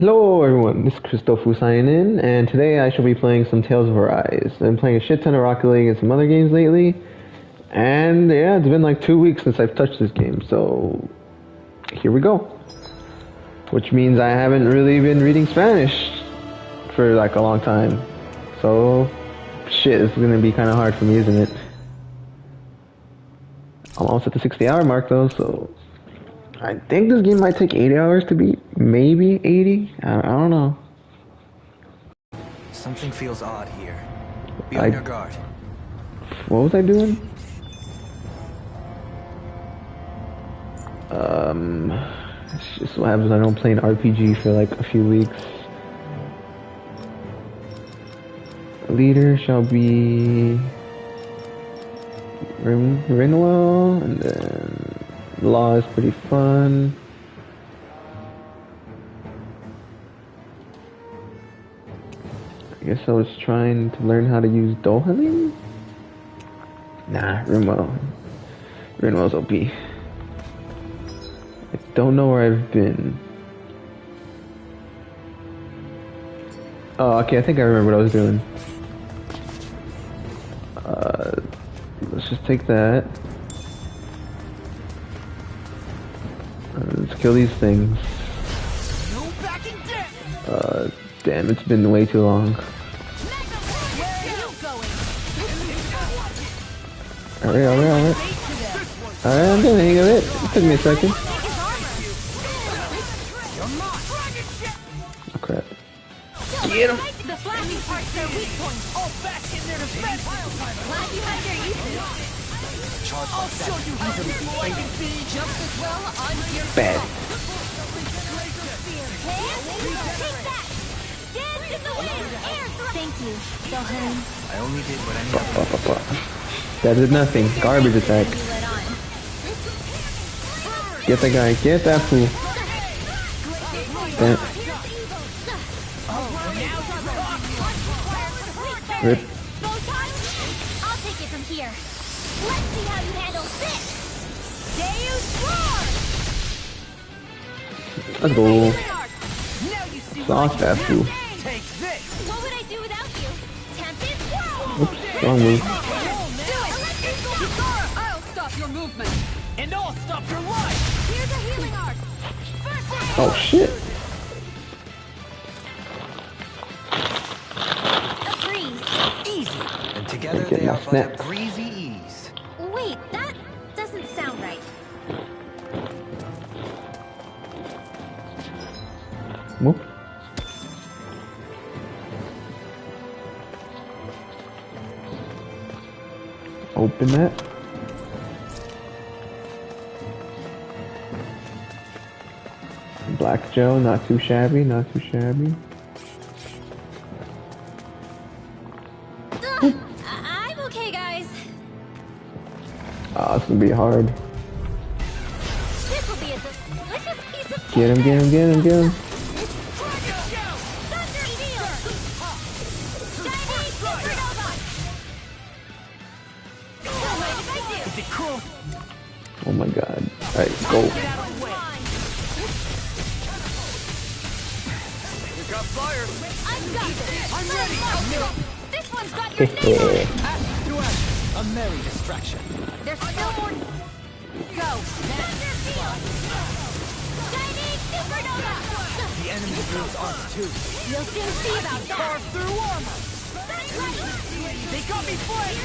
Hello everyone, this is Christofu signing in, and today I shall be playing some Tales of Arise. I've been playing a shit ton of Rocket League and some other games lately, and yeah, it's been like 2 weeks since I've touched this game, so here we go. Which means I haven't really been reading Spanish for like a long time, so shit, it's gonna be kind of hard for me, isn't it? I'm almost at the 60-hour mark though, so I think this game might take 80 hours to beat, maybe 80, I don't know. Something feels odd here. Be on your guard. What was I doing? It's just what happens when I don't play an RPG for like a few weeks. Leader shall be Rinwell, and then Law is pretty fun. I guess I was trying to learn how to use Dohalim? Nah, Rinwell's OP. I don't know where I've been. Oh, okay, I think I remember what I was doing. Let's just take that. Let's kill these things. Damn, it's been way too long. Alright. Alright, I'm getting the hang of it. It took me a second. Oh crap. Get him! Bad. Thank you, Dohan. I only did what I needed. That did nothing. Garbage attack. Get that guy. Get that fool. Damn. Rip. I'll take it from here. Let's see how you handle this. Let's go. Sauce that fool. What would I do without you? Tempest Whirl! Oops, wrong move. I'll stop your movement, and I'll stop your life. Here's a healing art. Oh shit. A freeze. Easy. And together Get they my are but a snaps. breezy ease. Wait, that doesn't sound right. Whoop. Open that. Black gel, not too shabby, not too shabby. I'm okay, guys. Oh, it's gonna be hard. This will be a delicious piece of Get him, get him, get him, get him. Thunder Steel! Shining Supernova! So what did I do? Is it cool? Oh my god. Alright, go. Get out of the way. We got fire. I've got this! I'm ready. This one's got your name on it! Ash to ash. A merry distraction. There's still more... Go! Thunder Steel! Shining Supernova! The enemy drills ours too. You'll soon see about that! Carve through armor. They got me flanked.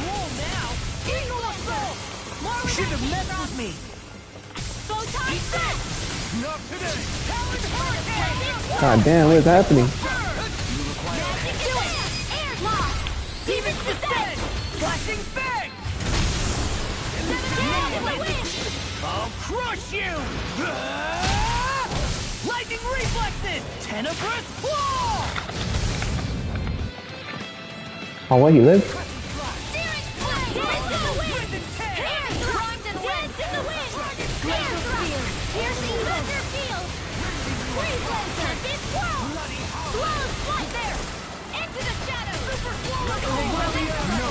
Roll now. Eagle assault. Should have messed with me. Photon set! Not today. Talon hurricane. God damn, what is happening? Magic do it! Air lock! Demons descend. Flashing bang. Down in the wind! I'll crush you. Lightning reflexes. Tenebrous claw. Oh, what, he lived? Searing flame! Dance in the wind! Air thrust! Dance in the wind! Air thrust! Piercing thunder field! Freeze laser! Tempest whirl! Slow flight there! Into the shadows! Super No.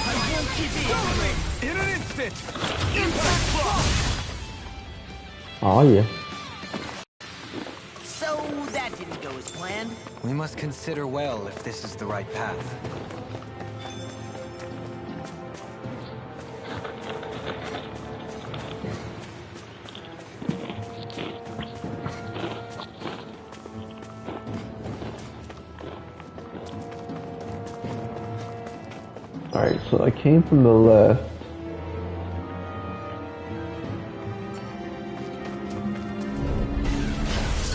I won't give in. In an instant. Impact block. Oh yeah. So that didn't go as planned. We must consider well if this is the right path. Alright, so I came from the left.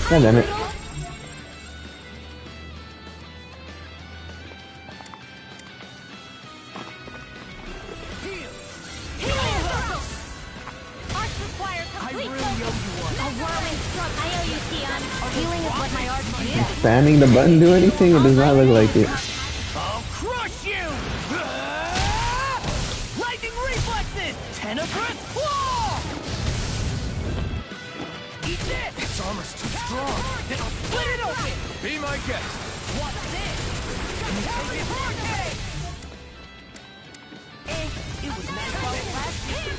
God damn it. Arts require complete focus. A whirling stroke. I owe you, Tion. Healing is what my arts do best. Spamming the button do anything? It does not look like it. I'll crush you! Lightning reflexes! Tenebrous claw! Eat this! Its armor's too strong. Then I'll split it open! Be my guest. What's this? Teleportate! It was nice while it lasted.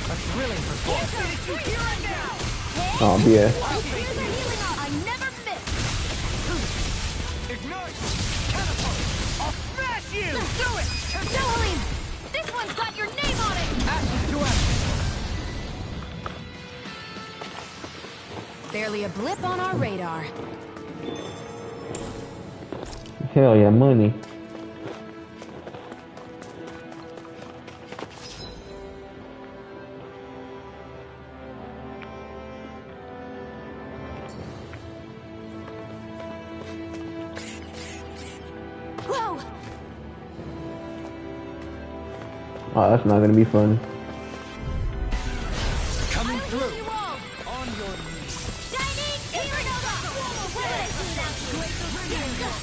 A thrilling performance. Finish you here and now! Oh, yeah. I never miss. Ignite. I'll smash you! Do it! Jolene, this one's got your name on it. Ashes to ashes. Barely a blip on our radar. Hell yeah, money. Whoa! Oh, that's not gonna be fun. Coming through. You all. On your knees. Shining Supernova!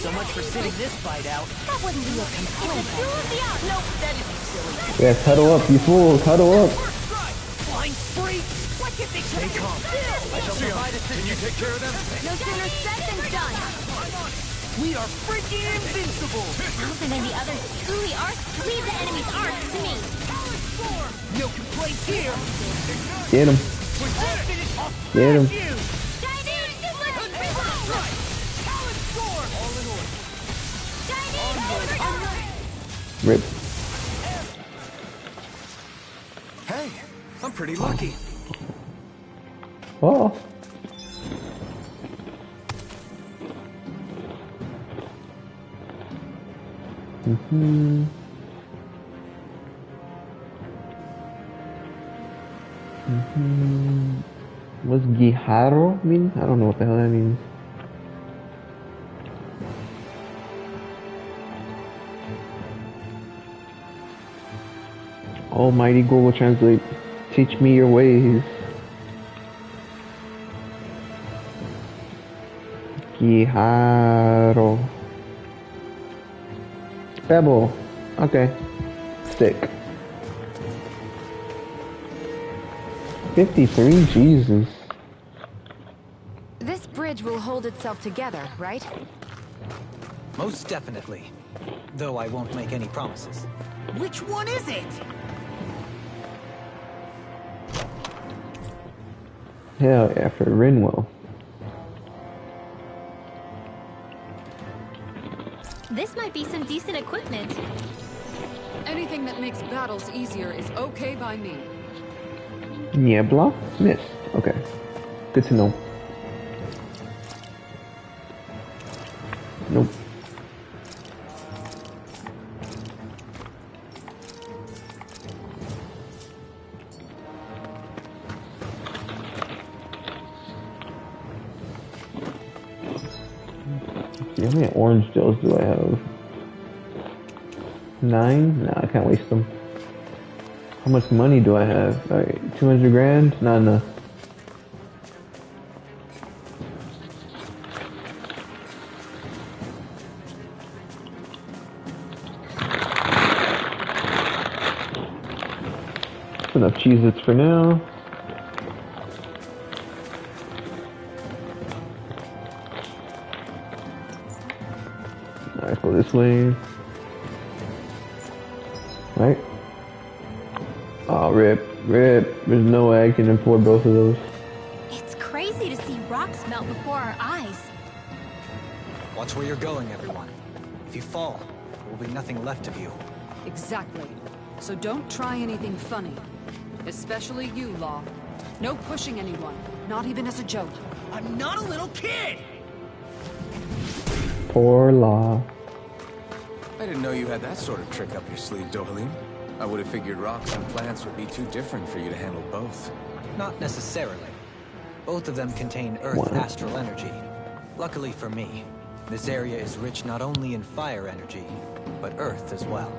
So much for sitting this fight out. That wouldn't be a complaint. It's a duel of the odds. Nope, that isn't silly. Yeah, cuddle up, you fool, cuddle up. First strike! Flying freak! Why can't they stay calm? I shall provide assistance. Can you take care of them? No sooner said than done. We are freaking invincible! Thousand and the others truly are. Leave the enemy's arcs to me. No complaints here! Get him, I'll get him. smash you! Shining Supernova! Talon Storm! All in order. Shining Supernova! Rip. Hey, I'm pretty lucky. Oh. Mm-hmm. Mm-hmm. What's Guijarro mean? I don't know what the hell that means. Almighty Google Translate, teach me your ways. Guijarro. Pebble. Okay. Stick. 53? Jesus. This bridge will hold itself together, right? Most definitely. Though I won't make any promises. Which one is it? Hell yeah, for Rinwell. This might be some decent equipment. Anything that makes battles easier is okay by me. Niebla? Mist. Okay. Good to know. Nope. How many orange gels do I have? 9? Nah, I can't waste them. How much money do I have? Alright, 200 grand? Not enough. That's enough Cheez-Its for now. Alright, go this way. Alright. Oh, rip. Rip. There's no way I can afford both of those. It's crazy to see rocks melt before our eyes. Watch where you're going, everyone. If you fall, there will be nothing left of you. Exactly. So don't try anything funny. Especially you, Law. No pushing anyone, not even as a joke. I'm not a little kid! Poor Law. I didn't know you had that sort of trick up your sleeve, Dohalim. I would have figured rocks and plants would be too different for you to handle both. Not necessarily. Both of them contain Earth astral energy. Luckily for me, this area is rich not only in fire energy, but Earth as well.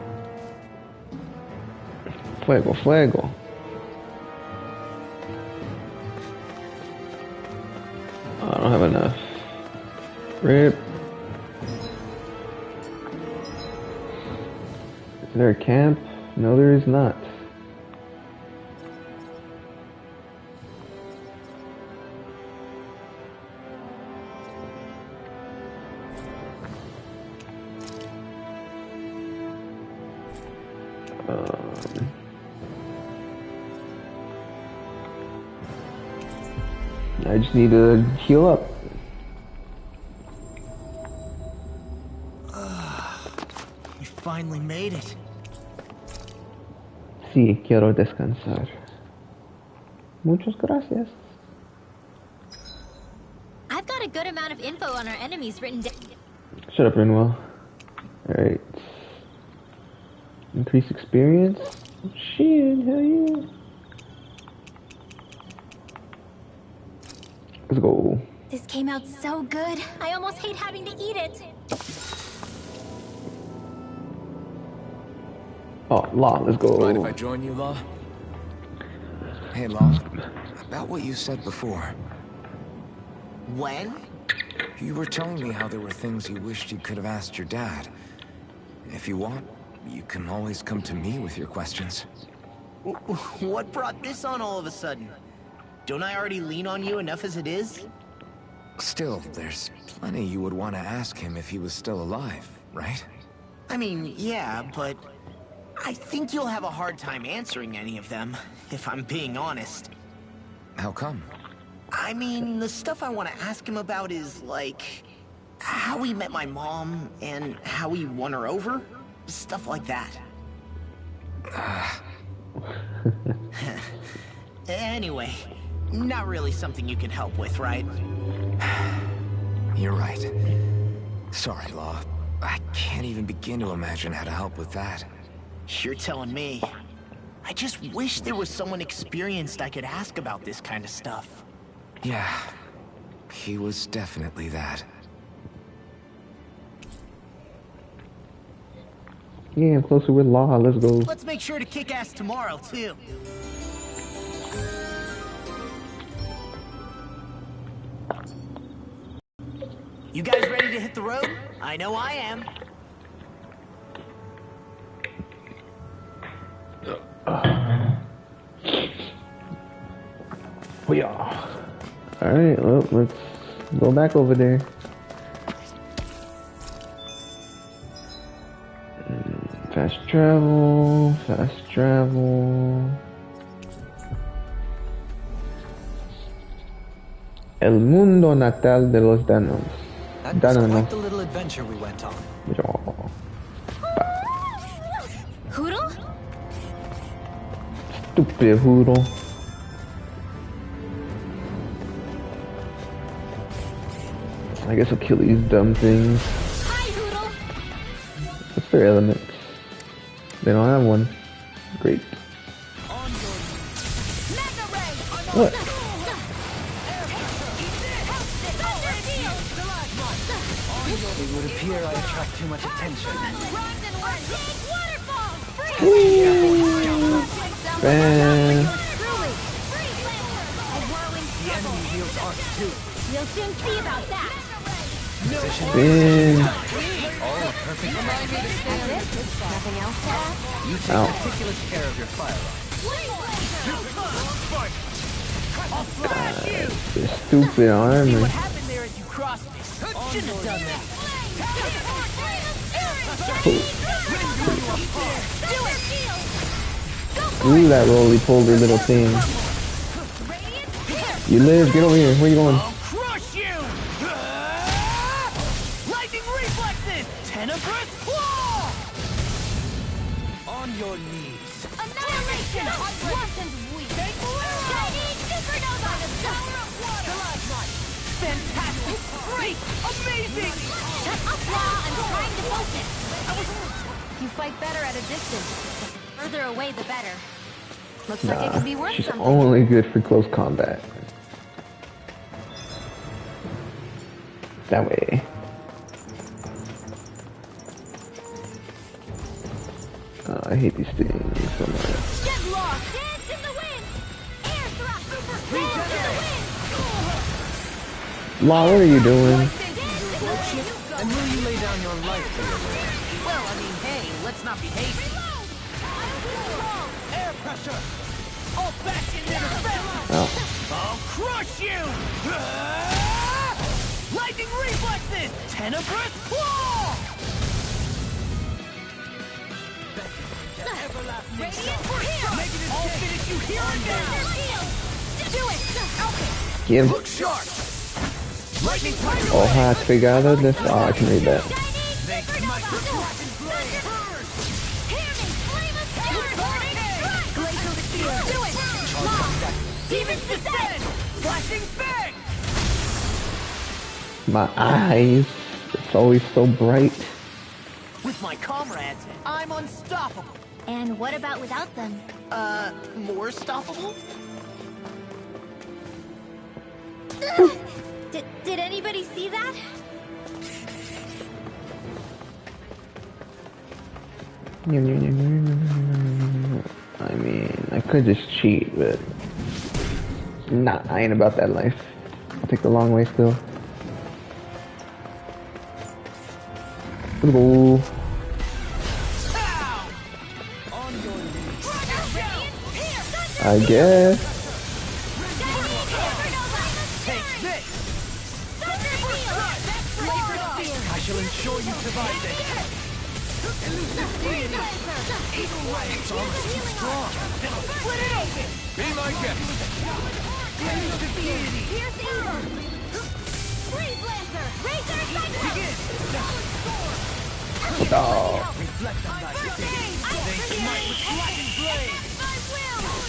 Fuego, fuego. I don't have enough. Rip. Is there a camp? No, there is not. I just need to heal up. We finally made it. Sí, quiero descansar. Muchas gracias. I've got a good amount of info on our enemies written down. Shut up, Renwell. Alright. Increase experience? Shit, hell yeah. Let's go. This came out so good. I almost hate having to eat it. Oh, Law, let's go. Mind if I join you, Law? Hey, Law. About what you said before. When? You were telling me how there were things you wished you could have asked your dad. If you want, you can always come to me with your questions. What brought this on all of a sudden? Don't I already lean on you enough as it is? Still, there's plenty you would want to ask him if he was still alive, right? I mean, yeah, but I think you'll have a hard time answering any of them, if I'm being honest. How come? I mean, the stuff I want to ask him about is, like, how he met my mom and how he won her over. Stuff like that. Anyway, not really something you can help with, right? You're right. Sorry, Law. I can't even begin to imagine how to help with that. You're telling me. I just wish there was someone experienced I could ask about this kind of stuff. Yeah, he was definitely that. Yeah, I'm closer with Law. Let's go. Let's make sure to kick ass tomorrow, too. You guys ready to hit the road? I know I am. We are. Alright, well, let's go back over there. Fast travel, fast travel. El mundo natal de los danos. That was quite the little adventure we went on. Hoodle? Stupid Hoodle. I guess I'll kill these dumb things. Hi, Hoodle. What's their elements? They don't have one. Great. What? It would appear I attract too much attention. Bam. The enemy wields arc too. We'll soon see about that. Bam. Oh, perfect. Nothing else to add? You take Ow. meticulous care of your firearm. I'll flash you! This stupid See armor. what happened there as you crossed me. Shouldn't have done that. Do it! Go Screw that roly-poly little thing. You live, get over here. Where you going? I'll crush you! Lightning reflexes! Tenebrous claw! On your knees. Annihilation! Wasn't weak! Shining supernova! The power of water! Fantastic! Great! Amazing! Shut up now! I'm trying to focus! You fight better at a distance. The further away, the better. Looks like it could be worth She's something. only good for close combat. That way. Oh, I hate these things so much. Get lost! Dance in the wind! Air thrust! Dance in the wind! Law, what are you doing? Dance in the wind! And will you lay down your life for your lord? Well, I mean, hey, let's not be hasty. Reload! Air pressure! Old-fashioned interference! Oh. I'll crush you! Lightning reflexes! Tenebrous claw! Radiant for here! I'll finish you here and now! Do it! Okay. Get him. Look sharp! Lightning punch Oh, I have to figure out this. Oh, I can read that. Shining supernova! Hear me! Flame of terror! Glacial shield! Do it! Lock! Demon's descent! Flashing fang! My eyes. It's always so bright. With my comrades, I'm unstoppable. And what about without them? More stoppable? Did anybody see that? I mean, I could just cheat, but nah, I ain't about that life. I'll take the long way still. Let's go. I guess. I shall ensure you survive this. Split it open! Be my guest.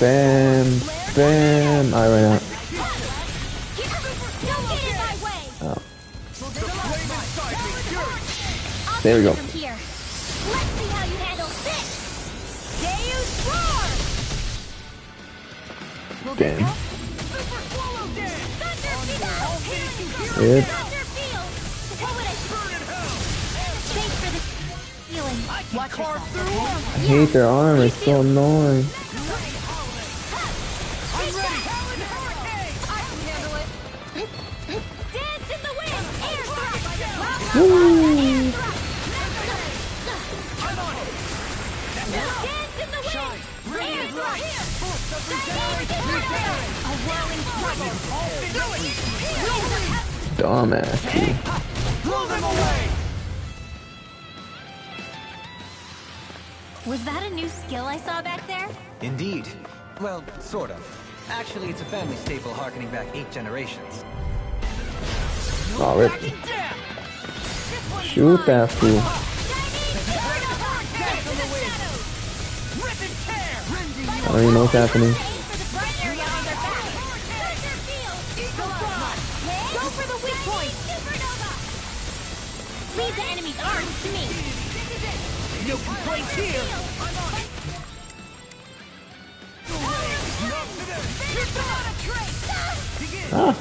Bam, bam. I ran out. Oh, there we go. From here. Let's see how you handle this. Deus Roar! Will this Damn. help? Super Swallow Dance! Thunderfield! Yep. Thunderfield! What would I Thanks for the feeling. Watch yourself. I hate their armor. It's so annoying. I'm ready! I can handle it. Dance in the wind! Air thrust! Air thrust! Dance in the wind! Air thrust! A whirling front! Dumbass, dude. Blow them away! Was that a new skill I saw back there? Indeed. Well, sort of. Actually, it's a family staple harkening back 8 generations. Oh, rip. Shoot that fool. I don't even know what's happening. Go for the weak point! Leave the enemy's arms to me! No complaints here! Ah,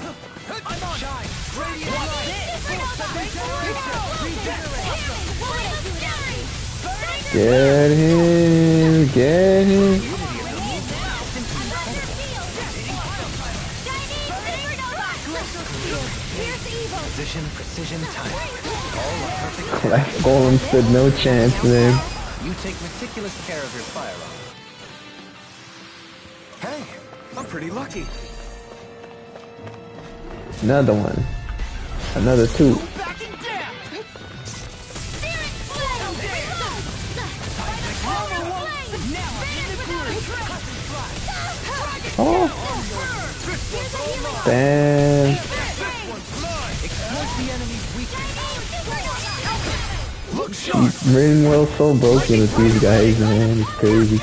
get him, get him. Position, precision, timing. All a perfect Class Golem stood no chance, man. You take meticulous care of your firearm. Hey, I'm pretty lucky. Another one. Another two. Backing down! Now I'm in the groove! Damn. Ringwell's so broken with these guys, man. It's crazy.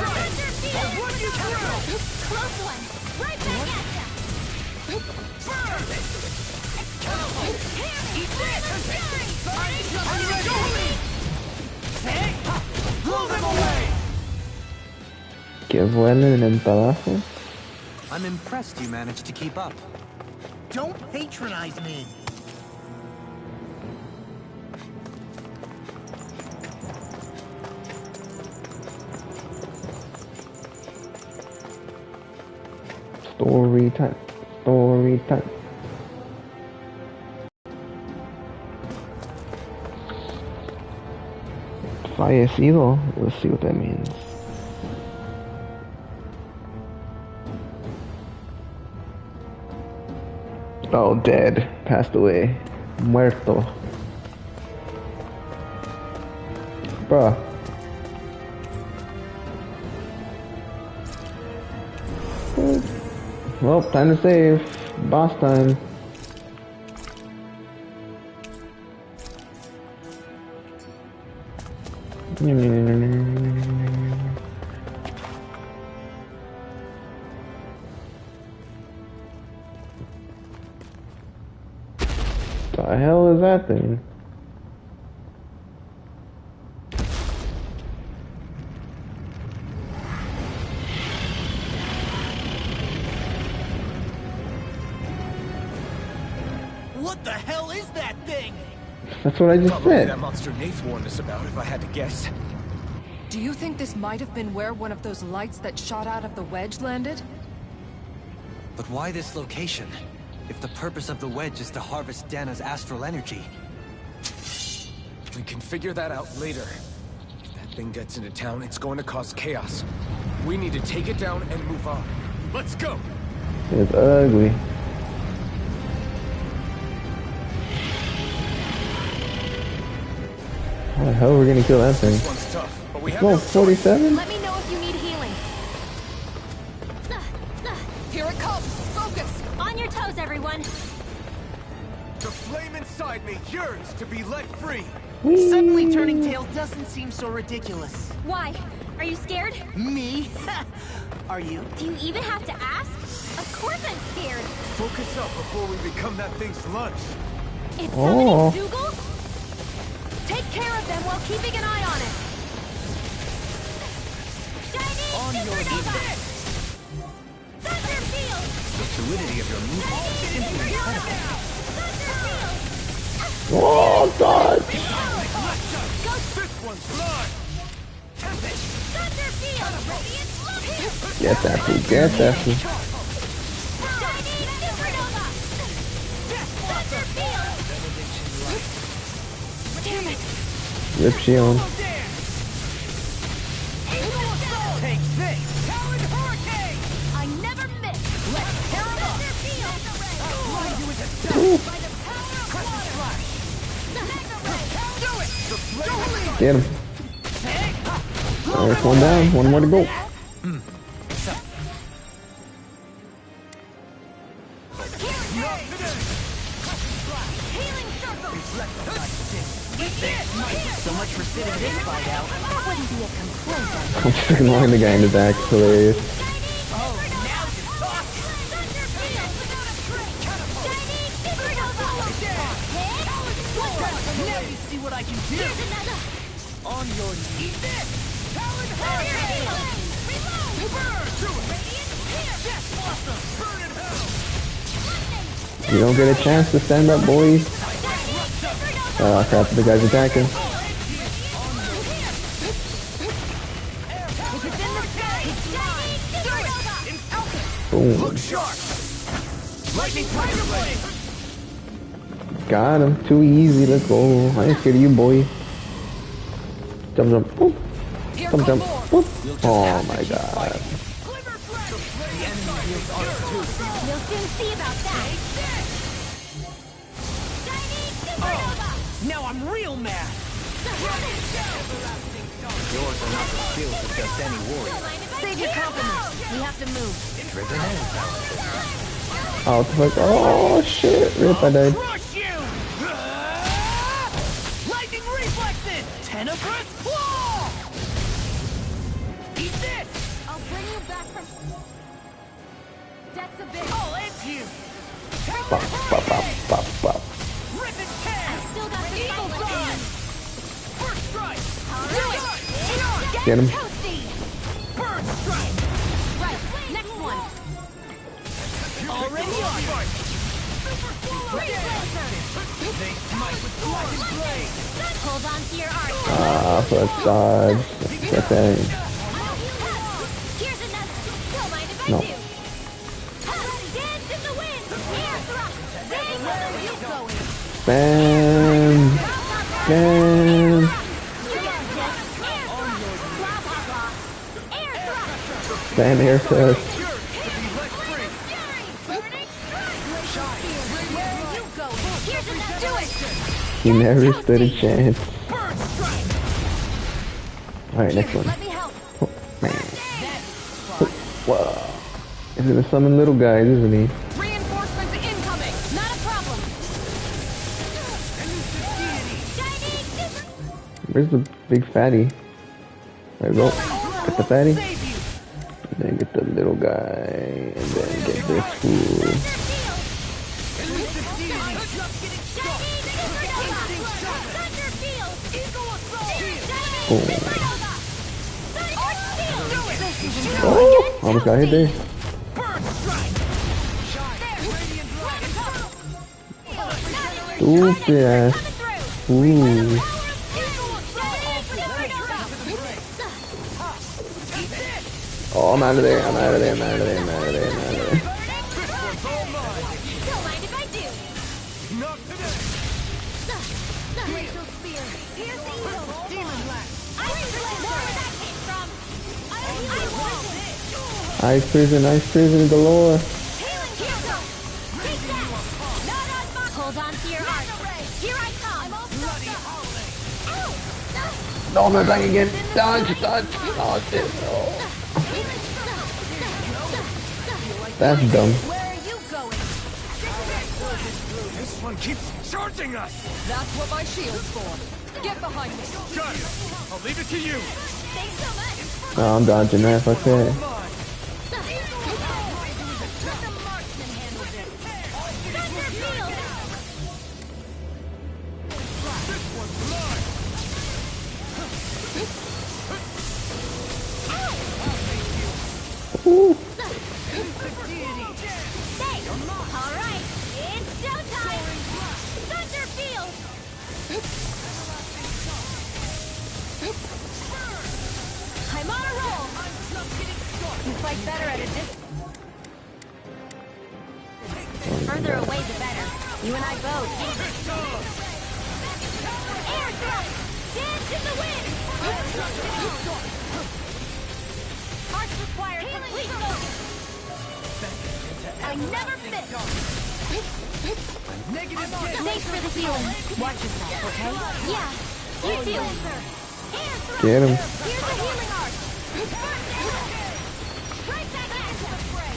Que vuelen en pedazos. I'm impressed you managed to keep up. Don't patronize me. Story time. Story time. Fallecido. Let's see what that means. Oh, dead. Passed away. Muerto. Bruh. Well, time to save. Boss time. The hell is that thing? What the hell is that thing? That's what I just Probably said. that monster Nath warned us about, if I had to guess. Do you think this might have been where one of those lights that shot out of the wedge landed? But why this location? If the purpose of the wedge is to harvest Dana's astral energy. We can figure that out later. If that thing gets into town, it's going to cause chaos. We need to take it down and move on. Let's go! It's ugly. How the hell are we gonna kill that thing? This one's tough, but we have No, no 47? Let me know if you need healing. Here it comes! Focus! On your toes, everyone. The flame inside me yearns to be let free. Suddenly turning tail doesn't seem so ridiculous. Why? Are you scared? Me? Are you? Do you even have to ask? Of course I'm scared. Focus up before we become that thing's lunch. It's Oh. summoning Dougal? Take care of them while keeping an eye on it. On your knees. Thunder Field! The fluidity of your movement is simply incredible. Oh, God! This one's mine! Thunder Field! Get that food, get that food. Thunder Field! Damn it! Rip shield. Take this! Talon Hurricane! I never miss! Let's tear 'em up! Thunder Field! Blind you into dust! By the power of Crescent water! Flash! Mega Ray! Do it! The flame! Get him. Alright, one down, one more to go. Healing circle! So much for sitting this fight out. That wouldn't be a complaint. I'm just ignoring the guy in the back. It's hilarious. Oh, now you're talking! Thunder Field! Shining Supernova! Now you see what I can do! Here's another! On your knees! This! Talon Thunder Hurricane! Field! Reload! Burn! Do it! Radiant here! Death Blossom! Burn in hell! You don't get a chance to stand up, boys. Oh crap, the guy's attacking. If it's in the sky, it's mine! Supernova! Boom. Look sharp! Lightning Tiger Blade! Got him. Too easy. Let's go. I ain't scared of you, boy. Jump, jump. Boop. Here Jump, come jump. more! Boop. Oh my god. We'll soon see about that! Shining Supernova! Now I'm real mad! Yours are not the skills of just any warrior. Save your compliments. We have to move. Driven and talented. Oh, what the fuck? Oh shit! Rip, I died. Crush you! Lightning reflexes! Tenebrous claw! Eat this! I'll bring you back from... That's a bit... I'll end you! Bop, bop, bop, bop, bop. Rip and tear! I still got the Eagle fight Dawn! left First strike! in. Do it! Get him. Toasty! Bird strike! Right, next one. Already on! Freeze Lancer! They smite with dragon blade! Hold on to your arc. Ah, let's dodge. Get that. Here's another. Don't mind if I No. do. Dance in the wind. Air thrust. Dang, where are you going? Spam. Spam. Spam air thrust. He never stood a chance. Alright, next one. Let me help. Oh, man. Whoa. He's gonna summon little guys, isn't he? Reinforcements incoming! Not a problem. Where's the big fatty? There we go. Get the fatty. And then get the little guy. And then get this fool. Boom. Oh, almost got hit there. Stupid ass. Ooh. Oh, I'm out of there. I'm out of there. I'm out of there. I'm out of there. I'm out of there. Don't mind if I do. Not today! Glacial spear. Here's the eagle. Demon blast. Ice blast. Where that came from? Ice prison galore. Healing Kirko. Take that. Not on box. Hold on to your arc. Here I come. I'm all bloody Ow. No, I'm not dying again. Dodge, dodge. Oh, shit. Oh. That's dumb. Where are you going? This one keeps charging us! That's what my shield's for. Get behind me. Got it! I'll leave it to you! Thanks so much. Oh, I'm dodging that. Fuck that. Let the marksman handle this. Thunder field. Ooh. Stay. All right. It's showtime. Thunder field. I'm on a roll. You fight better at a distance. Further away, the better. You and I both. Air thrust. Dance in the wind. Arts require complete focus. I never miss. Thanks for the healing. Watch yourself, okay? Yeah. You too. Air thrust. Get him. Here's a healing arc. Right back at the fray.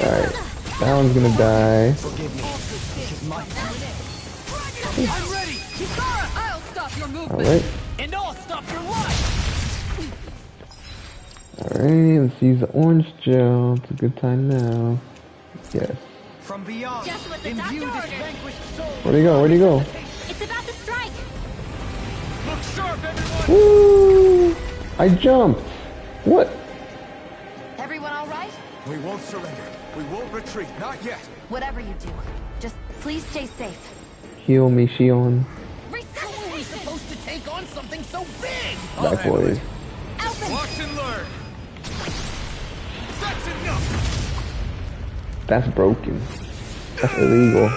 Alright. That one's gonna die. Forgive me. This is my I'm ready! Kisara! I'll stop your movement! Alright. And I'll stop your life! Alright, let's use the orange gel. It's a good time now. Yes. From beyond, Just what the imbue doctor this ordered. vanquished soul. Where'd he go? Where'd he go? It's about to strike. Look sharp, everyone! Woo! I jumped. What? Everyone all right? We won't surrender. We won't retreat. Not yet. Whatever you do, just please stay safe. Heal me, Shion. How are we supposed to take on something so big? Back boys. Watch and learn. That's enough. That's broken. That's illegal.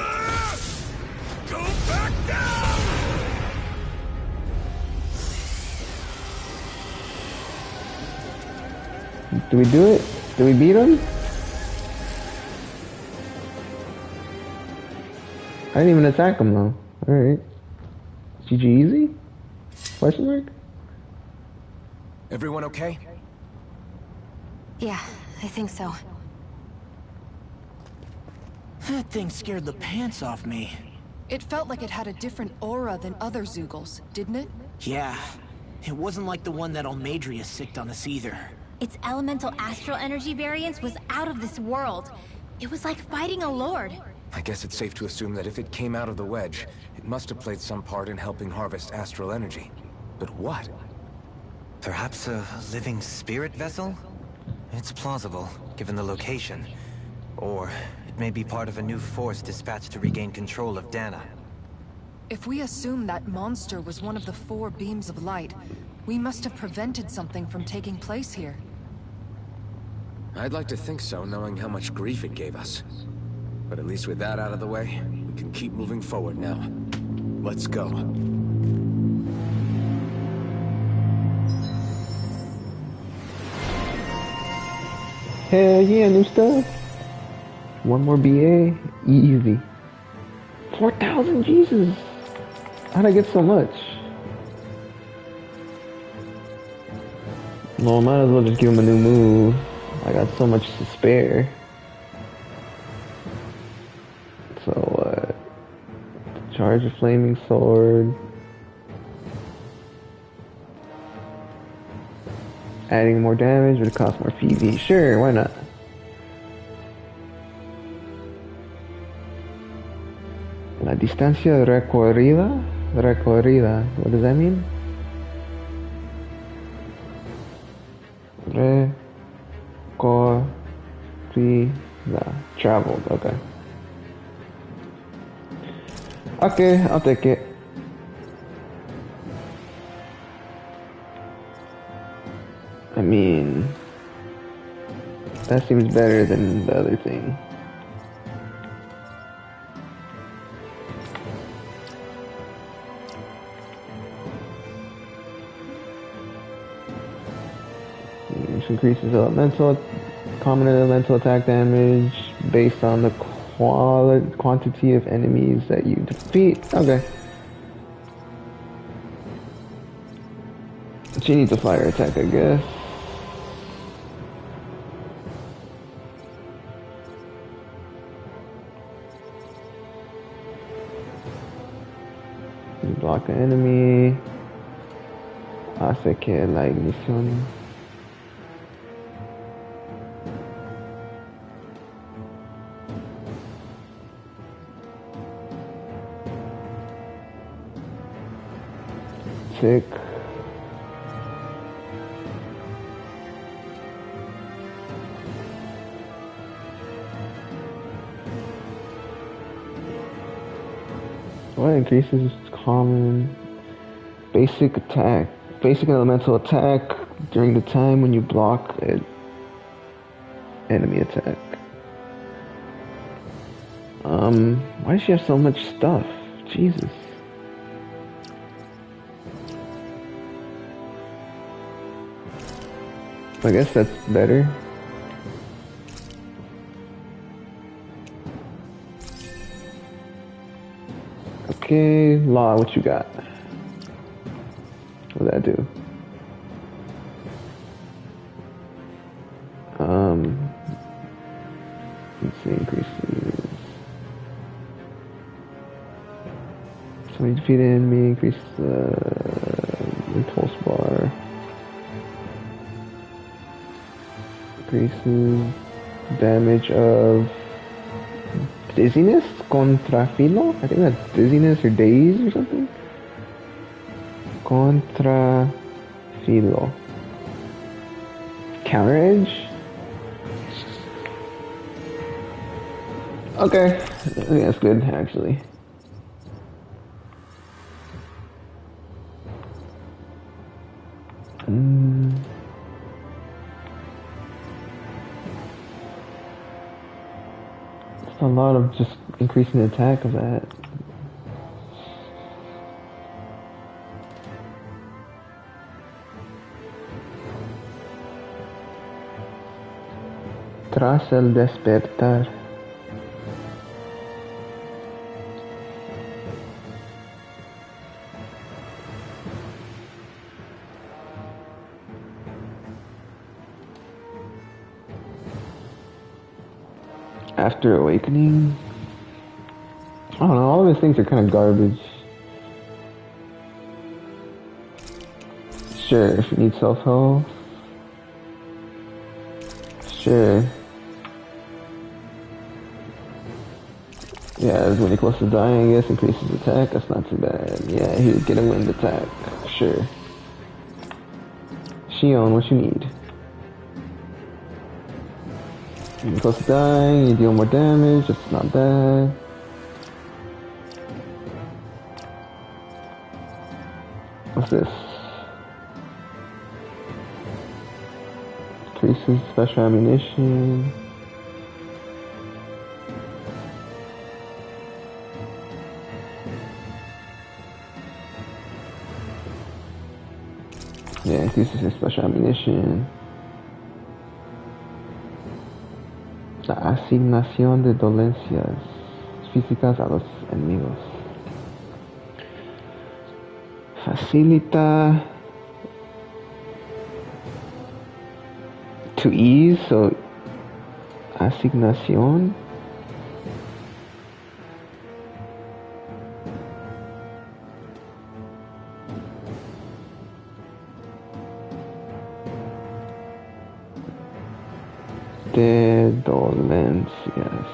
Go back down. Do we do it? Do we beat him? I didn't even attack him though. Alright. GG easy? Question mark? Everyone okay? Yeah, I think so. That thing scared the pants off me. It felt like it had a different aura than other Zeugles, didn't it? Yeah, it wasn't like the one that Almadria sicked on us either. Its elemental astral energy variance was out of this world. It was like fighting a lord. I guess it's safe to assume that if it came out of the wedge, it must have played some part in helping harvest astral energy. But what? Perhaps a living spirit vessel? It's plausible, given the location. Or it may be part of a new force dispatched to regain control of Dana. If we assume that monster was one of the 4 beams of light, we must have prevented something from taking place here. I'd like to think so, knowing how much grief it gave us. But at least with that out of the way, we can keep moving forward now. Let's go. Hell yeah, new stuff. One more BA, easy. 4,000, Jesus. How'd I get so much? Well, might as well just give him a new move. I got so much to spare. So charge a flaming sword. Adding more damage would cost more PV. Sure, why not? La distancia recorrida? Recorrida. What does that mean? Recorrida. Traveled, okay. Okay, I'll take it. I mean, that seems better than the other thing. Which increases common elemental attack damage based on the quantity of enemies that you defeat. Okay. She needs a fire attack, I guess. You block the enemy. Hace que la ignición. Sick. What increases common basic attack, basic elemental attack during the time when you block an enemy attack. Why does she have so much stuff? Jesus. I guess that's better. Okay, Law, what you got? What'd that do? Let's see, increases. So you defeat an enemy, increase the impulse bar. Increases damage of dizziness? Contrafilo? I think that's dizziness or daze or something. Contrafilo. Counter edge? Okay. I think that's good, actually. A lot of just increasing the attack of that. Tras el despertar. After awakening. I don't know, all of his things are kind of garbage. Sure, if you need self-health. Sure. Yeah, when you're close to dying, I guess, increases attack. That's not too bad. Yeah, he would get a wind attack. Sure. Shion, what you need? When you're close to dying, you deal more damage. That's not bad. What's this? Increases special ammunition. Yeah, increases your special ammunition. La asignación de dolencias físicas a los enemigos. Facilita to ease, so asignación. De dolencias.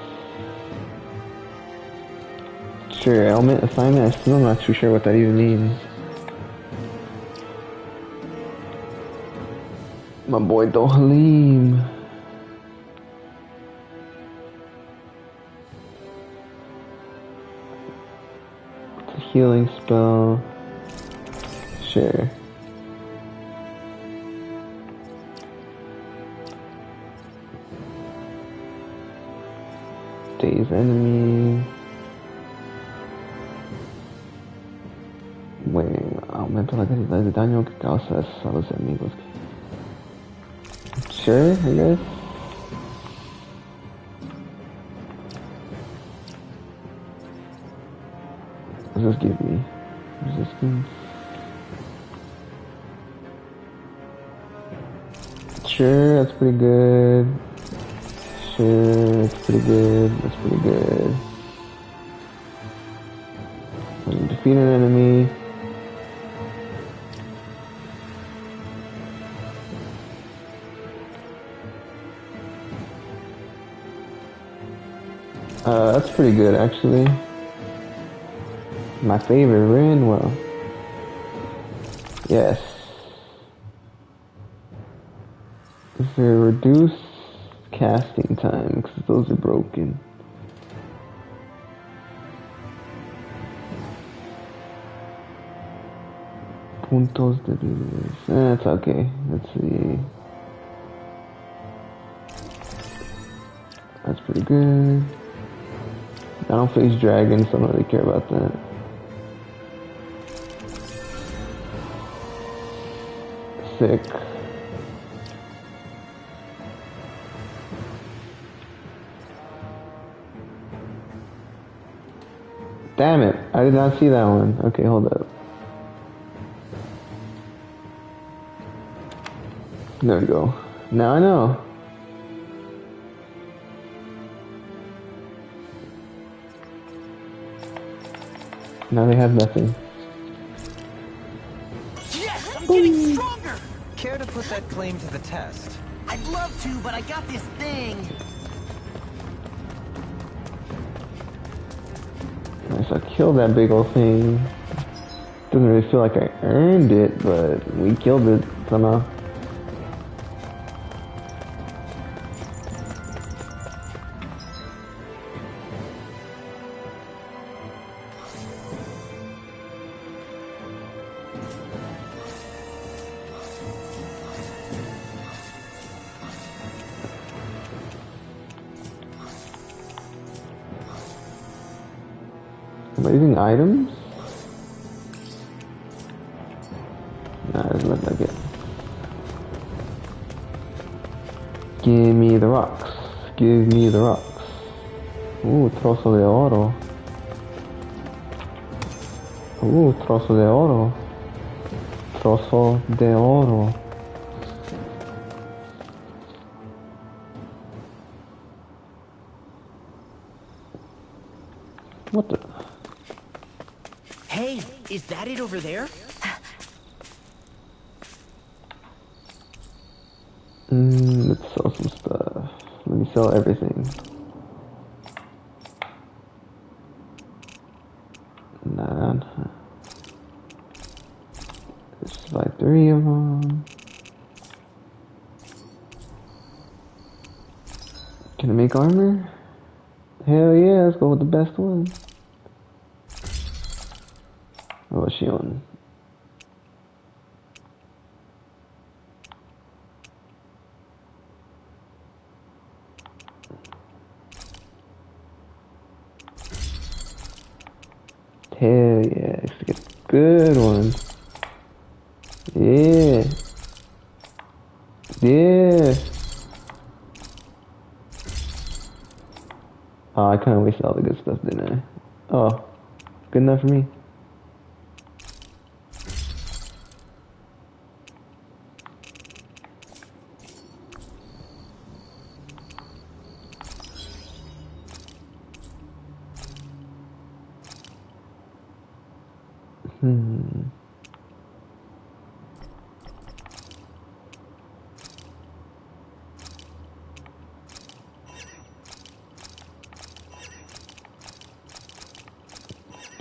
Sure, element assignment, I'm still not too sure what that even means. My boy Dohalim. It's a healing spell. Sure. Daze enemy. Aumenta la cantidad de daño que causas a los enemigos. Sure, I guess. What does this give me? Resistance. Sure, that's pretty good. Sure, that's pretty good. That's pretty good. When you defeat an enemy. That's pretty good, actually. My favorite, Rinwell. Yes. Is there a reduced casting time? Because those are broken. Puntos de vida. That's okay. Let's see. That's pretty good. I don't face dragons, so I don't really care about that. Sick. Damn it, I did not see that one. Okay, hold up. There we go. Now I know. Now they have nothing. Yes, I'm getting stronger! Care to put that claim to the test? I'd love to, but I got this thing. Nice, I killed that big old thing. Doesn't really feel like I earned it, but we killed it somehow. Am I using items? Nah, it doesn't look like it. Give me the rocks. Give me the rocks. Ooh, trozo de oro. Ooh, trozo de oro. Trozo de oro. What the? Hey, is that it over there? Let's sell some stuff. Let me sell everything. None. Let's just buy 3 of them. Can I make armor? Hell yeah, let's go with the best one. Oh, what's she on? Hell yeah, let's get a good one. Yeah. Yeah. Oh, I kind of wasted all the good stuff, didn't I? Oh, good enough for me.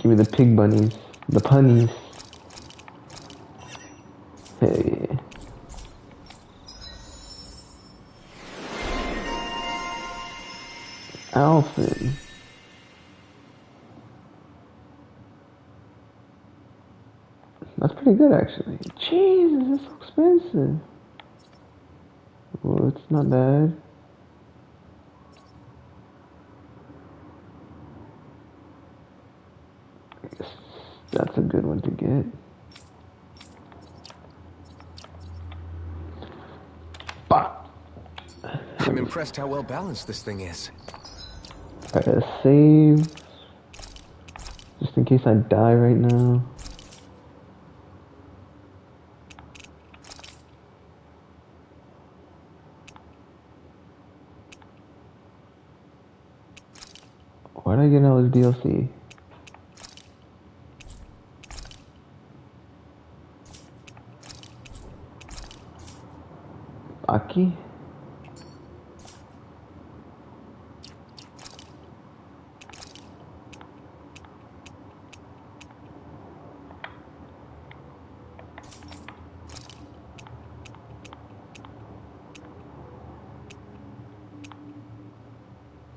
Give me the pig bunnies. The punnies. Hey. Alfred. That's pretty good, actually. Jesus, that's so expensive. Well, it's not bad. I guess that's a good one to get. Bah! I'm impressed how well balanced this thing is. Alright, save. Just in case I die right now. Why'd I get all this DLC? Aki?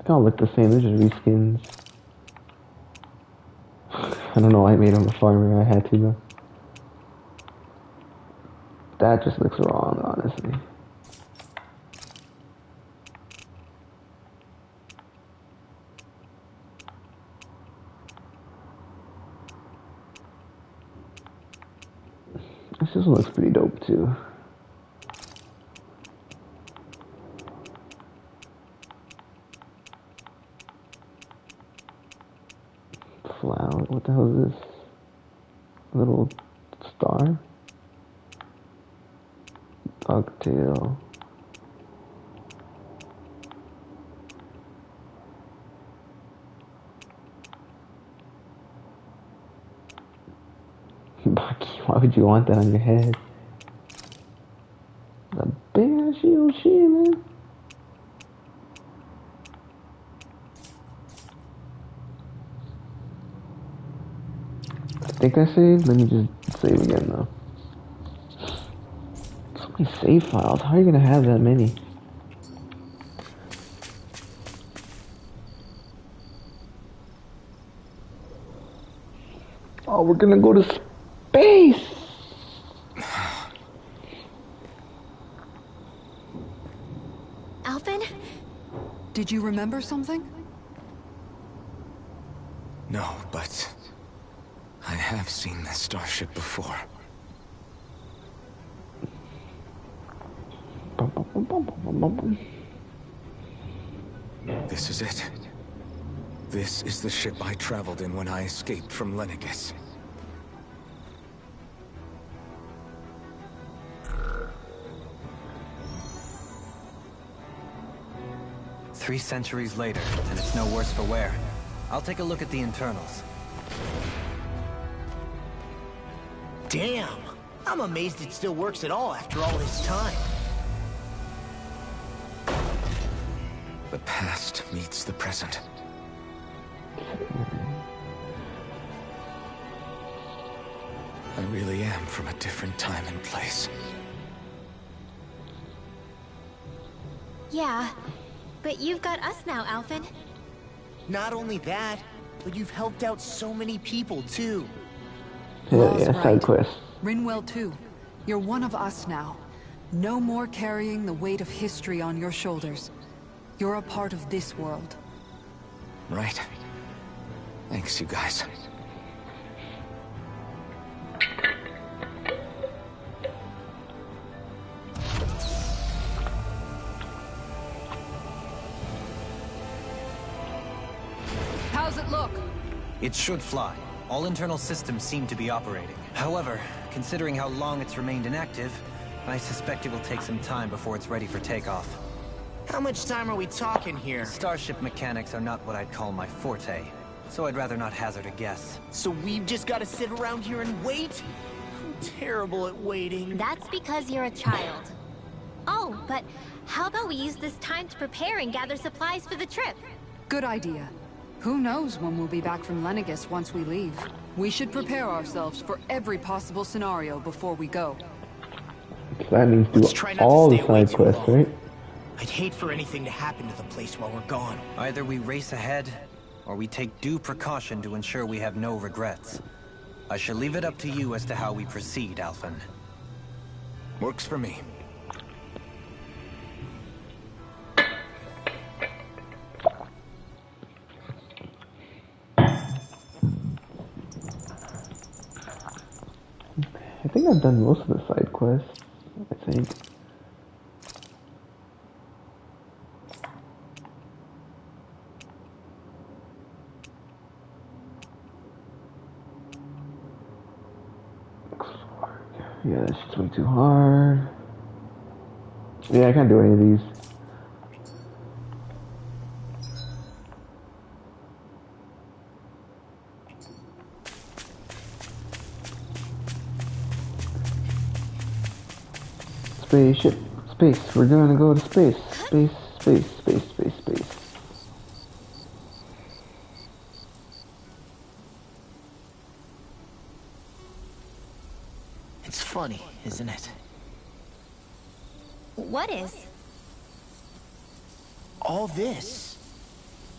They all look the same, they're just reskins. I don't know why I made him a farmer, I had to though. That just looks wrong, honestly. This one looks pretty dope too. Flower, what the hell is this? A little star? Dogtail. Bucky, why would you want that on your head? The big ass shield shit, man. I think I saved. Let me just save again though. So many save files. How are you gonna have that many? Oh, we're gonna go to space. Alvin? Did you remember something? No, but I have seen this starship before. This is it. This is the ship I traveled in when I escaped from Lenegis. "3 centuries later, and it's no worse for wear. I'll take a look at the internals. Damn! I'm amazed it still works at all after all this time. The past meets the present. I really am from a different time and place. Yeah, but you've got us now, Alphen. Not only that, but you've helped out so many people, too. Law's Yeah, right. side quest. Rinwell too. You're one of us now. No more carrying the weight of history on your shoulders. You're a part of this world. Right. Thanks, you guys. How's it look? It should fly. All internal systems seem to be operating. However, considering how long it's remained inactive, I suspect it will take some time before it's ready for takeoff. How much time are we talking here? Starship mechanics are not what I'd call my forte, so I'd rather not hazard a guess. So we've just got to sit around here and wait? I'm terrible at waiting. That's because you're a child. Oh, but how about we use this time to prepare and gather supplies for the trip? Good idea. Who knows when we'll be back from Lenegis once we leave? We should prepare ourselves for every possible scenario before we go. So that means Let's do try not to all the stay away side too quests, long. right? I'd hate for anything to happen to the place while we're gone. Either we race ahead, or we take due precaution to ensure we have no regrets. I shall leave it up to you as to how we proceed, Alphen. Works for me. I think I've done most of the side quests. I think. Yeah, that's just way too hard. Yeah, I can't do any of these. Spaceship, space, we're gonna go to space. Space, space, space, space, space. It's funny, isn't it? What is? All this.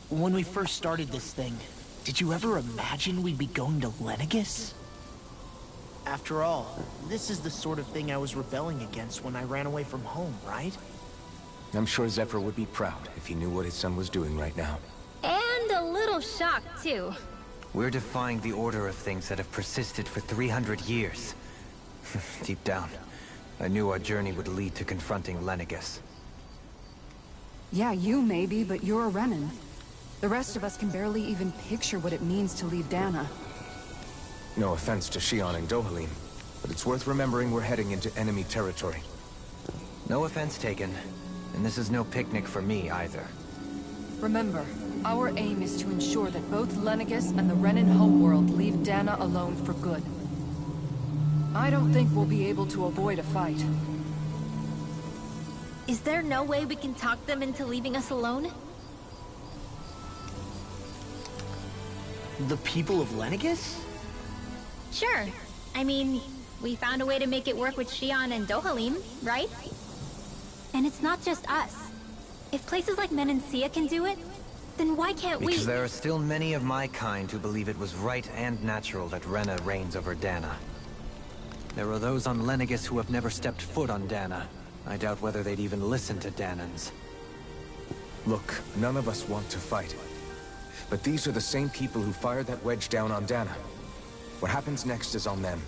When we first started this thing, did you ever imagine we'd be going to Lenegis? After all, this is the sort of thing I was rebelling against when I ran away from home, right? I'm sure Zephyr would be proud if he knew what his son was doing right now. And a little shocked, too. We're defying the order of things that have persisted for 300 years. Deep down, I knew our journey would lead to confronting Lenegis. Yeah, you maybe, but you're a Renan. The rest of us can barely even picture what it means to leave Dana. No offense to Shion and Dohalim, but it's worth remembering we're heading into enemy territory. No offense taken, and this is no picnic for me either. Remember, our aim is to ensure that both Lenegis and the Renan homeworld leave Dana alone for good. I don't think we'll be able to avoid a fight. Is there no way we can talk them into leaving us alone? The people of Lenegis? Sure. I mean, we found a way to make it work with Shion and Dohalim, right? And it's not just us. If places like Menancia can do it, then why can't we? Because there are still many of my kind who believe it was right and natural that Rena reigns over Dana. There are those on Lenegis who have never stepped foot on Dana. I doubt whether they'd even listen to Danans. Look, none of us want to fight. But these are the same people who fired that wedge down on Dana. What happens next is on them.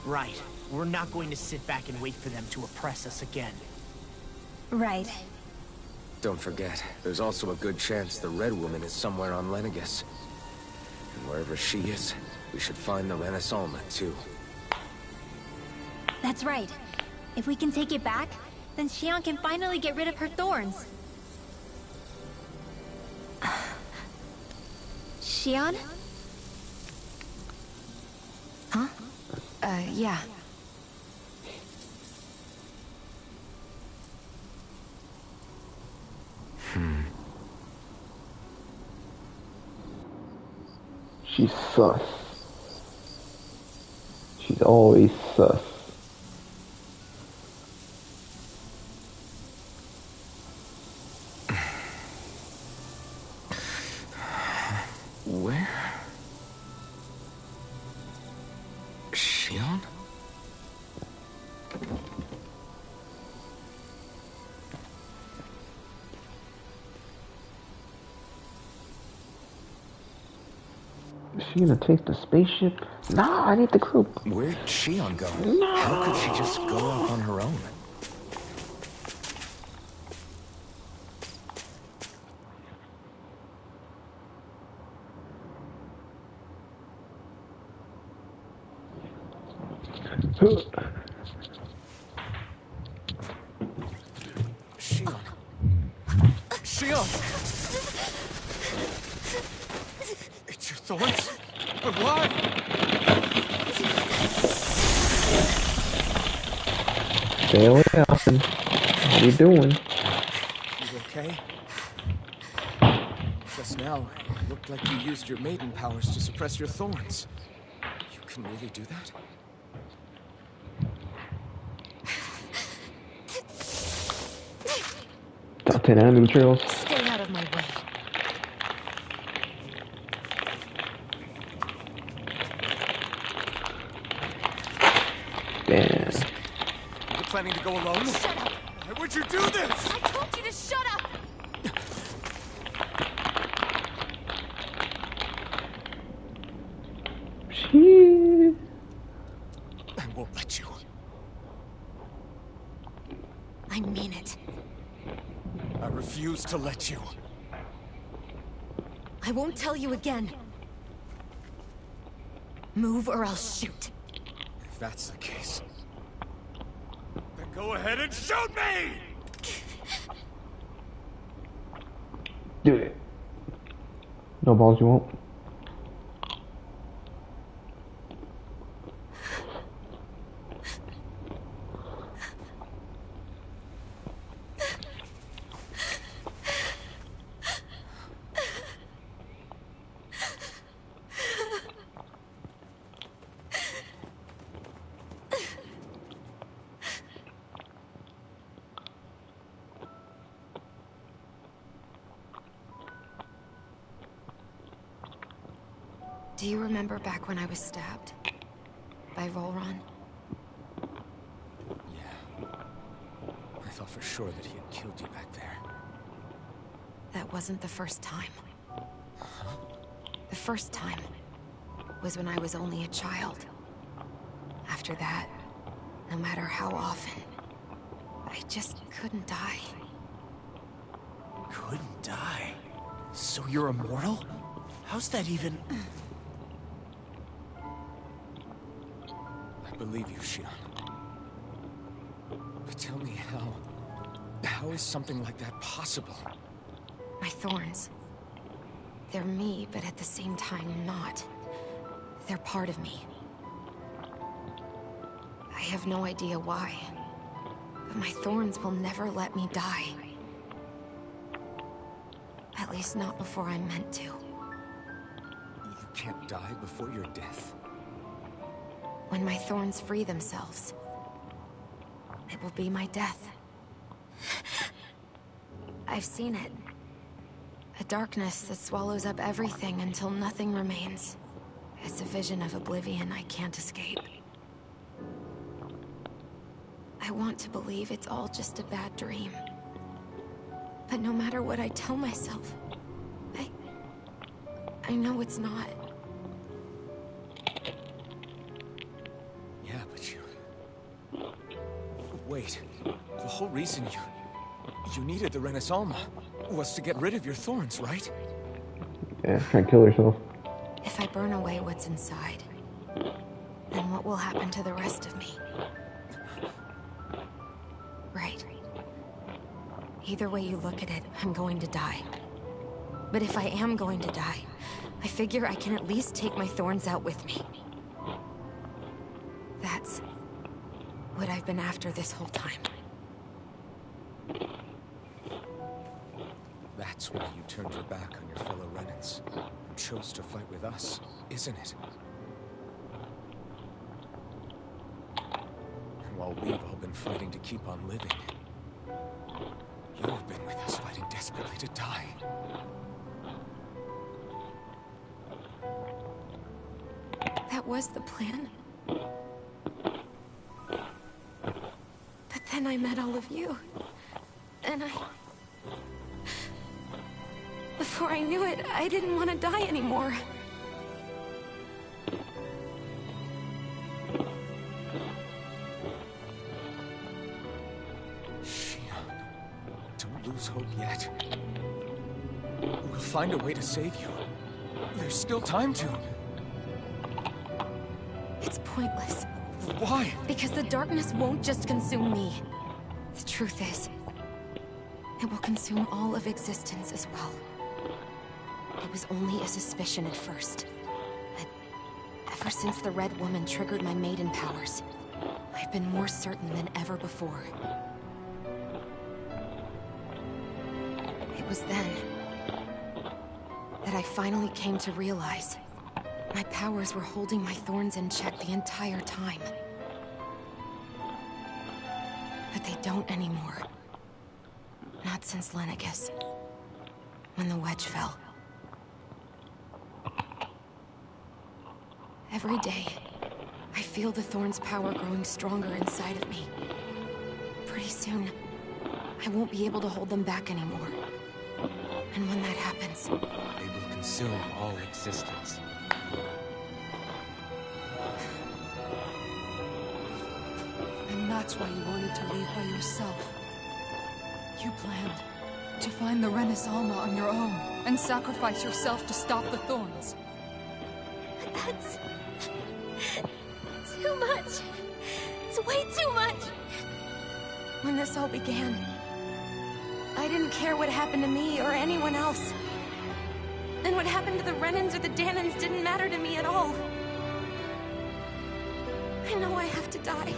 Right. We're not going to sit back and wait for them to oppress us again. Right. Don't forget, there's also a good chance the Red Woman is somewhere on Lenegis. And wherever she is, we should find the Renaissance too. That's right. If we can take it back, then Shion can finally get rid of her thorns. Shion? Huh? Yeah. She's sus. She's always sus. Where? Shion? Is she gonna take the spaceship? Nah, I need the group. Where'd Shion go? No. How could she just go off on her own? Shion. Shion! It's your thorns? But why? Stay away, Alvin. What are you doing? You okay? Just now, it looked like you used your maiden powers to suppress your thorns. You can really do that? Top 10 enemy materials. Stay out of my way. Damn. You're planning to go alone? Shut up! Why would you do this? I told you to shut up! She... I won't let you. I mean it. I refuse to let you. I won't tell you again. Move or I'll shoot. If that's the case, then go ahead and shoot me! Do it. No balls you won't. Do you remember back when I was stabbed? By Volron? Yeah. I thought for sure that he had killed you back there. That wasn't the first time. The first time was when I was only a child. After that, no matter how often, I just couldn't die. Couldn't die? So you're immortal? How's that even... I believe you, Shion. But tell me how... How is something like that possible? My thorns. They're me, but at the same time not. They're part of me. I have no idea why. But my thorns will never let me die. At least not before I'm meant to. You can't die before your death? When my thorns free themselves, it will be my death. I've seen it. A darkness that swallows up everything until nothing remains. It's a vision of oblivion I can't escape. I want to believe it's all just a bad dream. But no matter what I tell myself, I know it's not. Yeah, but you... Wait. The whole reason you needed the Renaissance was to get rid of your thorns, right? Yeah, trying to kill herself. If I burn away what's inside, then what will happen to the rest of me? Right. Either way you look at it, I'm going to die. But if I am going to die, I figure I can at least take my thorns out with me. That's what I've been after this whole time. That's why you turned your back on your fellow Renans and chose to fight with us, isn't it? And while we've all been fighting to keep on living, you've been with us fighting desperately to die. That was the plan. But then I met all of you. And before I knew it, I didn't want to die anymore. Shion, don't lose hope yet. We'll find a way to save you. There's still time to. It's pointless. Why? Because the darkness won't just consume me. The truth is, it will consume all of existence as well. It was only a suspicion at first. But ever since the Red Woman triggered my maiden powers, I've been more certain than ever before. It was then that I finally came to realize my powers were holding my thorns in check the entire time. But they don't anymore. Not since Lenegis. When the wedge fell. Every day, I feel the thorn's power growing stronger inside of me. Pretty soon, I won't be able to hold them back anymore. And when that happens, They will consume all existence. And that's why you wanted to leave by yourself. You planned to find the Renis Alma on your own and sacrifice yourself to stop the thorns. That's too much. It's way too much. when this all began, I didn't care what happened to me or anyone else. And what happened to the Renans or the Danans didn't matter to me at all. I know I have to die,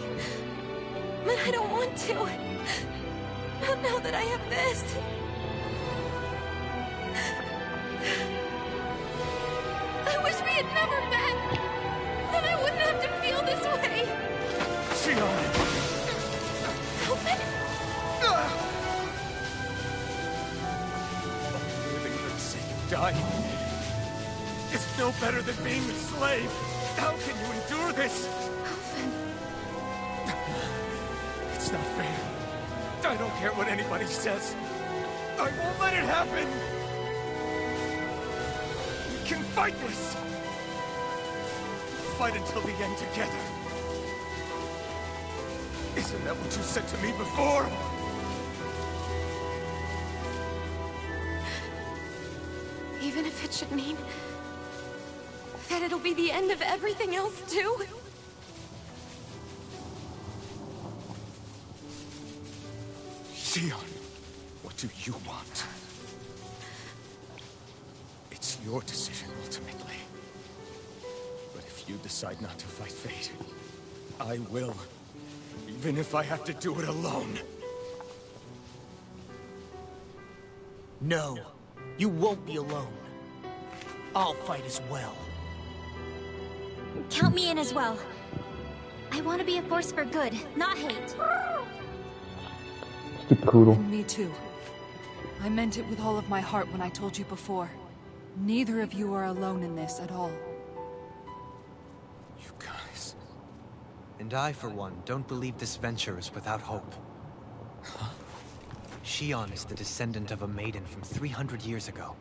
but I don't want to. Not now that I have this. I wish we had never met. Then I wouldn't have to feel this way. Shion! Elvin? Living for the sake of dying is no better than being a slave. How can you endure this? Elvin. It's not fair. I don't care what anybody says. I won't let it happen. We can fight this. Fight until the end together. Isn't that what you said to me before? Even if it should mean that it'll be the end of everything else, too? Shion, what do you want? It's your decision, ultimately. But if you decide not to fight fate, I will. Even if I have to do it alone. No, you won't be alone. I'll fight as well. Count me in as well. I want to be a force for good, not hate. Cool. And me too. I meant it with all of my heart when I told you before. Neither of you are alone in this at all. You guys... And I, for one, don't believe this venture is without hope. Shion is the descendant of a maiden from 300 years ago.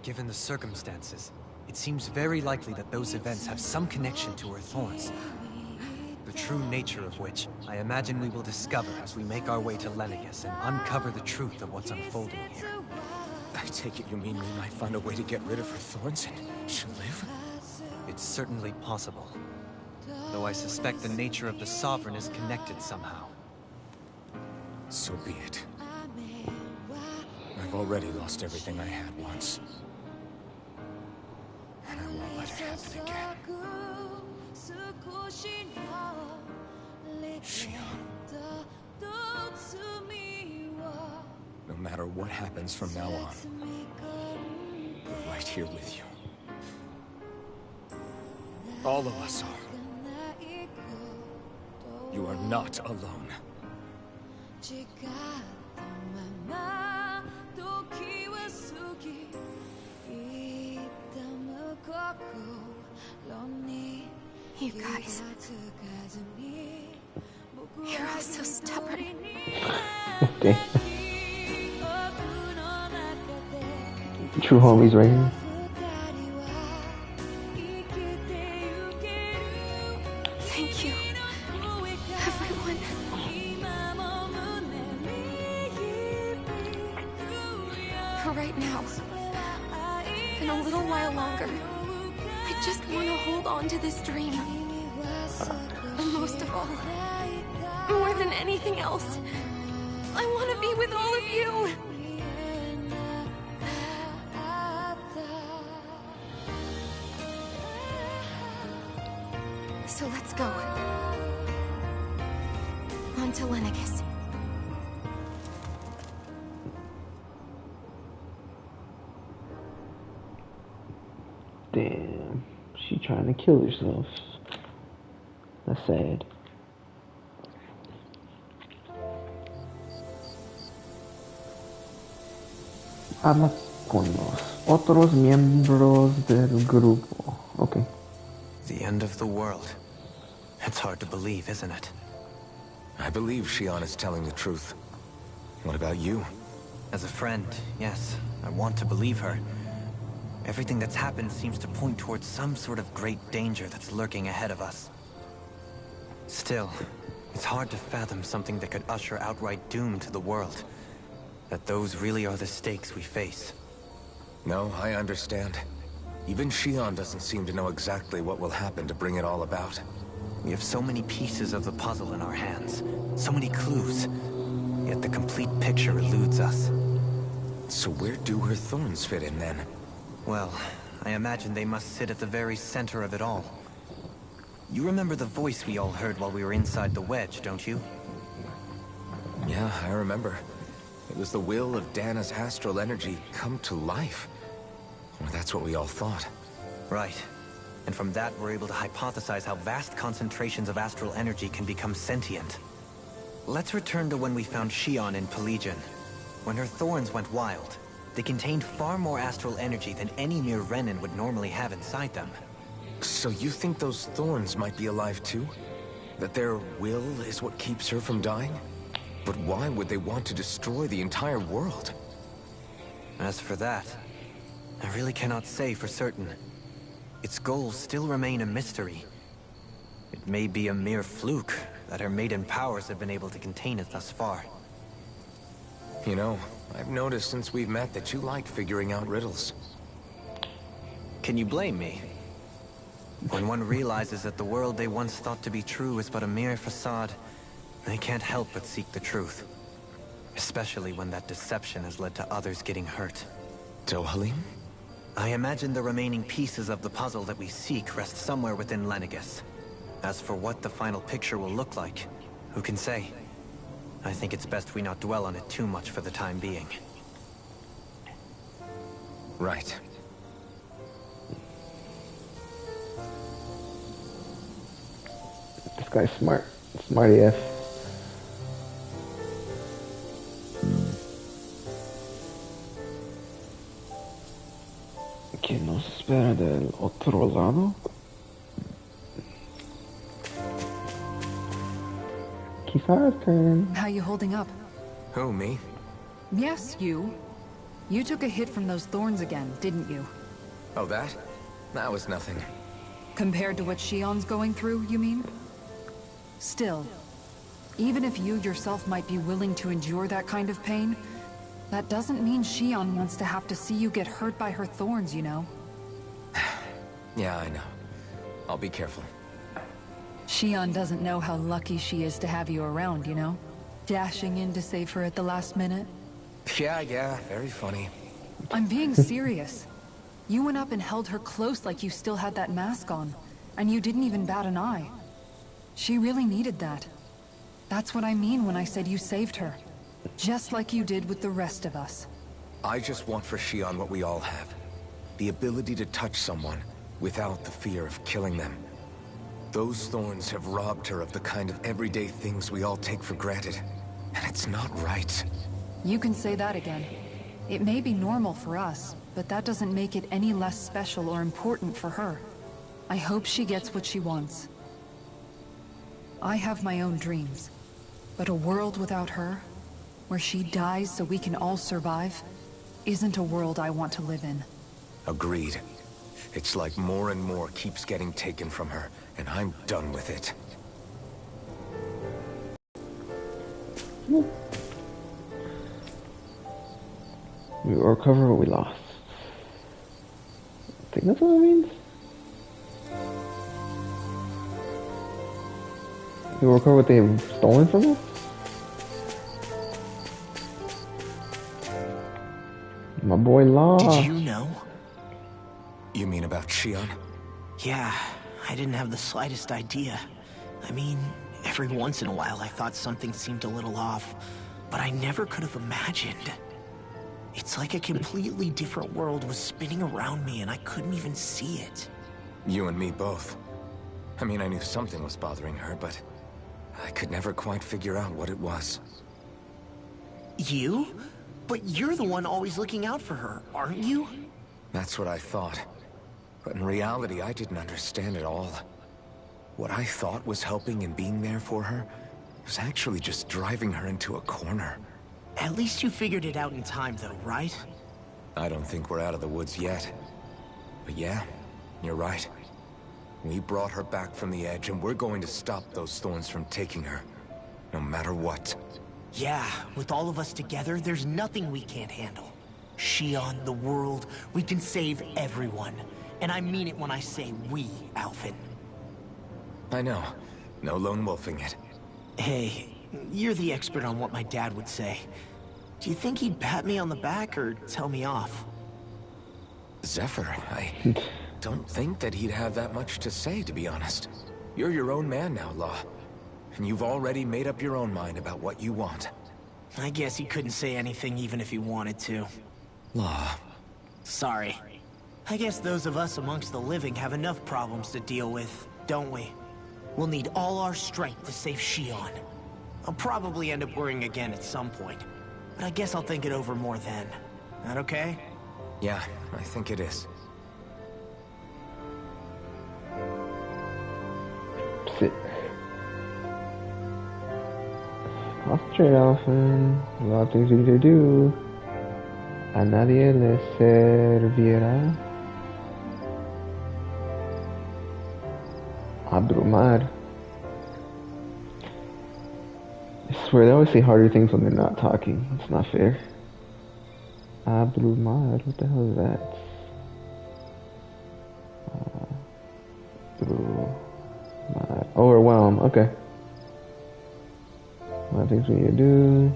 Given the circumstances, it seems very likely that those events have some connection to her thorns. The true nature of which, I imagine we will discover as we make our way to Lenegis and uncover the truth of what's unfolding here. I take it you mean we might find a way to get rid of her thorns and she'll live? It's certainly possible. Though I suspect the nature of the Sovereign is connected somehow. So be it. I've already lost everything I had once. And won't let it happen again. Shion. No matter what happens from now on, I'm right here with you. All of us are. You are not alone. You guys. You're all so stubborn. Okay. True homies right here. Thank you, everyone. For right now, and a little while longer, I just want to hold on to this dream. And most of all, more than anything else, I want to be with all of you. So let's go. On to Lenegis. Damn, she trying to kill herself. That's sad. Habla con los otros miembros del grupo. Okay. The end of the world. It's hard to believe, isn't it? I believe Shion is telling the truth. What about you? As a friend, yes, I want to believe her. Everything that's happened seems to point towards some sort of great danger that's lurking ahead of us. Still, it's hard to fathom something that could usher outright doom to the world. That those really are the stakes we face. No, I understand. Even Shion doesn't seem to know exactly what will happen to bring it all about. We have so many pieces of the puzzle in our hands, so many clues, yet the complete picture eludes us. So where do her thorns fit in then? Well, I imagine they must sit at the very center of it all. You remember the voice we all heard while we were inside the wedge, don't you? Yeah, I remember. It was the will of Dana's astral energy come to life. Or that's what we all thought. Right. And from that, we're able to hypothesize how vast concentrations of astral energy can become sentient. Let's return to when we found Shion in Pelagian. When her thorns went wild, they contained far more astral energy than any mere Renin would normally have inside them. So you think those thorns might be alive too? That their will is what keeps her from dying? But why would they want to destroy the entire world? As for that, I really cannot say for certain. Its goals still remain a mystery. It may be a mere fluke that her maiden powers have been able to contain it thus far. You know, I've noticed since we've met that you like figuring out riddles. Can you blame me? When one realizes that the world they once thought to be true is but a mere facade, they can't help but seek the truth. Especially when that deception has led to others getting hurt. Dohalim? I imagine the remaining pieces of the puzzle that we seek rest somewhere within Lenegis. As for what the final picture will look like, who can say? I think it's best we not dwell on it too much for the time being. Right. This guy's smart. Smarty F. ¿Qué nos espera del otro lado? Kisara's turn. How you holding up? Who, me? Yes, you. You took a hit from those thorns again, didn't you? Oh, that? That was nothing. Compared to what Shion's going through, you mean? Still, even if you yourself might be willing to endure that kind of pain, that doesn't mean Shion wants to have to see you get hurt by her thorns, you know? Yeah, I know. I'll be careful. Shion doesn't know how lucky she is to have you around, you know? Dashing in to save her at the last minute. Yeah, very funny. I'm being serious. You went up and held her close like you still had that mask on, and you didn't even bat an eye. She really needed that. That's what I mean when I said you saved her. Just like you did with the rest of us. I just want for Shion what we all have. The ability to touch someone without the fear of killing them. Those thorns have robbed her of the kind of everyday things we all take for granted. And it's not right. You can say that again. It may be normal for us, but that doesn't make it any less special or important for her. I hope she gets what she wants. I have my own dreams, but a world without her, where she dies so we can all survive, isn't a world I want to live in. Agreed. It's like more and more keeps getting taken from her, and I'm done with it. We will recover what we lost. I think that's what it means. We will recover what they've stolen from us? My boy Law. Did you know? You mean about Shion? Yeah, I didn't have the slightest idea. I mean, every once in a while I thought something seemed a little off, but I never could have imagined. It's like a completely different world was spinning around me and I couldn't even see it. You and me both. I mean, I knew something was bothering her, but I could never quite figure out what it was. You? But you're the one always looking out for her, aren't you? That's what I thought. But in reality, I didn't understand it all. What I thought was helping and being there for her was actually just driving her into a corner. At least you figured it out in time, though, right? I don't think we're out of the woods yet. But yeah, you're right. We brought her back from the edge, and we're going to stop those thorns from taking her. No matter what. Yeah, with all of us together, there's nothing we can't handle. Shion, the world, we can save everyone. And I mean it when I say we, Alvin. I know. No lone wolfing it. Hey, you're the expert on what my dad would say. Do you think he'd pat me on the back or tell me off? Zephyr, I don't think that he'd have that much to say, to be honest. You're your own man now, Law. And you've already made up your own mind about what you want. I guess he couldn't say anything even if he wanted to. Law. Sorry. I guess those of us amongst the living have enough problems to deal with, don't we? We'll need all our strength to save Shion. I'll probably end up worrying again at some point. But I guess I'll think it over more then. That okay? Yeah, I think it is. Sit. Concentrate, Alvin. A lot of things we need to do. A nadie le servirá abrumar. I swear, they always say harder things when they're not talking. It's not fair. Abrumar, what the hell is that? Abrumar. Overwhelm, okay. A lot of things we need to do.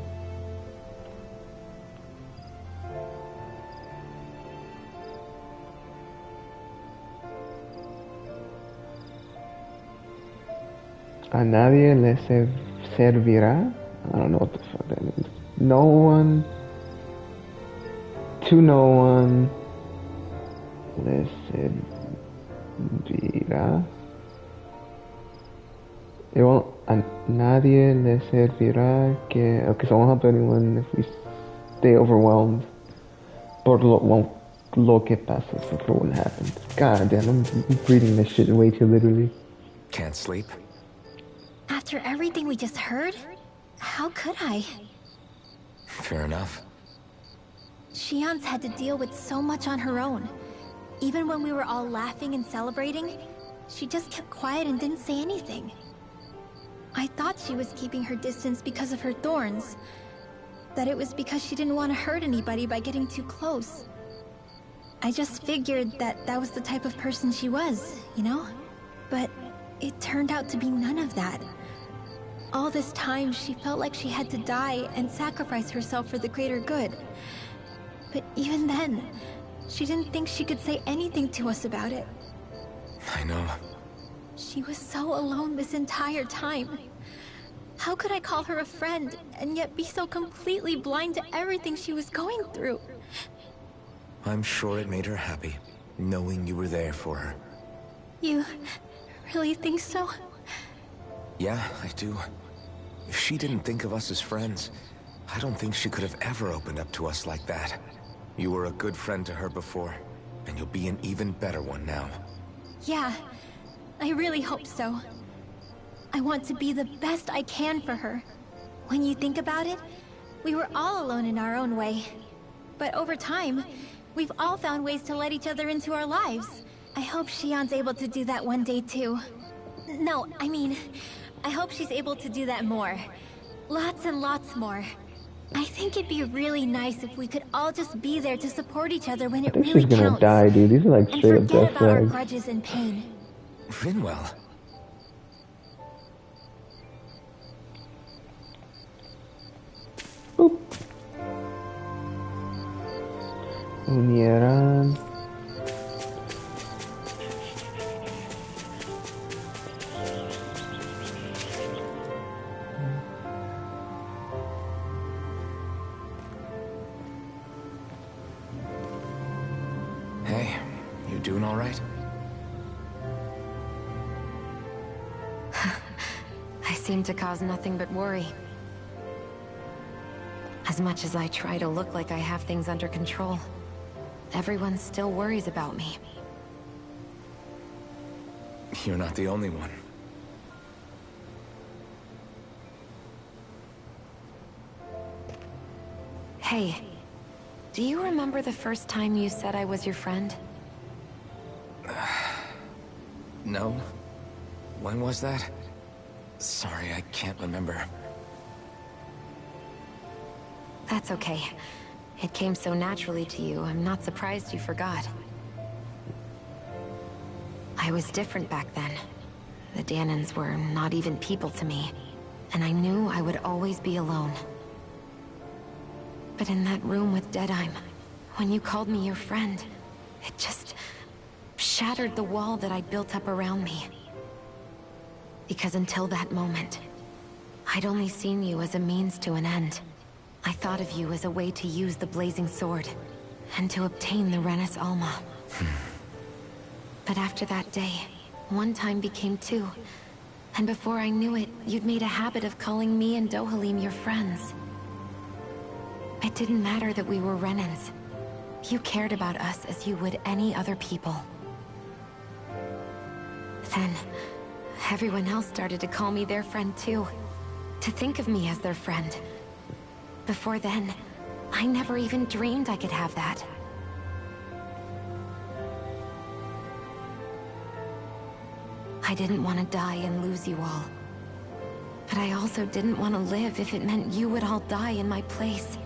A nadie le servirá. I don't know what the fuck that means. No one. To no one. Le servirá. It won't. A nadie le servirá que. Okay, so it won't help anyone if we stay overwhelmed. Por lo que pasa, so for what happens. God damn, I'm reading this shit way too literally. Can't sleep? After everything we just heard, how could I? Fair enough. Shion's had to deal with so much on her own. Even when we were all laughing and celebrating, she just kept quiet and didn't say anything. I thought she was keeping her distance because of her thorns. That it was because she didn't want to hurt anybody by getting too close. I just figured that that was the type of person she was, you know? But it turned out to be none of that. All this time, she felt like she had to die and sacrifice herself for the greater good. But even then, She didn't think she could say anything to us about it. I know. She was so alone this entire time. How could I call her a friend and yet be so completely blind to everything she was going through? I'm sure it made her happy, knowing you were there for her. You really think so? Yeah, I do. If she didn't think of us as friends, I don't think she could have ever opened up to us like that. You were a good friend to her before, and you'll be an even better one now. Yeah, I really hope so. I want to be the best I can for her. When you think about it, we were all alone in our own way. But over time, we've all found ways to let each other into our lives. I hope Shion's able to do that one day too. No, I mean, I hope she's able to do that more. Lots and lots more. I think it'd be really nice if we could all just be there to support each other when it I think really she's gonna counts. die, dude. These are like And straight up forget death about our flags. grudges and pain. Rinwell. Boop. Unieran. Hey, you doing all right? I seem to cause nothing but worry. As much as I try to look like I have things under control, everyone still worries about me. You're not the only one. Hey, do you remember the first time you said I was your friend? No? When was that? Sorry, I can't remember. That's okay. It came so naturally to you, I'm not surprised you forgot. I was different back then. The Danans were not even people to me, and I knew I would always be alone. But in that room with Deadeye, when you called me your friend, it just shattered the wall that I'd built up around me. Because until that moment, I'd only seen you as a means to an end. I thought of you as a way to use the blazing sword, and to obtain the Renis Alma. But after that day, one time became two, and before I knew it, you'd made a habit of calling me and Dohalim your friends. It didn't matter that we were Renans. You cared about us as you would any other people. Then, everyone else started to call me their friend too. To think of me as their friend. Before then, I never even dreamed I could have that. I didn't want to die and lose you all. But I also didn't want to live if it meant you would all die in my place.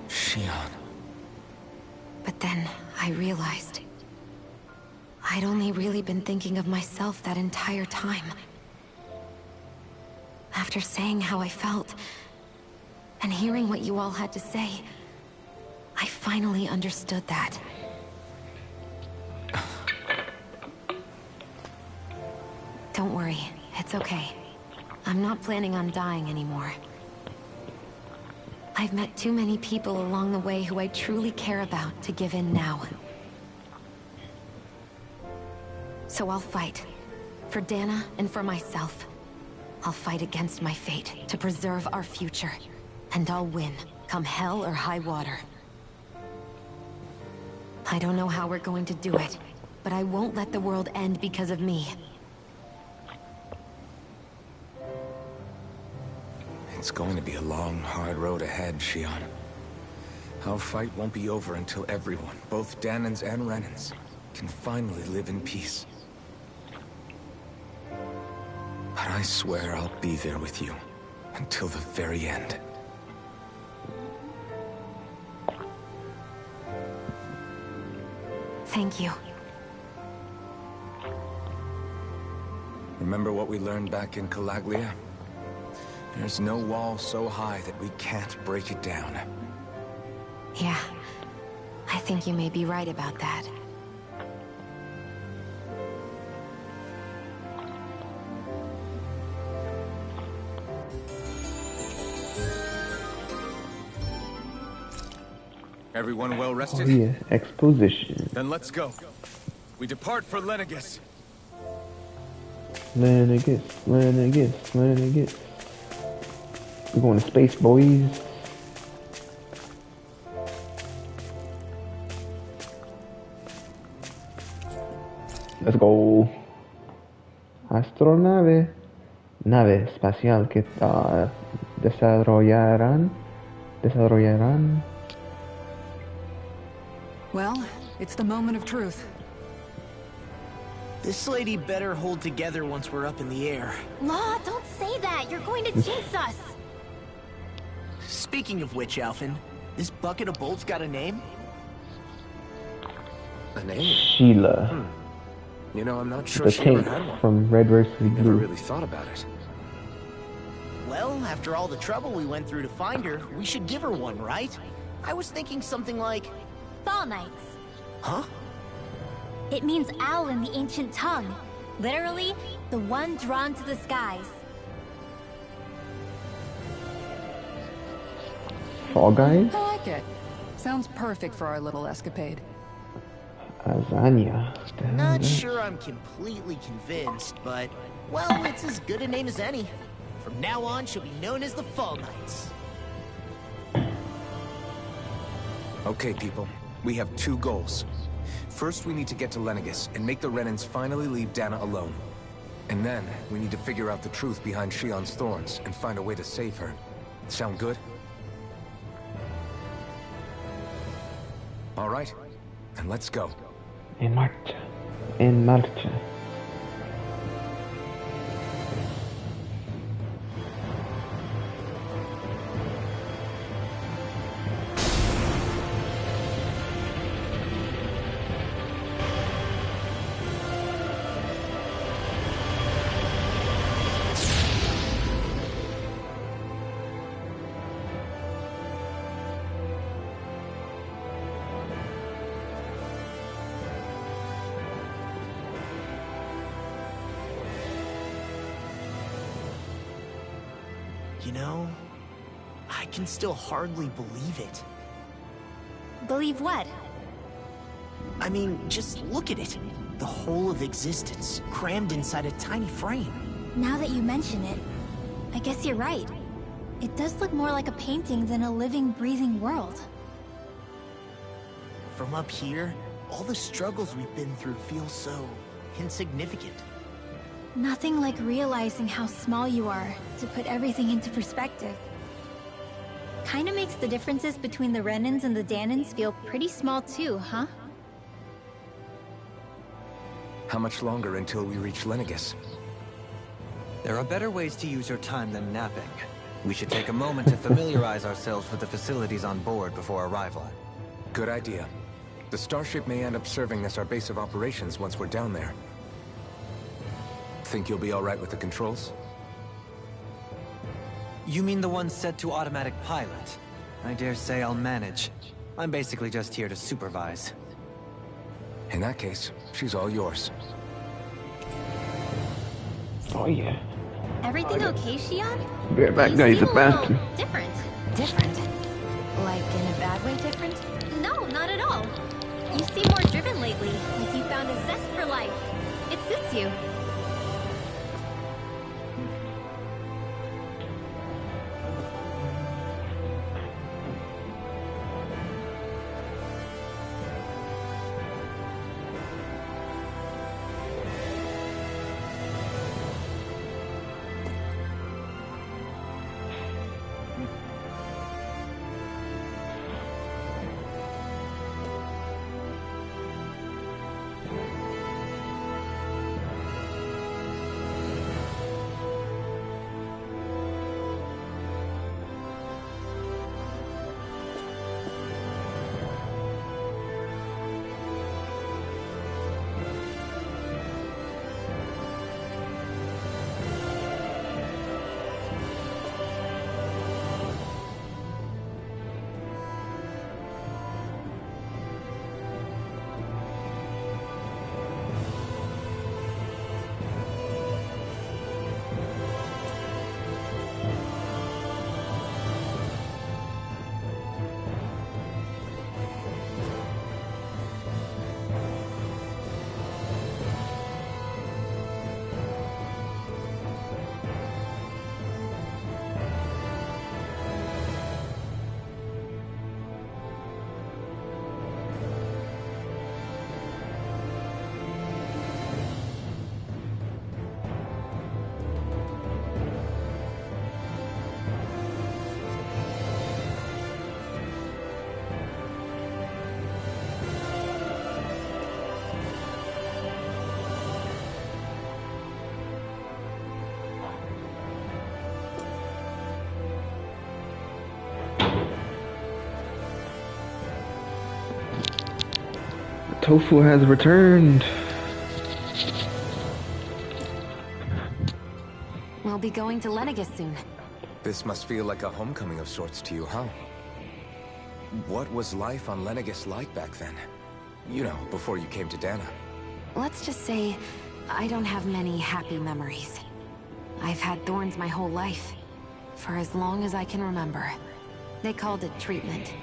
Shion. But then, I realized I'd only really been thinking of myself that entire time. After saying how I felt, and hearing what you all had to say, I finally understood that. Don't worry, it's okay. I'm not planning on dying anymore. I've met too many people along the way who I truly care about to give in now. So I'll fight. For Dana and for myself. I'll fight against my fate to preserve our future. And I'll win, come hell or high water. I don't know how we're going to do it, but I won't let the world end because of me. It's going to be a long, hard road ahead, Shion. Our fight won't be over until everyone, both Danans and Renans, can finally live in peace. But I swear I'll be there with you, until the very end. Thank you. Remember what we learned back in Calaglia? There's no wall so high that we can't break it down. Yeah, I think you may be right about that. Everyone well rested? Oh yeah, exposition. Then let's go. We depart for Lenegis. Lenegis, Lenegis, Lenegis. We're going to space, boys. Let's go. Astronave. Nave espacial que desarrollarán. Well, it's the moment of truth. This lady better hold together once we're up in the air. Law, don't say that. You're going to jinx us. Speaking of which, Alphen, this bucket of bolts got a name? A name? Sheila. You know, I'm not sure The she ever tank had one. from Red vs. Never Blue. really thought about it. Well, after all the trouble we went through to find her, we should give her one, right? I was thinking something like... Fall Knights. Huh? It means owl in the ancient tongue. Literally, the one drawn to the skies. Fall Guys? I like it. Sounds perfect for our little escapade. Azania. Not sure I'm completely convinced, but... Well, it's as good a name as any. From now on, she'll be known as the Fall Knights. Okay, people. We have two goals. First, we need to get to Lenegis and make the Renans finally leave Dana alone. And then, we need to figure out the truth behind Shion's thorns and find a way to save her. Sound good? All right, then let's go. En marcha. En marcha. You know, I can still hardly believe it. Believe what? I mean, just look at it. The whole of existence, crammed inside a tiny frame. Now that you mention it, I guess you're right. It does look more like a painting than a living, breathing world. From up here, all the struggles we've been through feel so insignificant. Nothing like realizing how small you are to put everything into perspective. Kinda makes the differences between the Renans and the Danans feel pretty small too, huh? How much longer until we reach Lenegis? There are better ways to use your time than napping. We should take a moment to familiarize ourselves with the facilities on board before arrival. Good idea. The starship may end up serving as our base of operations once we're down there. Think you'll be all right with the controls? You mean the one set to automatic pilot? I dare say I'll manage. I'm basically just here to supervise. In that case, she's all yours. Oh yeah. Everything okay, Shion? Be right back, You guys. seem The a little bathroom. different. Different? Like in a bad way different? No, not at all. You seem more driven lately, like you found a zest for life. It suits you. Christofu has returned. We'll be going to Lenegis soon. This must feel like a homecoming of sorts to you, huh? What was life on Lenegis like back then? You know, before you came to Dana. Let's just say, I don't have many happy memories. I've had thorns my whole life, for as long as I can remember. They called it treatment,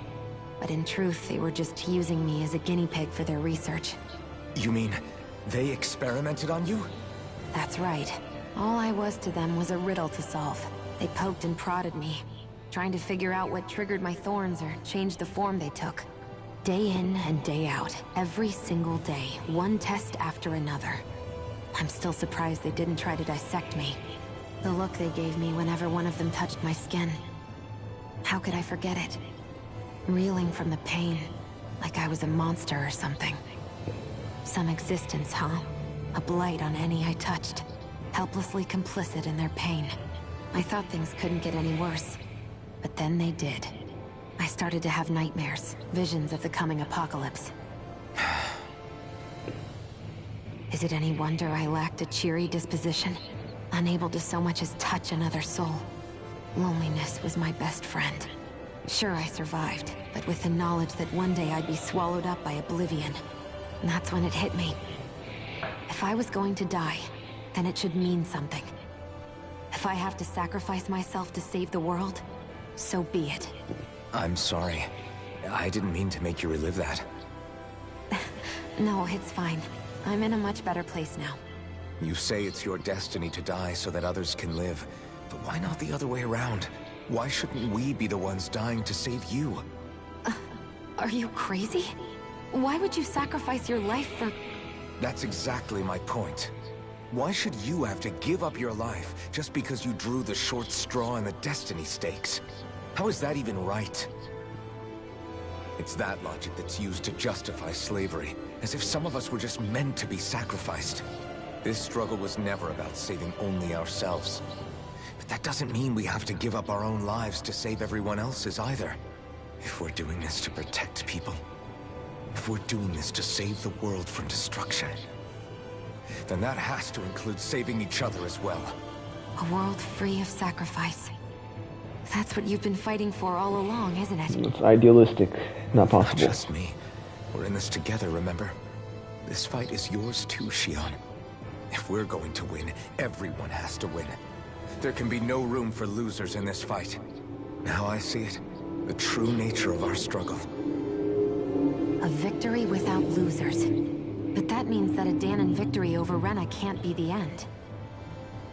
but in truth, they were just using me as a guinea pig for their research. You mean, they experimented on you? That's right. All I was to them was a riddle to solve. They poked and prodded me, trying to figure out what triggered my thorns or changed the form they took. Day in and day out, every single day, one test after another. I'm still surprised they didn't try to dissect me. The look they gave me whenever one of them touched my skin. How could I forget it? Reeling from the pain, like I was a monster or something. Some existence, huh? A blight on any I touched. Helplessly complicit in their pain. I thought things couldn't get any worse. But then they did. I started to have nightmares, visions of the coming apocalypse. Is it any wonder I lacked a cheery disposition? Unable to so much as touch another soul. Loneliness was my best friend. Sure, I survived, but with the knowledge that one day I'd be swallowed up by oblivion. And that's when it hit me. If I was going to die, then it should mean something. If I have to sacrifice myself to save the world, so be it. I'm sorry. I didn't mean to make you relive that. No, it's fine. I'm in a much better place now. You say it's your destiny to die so that others can live. But why not the other way around? Why shouldn't we be the ones dying to save you? Are you crazy? Why would you sacrifice your life for... That's exactly my point. Why should you have to give up your life just because you drew the short straw in the destiny stakes? How is that even right? It's that logic that's used to justify slavery, as if some of us were just meant to be sacrificed. This struggle was never about saving only ourselves. But that doesn't mean we have to give up our own lives to save everyone else's either. If we're doing this to protect people, if we're doing this to save the world from destruction, then that has to include saving each other as well. A world free of sacrifice. That's what you've been fighting for all along, isn't it? It's idealistic, not possible. Not just me. We're in this together, remember? This fight is yours too, Shion. If we're going to win, everyone has to win. There can be no room for losers in this fight. Now I see it. The true nature of our struggle. A victory without losers. But that means that a Danon victory over Rena can't be the end.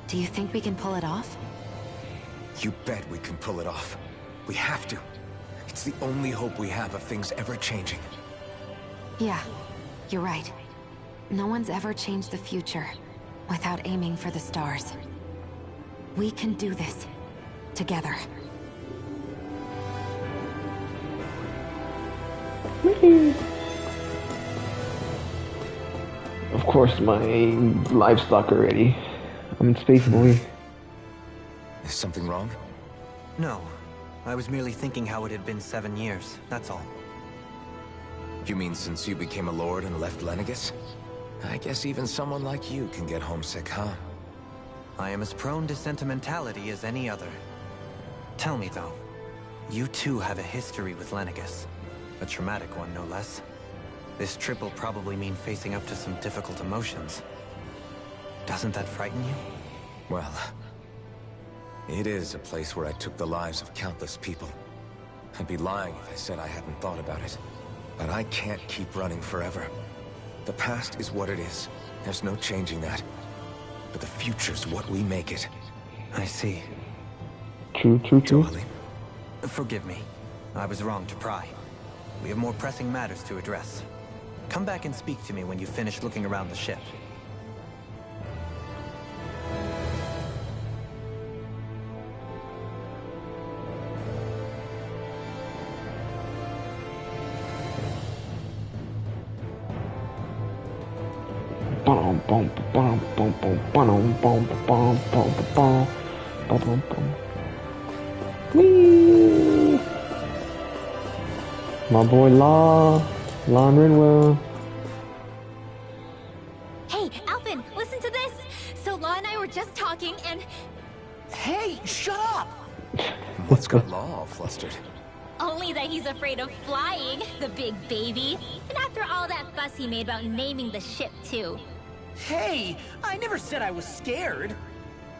Do you think we can pull it off? You bet we can pull it off. We have to. It's the only hope we have of things ever changing. Yeah, you're right. No one's ever changed the future without aiming for the stars. We can do this. Together. Of course, my livestock are ready. I'm in space, boy. Is something wrong? No. I was merely thinking how it had been 7 years, that's all. You mean since you became a lord and left Lenegis? I guess even someone like you can get homesick, huh? I am as prone to sentimentality as any other. Tell me though, you too have a history with Lenegis. A traumatic one, no less. This trip will probably mean facing up to some difficult emotions. Doesn't that frighten you? Well, it is a place where I took the lives of countless people. I'd be lying if I said I hadn't thought about it. But I can't keep running forever. The past is what it is. There's no changing that. But the future's what we make it. I see. True. Jolie? Forgive me. I was wrong to pry. We have more pressing matters to address. Come back and speak to me when you finish looking around the ship. Whee! My boy Law, Lon Rinwell. Hey, Alvin, listen to this! So Law and I were just talking, and... Hey, shut up! What's got Law all flustered? Only that he's afraid of flying, the big baby. And after all that fuss he made about naming the ship, too. Hey, I never said I was scared.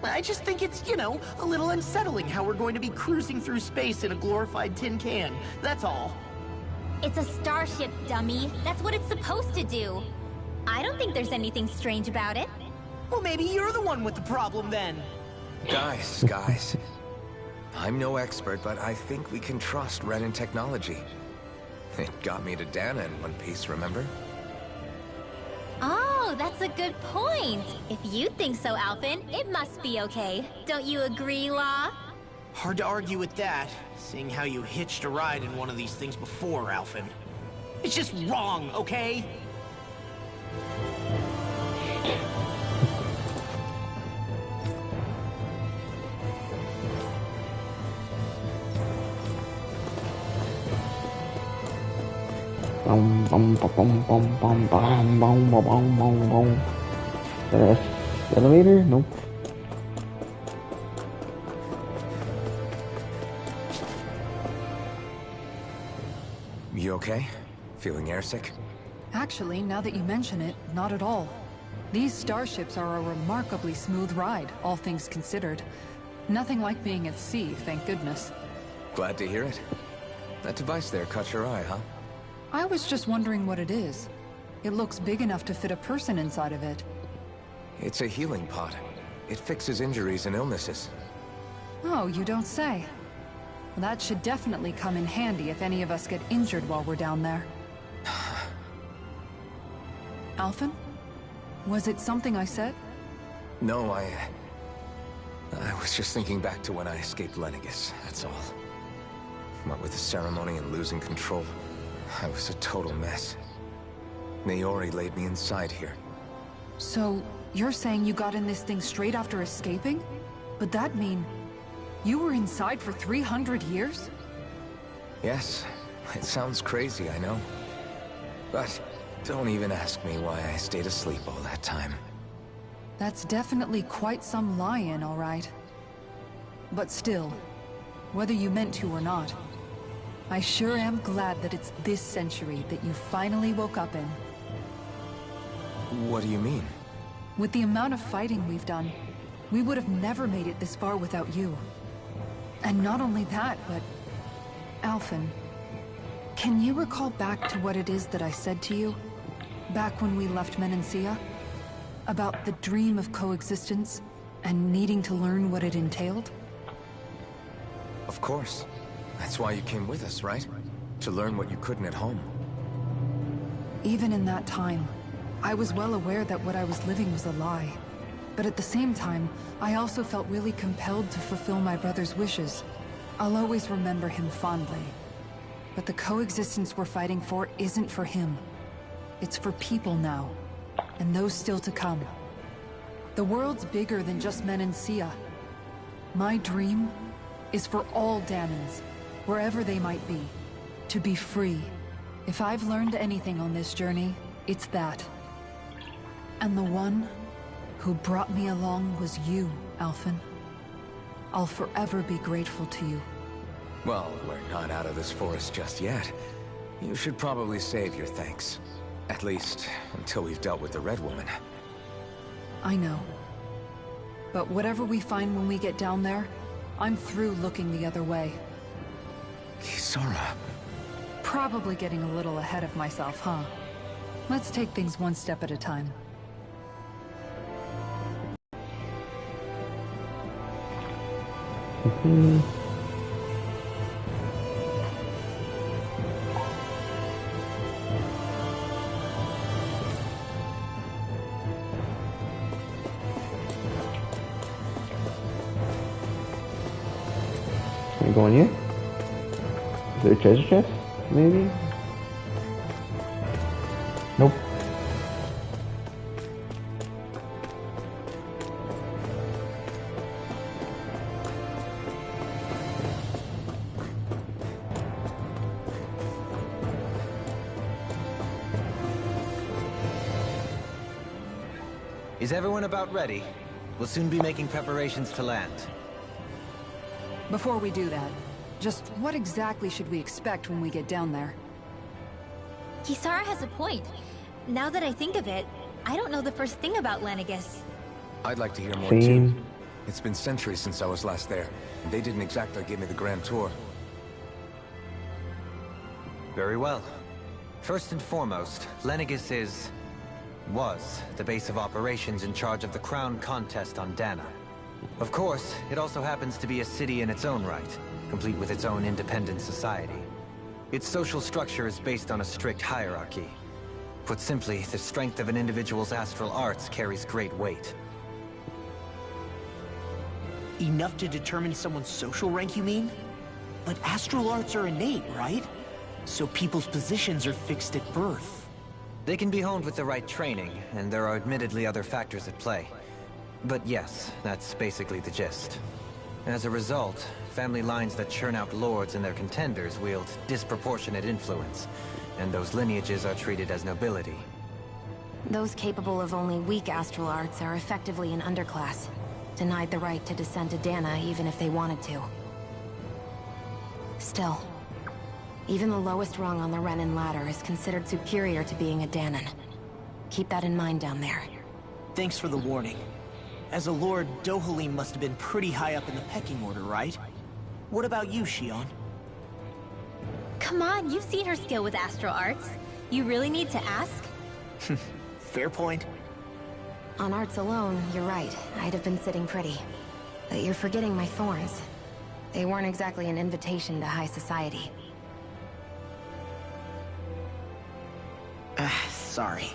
I just think it's, you know, a little unsettling how we're going to be cruising through space in a glorified tin can. That's all. It's a starship, dummy. That's what it's supposed to do. I don't think there's anything strange about it. Well, maybe you're the one with the problem then. Guys. I'm no expert, but I think we can trust Renan technology. It got me to Dana in one piece, remember? Oh, that's a good point. If you think so, Alvin, it must be okay. Don't you agree, Law? Hard to argue with that, seeing how you hitched a ride in one of these things before, Alvin. It's just wrong, okay? Bum bum bum bum bum bum bum bum bum bum bum. Elevator? Nope. You okay? Feeling airsick? Actually, now that you mention it, not at all. These starships are a remarkably smooth ride, all things considered. Nothing like being at sea, thank goodness. Glad to hear it. That device there caught your eye, huh? I was just wondering what it is. It looks big enough to fit a person inside of it. It's a healing pod. It fixes injuries and illnesses. Oh, you don't say. Well, that should definitely come in handy if any of us get injured while we're down there. Alphen? Was it something I said? No, I was just thinking back to when I escaped Lenegis, that's all. What with the ceremony and losing control, I was a total mess. Naori laid me inside here. So, you're saying you got in this thing straight after escaping? But that mean... you were inside for 300 years? Yes, it sounds crazy, I know. But don't even ask me why I stayed asleep all that time. That's definitely quite some lie-in, all right. But still, whether you meant to or not, I sure am glad that it's this century that you finally woke up in. What do you mean? With the amount of fighting we've done, we would have never made it this far without you. And not only that, but... Alphen, can you recall back to what it is that I said to you? Back when we left Menancia? About the dream of coexistence, and needing to learn what it entailed? Of course. That's why you came with us, right? To learn what you couldn't at home. Even in that time, I was well aware that what I was living was a lie. But at the same time, I also felt really compelled to fulfill my brother's wishes. I'll always remember him fondly. But the coexistence we're fighting for isn't for him. It's for people now, and those still to come. The world's bigger than just Menancia. My dream is for all Danans, wherever they might be, to be free. If I've learned anything on this journey, it's that. And the one who brought me along was you, Alphen. I'll forever be grateful to you. Well, we're not out of this forest just yet. You should probably save your thanks. At least, until we've dealt with the Red Woman. I know. But whatever we find when we get down there, I'm through looking the other way. Kisara. Probably getting a little ahead of myself, huh? Let's take things one step at a time. Can we go in here? Is there a treasure chest? Maybe? Nope. Is everyone about ready? We'll soon be making preparations to land. Before we do that, just what exactly should we expect when we get down there? Kisara has a point. Now that I think of it, I don't know the first thing about Lenegis. I'd like to hear more Same. too. It's been centuries since I was last there, and they didn't exactly give me the grand tour. Very well. First and foremost, Lenegis was the base of operations in charge of the crown contest on Dana. Of course, it also happens to be a city in its own right, complete with its own independent society. Its social structure is based on a strict hierarchy. Put simply, the strength of an individual's astral arts carries great weight. Enough to determine someone's social rank, you mean? But astral arts are innate, right? So people's positions are fixed at birth. They can be honed with the right training, and there are admittedly other factors at play. But yes, that's basically the gist. As a result, family lines that churn out lords and their contenders wield disproportionate influence, and those lineages are treated as nobility. Those capable of only weak astral arts are effectively an underclass, denied the right to descend to Dana even if they wanted to. Still, even the lowest rung on the Renin ladder is considered superior to being a Danan. Keep that in mind down there. Thanks for the warning. As a lord, Dohalim must have been pretty high up in the pecking order, right? What about you, Shion? Come on, you've seen her skill with astral arts. You really need to ask? Fair point. On arts alone, you're right. I'd have been sitting pretty. But you're forgetting my thorns. They weren't exactly an invitation to high society. Sorry.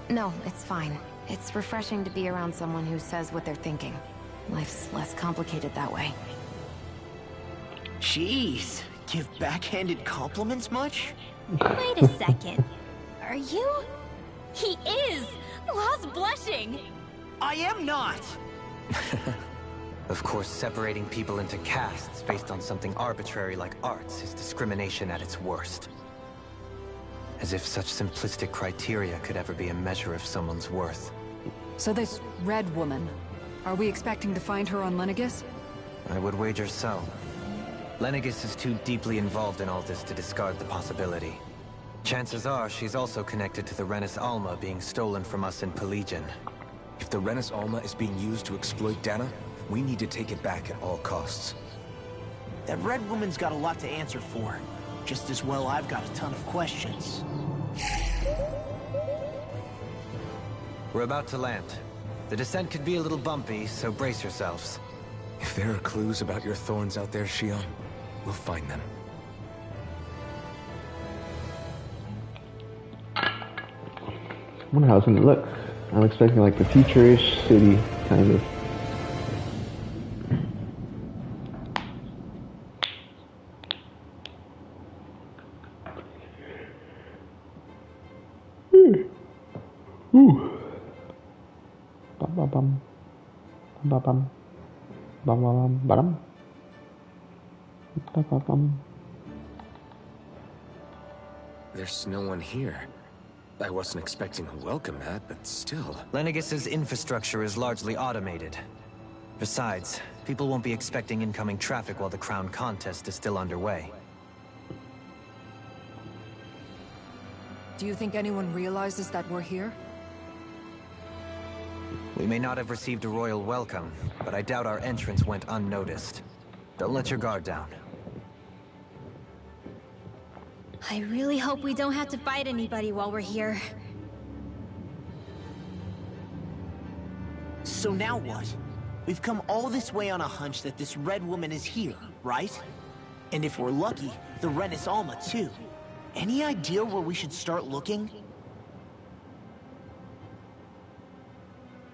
No, it's fine. It's refreshing to be around someone who says what they're thinking. Life's less complicated that way. Jeez, give backhanded compliments much? Wait a second. Are you? He is! Law's blushing! I am not! Of course, separating people into castes based on something arbitrary like arts is discrimination at its worst. As if such simplistic criteria could ever be a measure of someone's worth. So this red woman, are we expecting to find her on Lenegis? I would wager so. Lenegis is too deeply involved in all this to discard the possibility. Chances are she's also connected to the Renis Alma being stolen from us in Pelegion. If the Renis Alma is being used to exploit Dana, we need to take it back at all costs. That red woman's got a lot to answer for. Just as well I've got a ton of questions. We're about to land. The descent could be a little bumpy, so brace yourselves. If there are clues about your thorns out there, Shion, we'll find them. I wonder how it's gonna look. I'm expecting like the future-ish city, kind of. Bum bum bum. Bum bum. Bum bum bum. Bum bum bum. There's no one here. I wasn't expecting a welcome mat, but still. Lenegis's infrastructure is largely automated. Besides, people won't be expecting incoming traffic while the crown contest is still underway. Do you think anyone realizes that we're here? We may not have received a royal welcome, but I doubt our entrance went unnoticed. Don't let your guard down. I really hope we don't have to fight anybody while we're here. So now what? We've come all this way on a hunch that this red woman is here, right? And if we're lucky, the Renis Alma too. Any idea where we should start looking?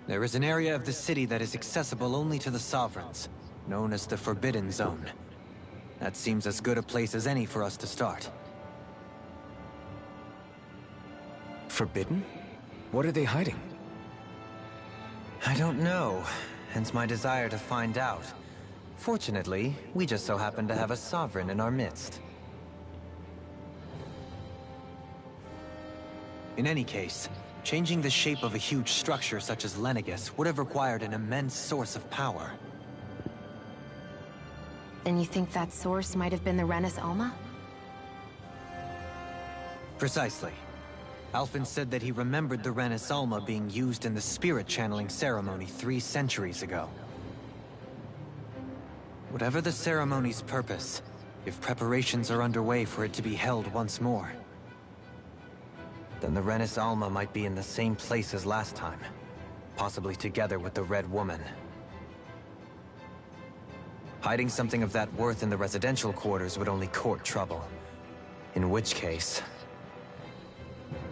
There is an area of the city that is accessible only to the Sovereigns, known as the Forbidden Zone. That seems as good a place as any for us to start. Forbidden? What are they hiding? I don't know, hence my desire to find out. Fortunately, we just so happen to have a Sovereign in our midst. In any case, Changing the shape of a huge structure such as Lenegis would have required an immense source of power. Then you think that source might have been the Renis Alma? Precisely. Alphen said that he remembered the Renis Alma being used in the spirit channeling ceremony 3 centuries ago. Whatever the ceremony's purpose, if preparations are underway for it to be held once more, then the Renis Alma might be in the same place as last time, possibly together with the Red Woman. Hiding something of that worth in the residential quarters would only court trouble. In which case...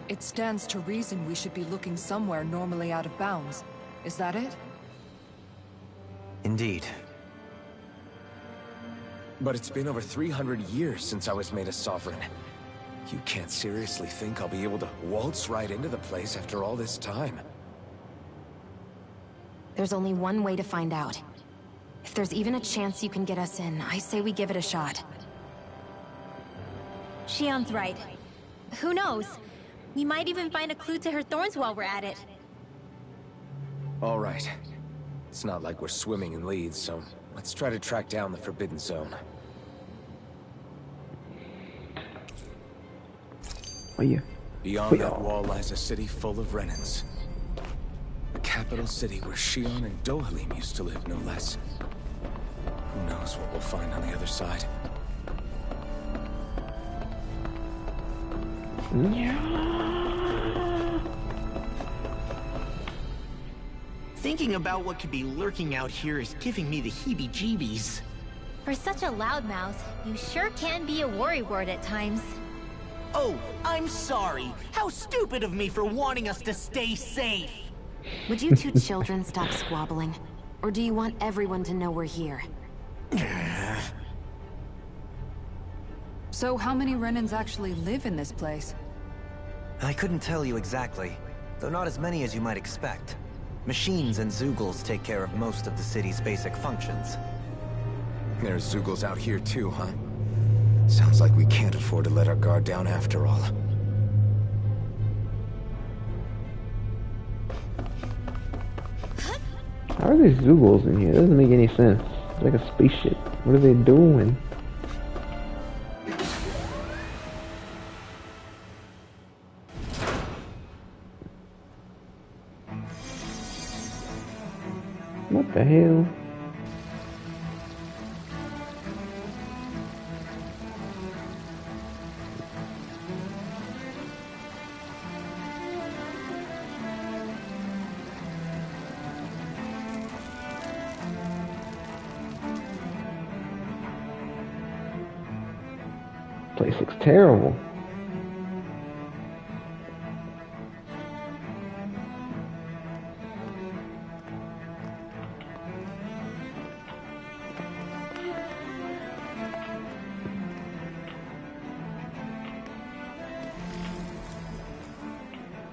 It stands to reason we should be looking somewhere normally out of bounds. Is that it? Indeed. But it's been over 300 years since I was made a sovereign. You can't seriously think I'll be able to waltz right into the place after all this time. There's only one way to find out. If there's even a chance you can get us in, I say we give it a shot. Shion's right. Who knows? We might even find a clue to her thorns while we're at it. All right. It's not like we're swimming in leads, so let's try to track down the Forbidden Zone. Oh yeah. Beyond that wall lies a city full of Renans. The capital city where Shion and Dohalim used to live, no less. Who knows what we'll find on the other side? Thinking about what could be lurking out here is giving me the heebie-jeebies. For such a loudmouth, you sure can be a worrywart at times. Oh, I'm sorry. How stupid of me for wanting us to stay safe. Would you two children stop squabbling? Or do you want everyone to know we're here? So how many Renans actually live in this place? I couldn't tell you exactly, though not as many as you might expect. Machines and Zeugles take care of most of the city's basic functions. There's Zeugles out here too, huh? Sounds like we can't afford to let our guard down after all. How are these Zeugles in here? It doesn't make any sense. It's like a spaceship. What are they doing? What the hell? Place looks terrible.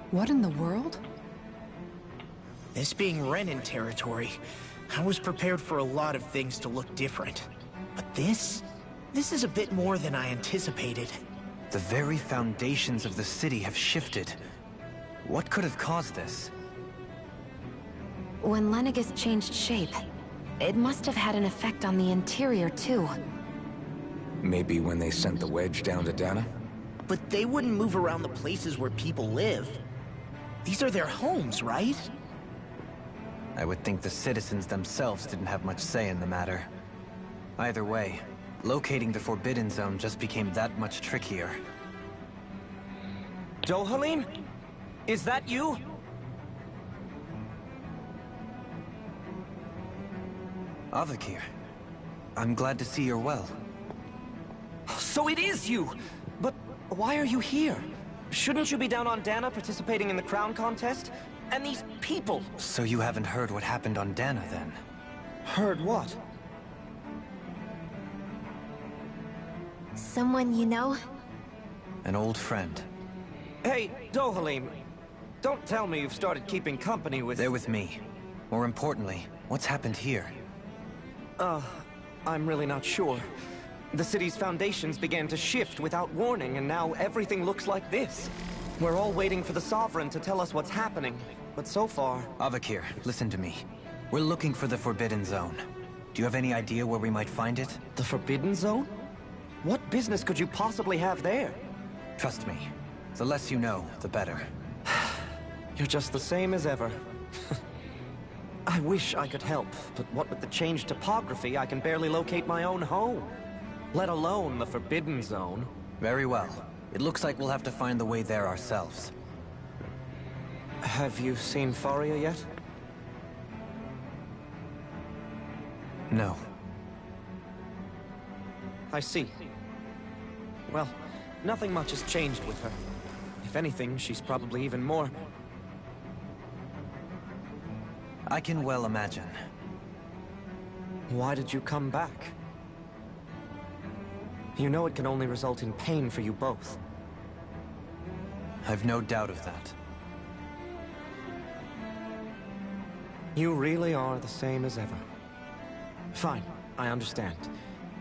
What in the world? This being Renan territory, I was prepared for a lot of things to look different. But this is a bit more than I anticipated. The very foundations of the city have shifted. What could have caused this? When Lenegis changed shape, it must have had an effect on the interior too. Maybe when they sent the wedge down to Dana? But they wouldn't move around the places where people live. These are their homes, right? I would think the citizens themselves didn't have much say in the matter. Either way, locating the Forbidden Zone just became that much trickier. Dohalim? Is that you? Avakir, I'm glad to see you're well. So it is you! But why are you here? Shouldn't you be down on Dana participating in the crown contest? And these people! So you haven't heard what happened on Dana, then? Heard what? Someone you know? An old friend. Hey, Dohalim, don't tell me you've started keeping company with... They're with me. More importantly, what's happened here? I'm really not sure. The city's foundations began to shift without warning, and now everything looks like this. We're all waiting for the Sovereign to tell us what's happening, but so far... Avakir, listen to me. We're looking for the Forbidden Zone. Do you have any idea where we might find it? The Forbidden Zone? What business could you possibly have there? Trust me. The less you know, the better. You're just the same as ever. I wish I could help, but what with the changed topography, I can barely locate my own home. Let alone the Forbidden Zone. Very well. It looks like we'll have to find the way there ourselves. Have you seen Faria yet? No. I see. Well, nothing much has changed with her. If anything, she's probably even more... I can well imagine. Why did you come back? You know it can only result in pain for you both. I've no doubt of that. You really are the same as ever. Fine, I understand.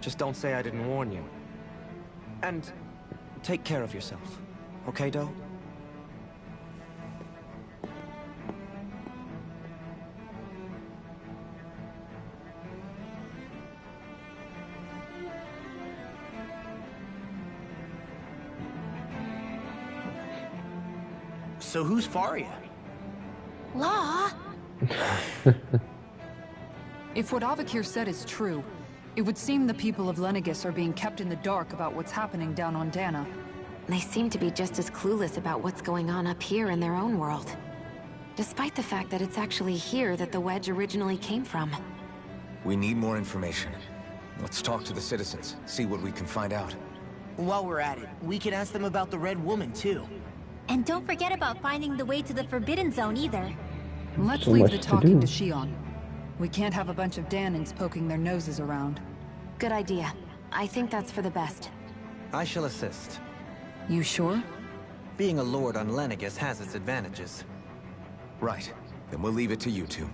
Just don't say I didn't warn you. And take care of yourself. Okay, Doe? So who's Faria? Law? If what Avakir said is true, it would seem the people of Lenegis are being kept in the dark about what's happening down on Dana. They seem to be just as clueless about what's going on up here in their own world. Despite the fact that it's actually here that the wedge originally came from. We need more information. Let's talk to the citizens, see what we can find out. While we're at it, we can ask them about the Red Woman, too. And don't forget about finding the way to the Forbidden Zone either. Let's So leave much the to talking do. to Shion. We can't have a bunch of Danans poking their noses around. Good idea. I think that's for the best. I shall assist. You sure? Being a lord on Lenegis has its advantages. Right. Then we'll leave it to you two.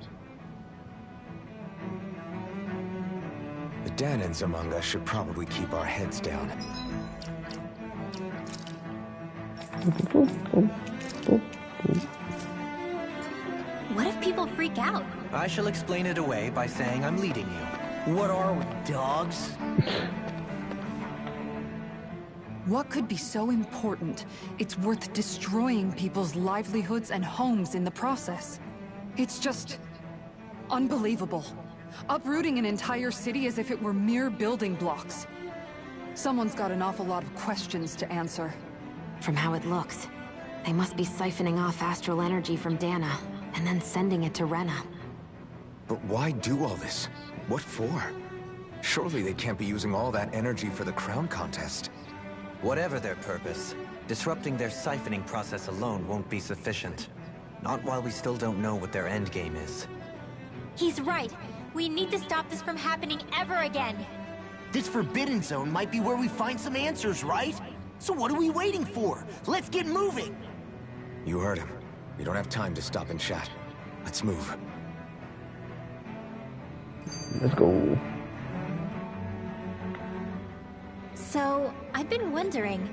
The Danans among us should probably keep our heads down. What if people freak out? I shall explain it away by saying I'm leading you. What are we, dogs? What could be so important? It's worth destroying people's livelihoods and homes in the process. It's just... unbelievable. Uprooting an entire city as if it were mere building blocks. Someone's got an awful lot of questions to answer. From how it looks, they must be siphoning off astral energy from Dana, and then sending it to Rena. But why do all this? What for? Surely they can't be using all that energy for the crown contest. Whatever their purpose, disrupting their siphoning process alone won't be sufficient. Not while we still don't know what their endgame is. He's right. We need to stop this from happening ever again. This Forbidden Zone might be where we find some answers, right? So what are we waiting for? Let's get moving! You heard him. We don't have time to stop and chat. Let's move. Let's go. So, I've been wondering,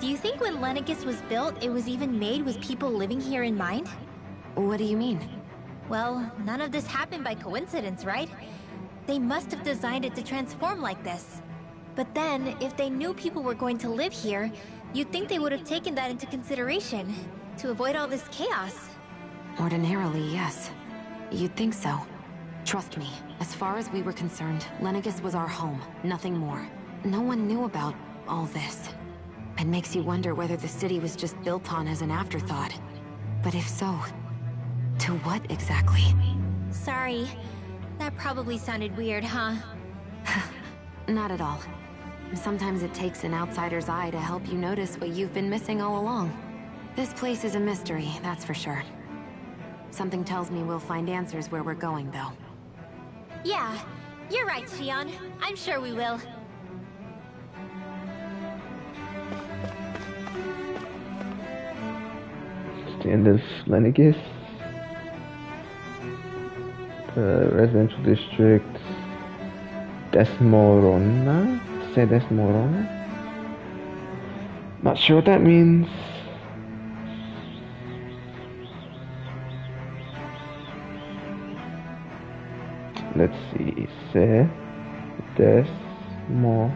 do you think when Lenegis was built, it was even made with people living here in mind? What do you mean? Well, none of this happened by coincidence, right? They must have designed it to transform like this. But then, if they knew people were going to live here, you'd think they would have taken that into consideration, to avoid all this chaos. Ordinarily, yes. You'd think so. Trust me, as far as we were concerned, Lenegis was our home, nothing more. No one knew about all this. It makes you wonder whether the city was just built on as an afterthought. But if so, to what exactly? Sorry. That probably sounded weird, huh? Not at all. Sometimes it takes an outsider's eye to help you notice what you've been missing all along. This place is a mystery, that's for sure. Something tells me we'll find answers where we're going, though. Yeah, you're right, Shion. I'm sure we will. The end of Lenegis. The residential district. Desmorona? Say Desmorona? Not sure what that means. Let's see. Se desmo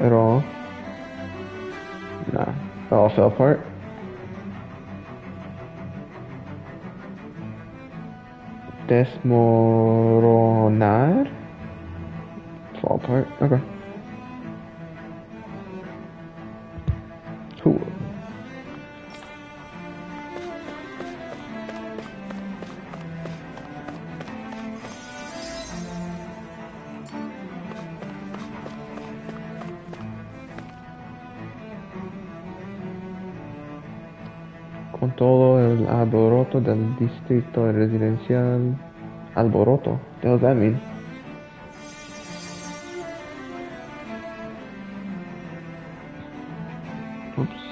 ro nah. It all fell apart. Desmoronar. Fall apart. Okay. Cool. Con todo el alboroto del distrito residencial. Alboroto? What the hell does that mean? Oops.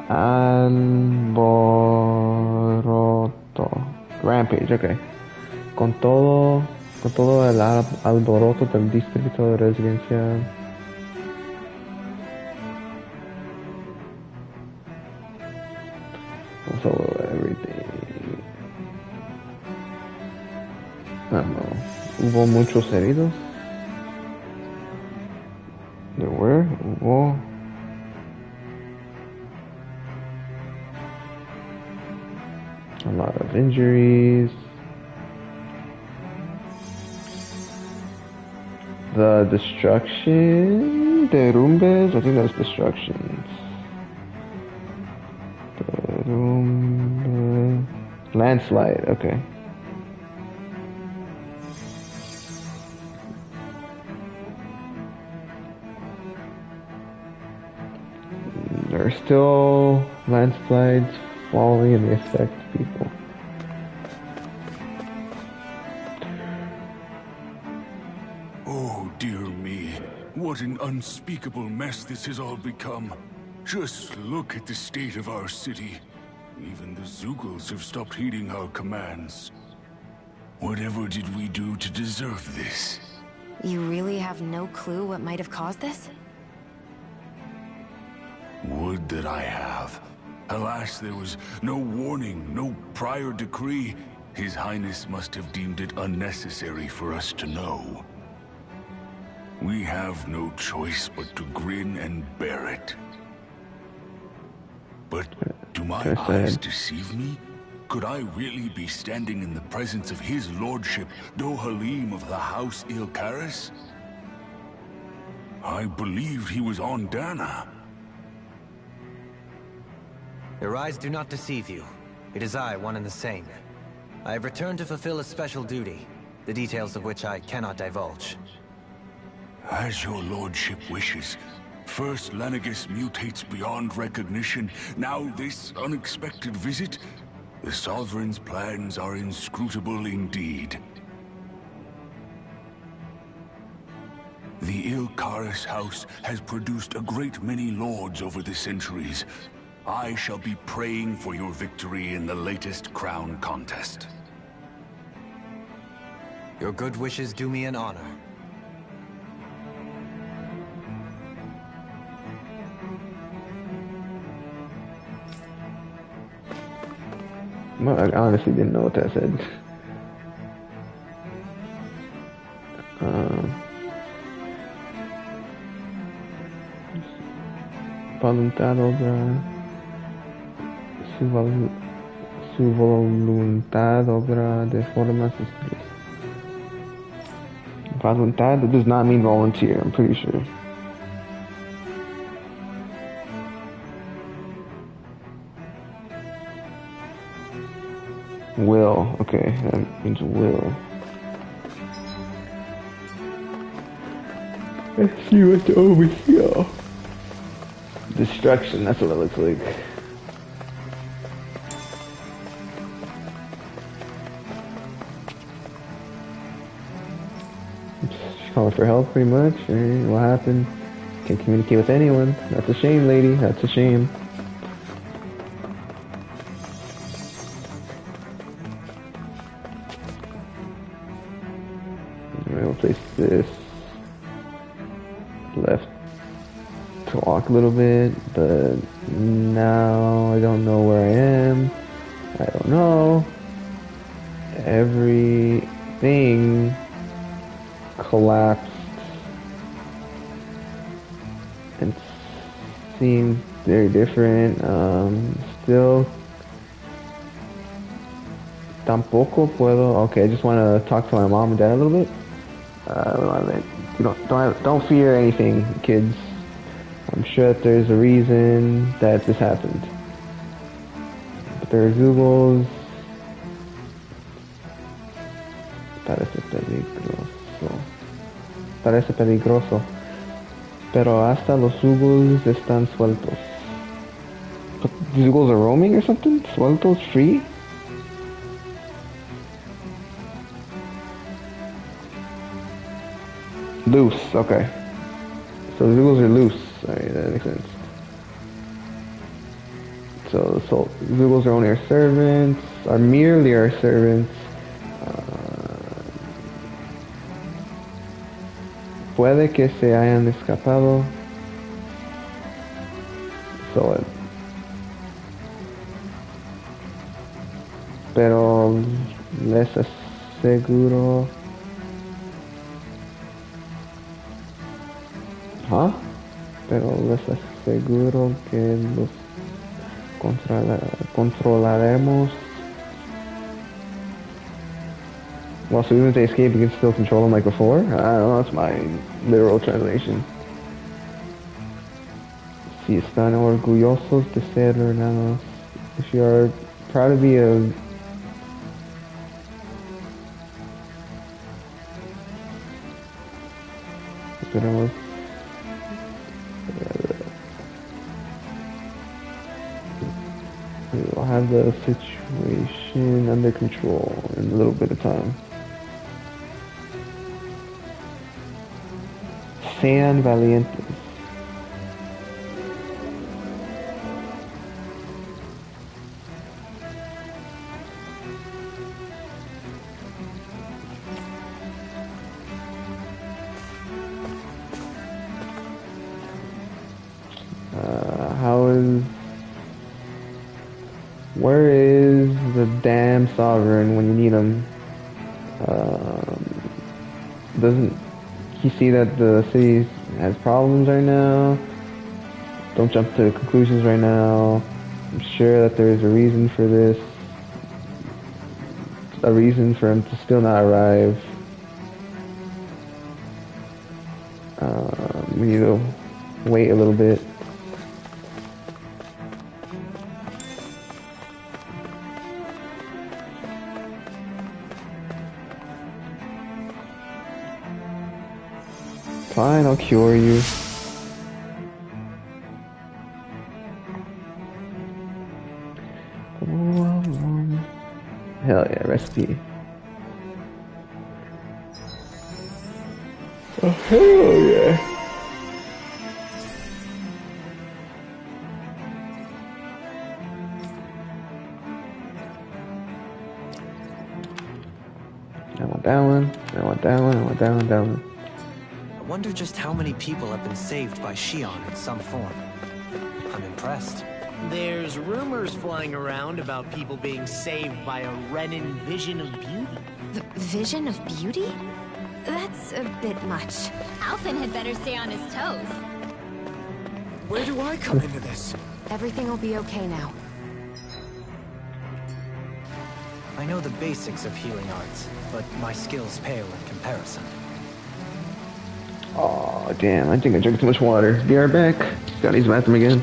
Alboroto. Rampage, okay. Con todo el alboroto del distrito residencial. So everything. I don't know. Hubo muchos heridos. There were. Hubo. A lot of injuries. The destruction. Derrumbes. I think that's destructions. Derrumbe. Landslide. Okay. There are still landslides falling and they affect people. Oh, dear me. What an unspeakable mess this has all become. Just look at the state of our city. Even the Zeugles have stopped heeding our commands. Whatever did we do to deserve this? You really have no clue what might have caused this? Would that I have. Alas, there was no warning, no prior decree. His Highness must have deemed it unnecessary for us to know. We have no choice but to grin and bear it. But do my eyes deceive me? Could I really be standing in the presence of his lordship, Dohalim of the House Ilkaris? I believed he was on Dana. Your eyes do not deceive you. It is I, one and the same. I have returned to fulfill a special duty, the details of which I cannot divulge. As your lordship wishes. First Lenegis mutates beyond recognition, now this unexpected visit? The Sovereign's plans are inscrutable indeed. The Ilkaris house has produced a great many lords over the centuries. I shall be praying for your victory in the latest crown contest. Your good wishes do me an honor. Well, I honestly didn't know what that said. Voluntad obra. Su voluntad obra de formas expresas. Voluntad does not mean volunteer, I'm pretty sure. Will, okay, that means will. Let's see what's over here. Destruction, that's what it looks like. She's calling for help, pretty much. Alright, what happened? Can't communicate with anyone. That's a shame, lady. That's a shame. We'll place this left to walk a little bit, but now I don't know where I am. I don't know. everything collapsed and seemed very different. Still, tampoco puedo. Okay, I just want to talk to my mom and dad a little bit. You don't fear anything, kids. I'm sure that there's a reason that this happened. But there are Zugos. Parece peligroso. Parece peligroso. Pero hasta los Zugos están sueltos. But the Zugos are roaming or something? Sueltos? Free? Loose, okay. So the Zugos are loose. Alright, that makes sense. So Zugos are only our servants, are merely our servants. Puede que se hayan escapado. So, pero les aseguro. ¿Ah? Pero les aseguro que los controlaremos. Well, so even if they escape, we can still control them like before? I don't know, that's my literal translation. Si están orgullosos de ser hermanos. If you are proud to be a... We'll have the situation under control in a little bit of time. Sean valientes. Where is the damn sovereign when you need him? Doesn't he see that the city has problems right now? Don't jump to conclusions right now. I'm sure that there is a reason for this. A reason for him to still not arrive. We need to wait a little bit. Fine, I'll cure you. Hell yeah, recipe. Oh, hell yeah. I want that one, I want that one, I want that one, that one. I wonder just how many people have been saved by Shion in some form. I'm impressed. There's rumors flying around about people being saved by a Renin vision of beauty. Vision of beauty? That's a bit much. Alphen had better stay on his toes. Where do I come into this? Everything will be okay now. I know the basics of healing arts, but my skills pale in comparison. Aw, damn, I think I drank too much water. Be right back. Gotta use the bathroom again.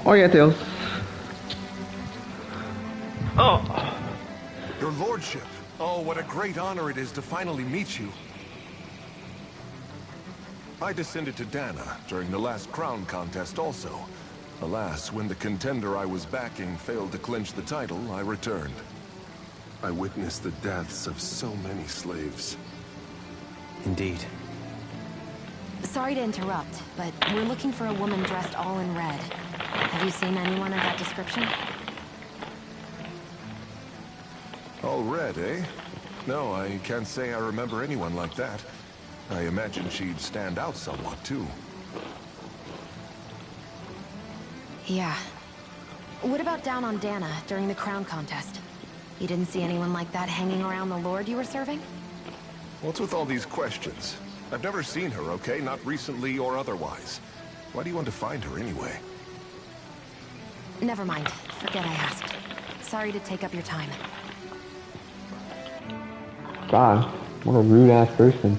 Oh yeah, Tails. Oh. Your lordship. Oh, what a great honor it is to finally meet you. I descended to Dana during the last crown contest also. Alas, when the contender I was backing failed to clinch the title, I returned. I witnessed the deaths of so many slaves. Indeed. Sorry to interrupt, but we're looking for a woman dressed all in red. Have you seen anyone of that description? All red, eh? No, I can't say I remember anyone like that. I imagine she'd stand out somewhat, too. Yeah. What about down on Dana during the crown contest? You didn't see anyone like that hanging around the lord you were serving? What's with all these questions? I've never seen her, okay? Not recently or otherwise. Why do you want to find her anyway? Never mind. Forget I asked. Sorry to take up your time. God, what a rude ass person.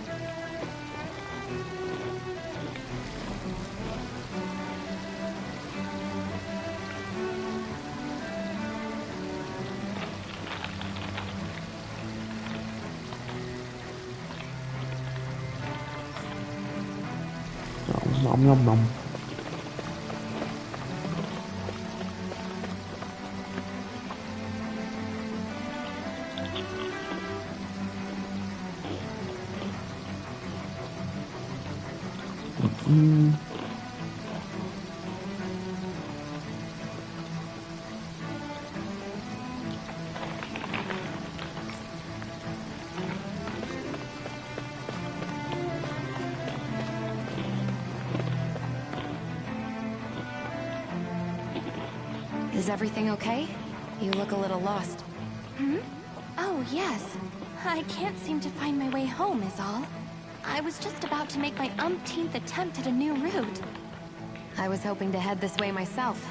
Nom nom nom. Is everything okay? You look a little lost. Hmm? Oh, yes. I can't seem to find my way home, is all. I was just about to make my umpteenth attempt at a new route. I was hoping to head this way myself.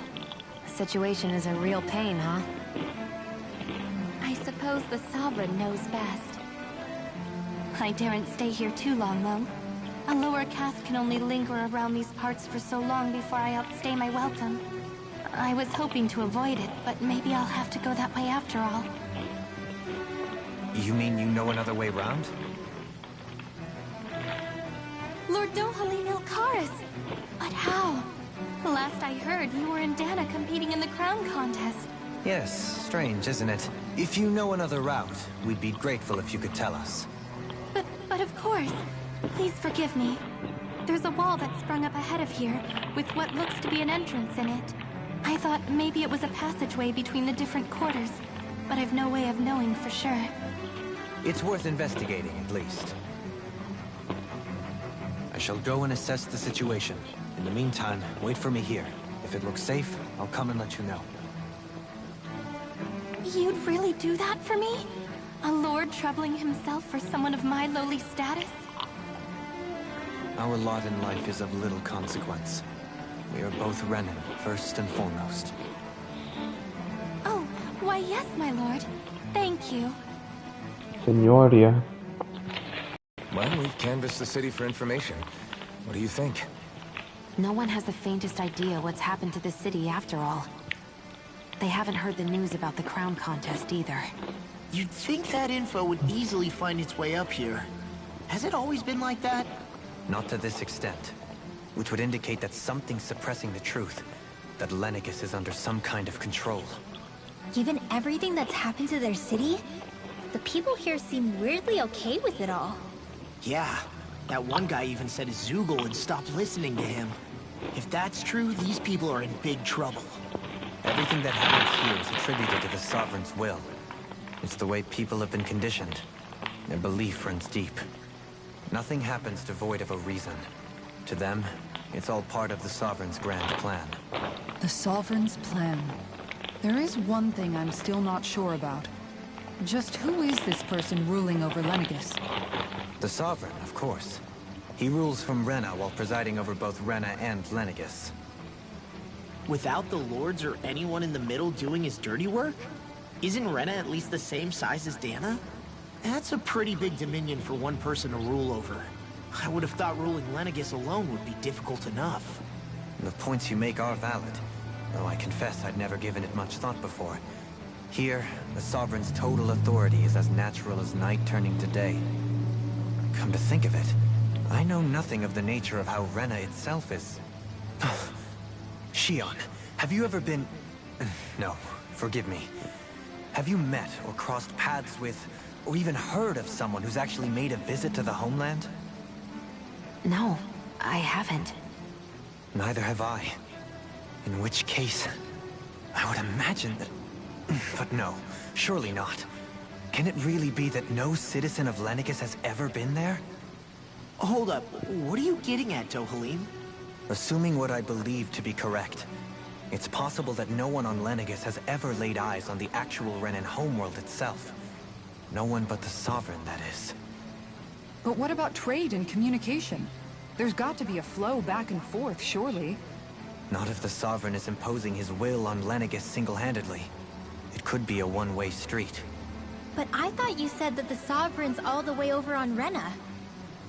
The situation is a real pain, huh? I suppose the Sovereign knows best. I daren't stay here too long, though. A lower caste can only linger around these parts for so long before I outstay my welcome. I was hoping to avoid it, but maybe I'll have to go that way after all. You mean you know another way round? Lord Dohalim Ilkaris! But how? Last I heard, you were in Dana competing in the crown contest. Yes, strange, isn't it? If you know another route, we'd be grateful if you could tell us. But of course. Please forgive me. There's a wall that sprung up ahead of here, with what looks to be an entrance in it. I thought maybe it was a passageway between the different quarters, but I've no way of knowing for sure. It's worth investigating, at least. I shall go and assess the situation. In the meantime, wait for me here. If it looks safe, I'll come and let you know. You'd really do that for me? A lord troubling himself for someone of my lowly status? Our lot in life is of little consequence. We are both Renan, first and foremost. Oh, why yes, my lord. Thank you. Signoria. Well, we've canvassed the city for information. What do you think? No one has the faintest idea what's happened to the city after all. They haven't heard the news about the crown contest either. You'd think that info would easily find its way up here. Has it always been like that? Not to this extent. Which would indicate that something's suppressing the truth. That Lenegis is under some kind of control. Given everything that's happened to their city, the people here seem weirdly okay with it all. Yeah. That one guy even said his Zoogle had stopped listening to him. If that's true, these people are in big trouble. Everything that happens here is attributed to the Sovereign's will. It's the way people have been conditioned. Their belief runs deep. Nothing happens devoid of a reason. To them, it's all part of the Sovereign's grand plan. The Sovereign's plan. There is one thing I'm still not sure about. Just who is this person ruling over Lenegis? The Sovereign, of course. He rules from Rena while presiding over both Rena and Lenegis. Without the lords or anyone in the middle doing his dirty work? Isn't Rena at least the same size as Dana? That's a pretty big dominion for one person to rule over. I would have thought ruling Lenegis alone would be difficult enough. The points you make are valid. though I confess I'd never given it much thought before. Here, the Sovereign's total authority is as natural as night turning to day. Come to think of it, I know nothing of the nature of how Rena itself is. Shion, have you ever been... No, forgive me. Have you met or crossed paths with, or even heard of someone who's actually made a visit to the homeland? No, I haven't. Neither have I. In which case, I would imagine that... But no, surely not. Can it really be that no citizen of Lenegis has ever been there? Hold up, what are you getting at, Tohalim? Assuming what I believe to be correct, it's possible that no one on Lenegis has ever laid eyes on the actual Renan homeworld itself. No one but the Sovereign, that is. But what about trade and communication? There's got to be a flow back and forth, surely. Not if the Sovereign is imposing his will on Lenegis single-handedly. It could be a one-way street. But I thought you said that the Sovereign's all the way over on Rena.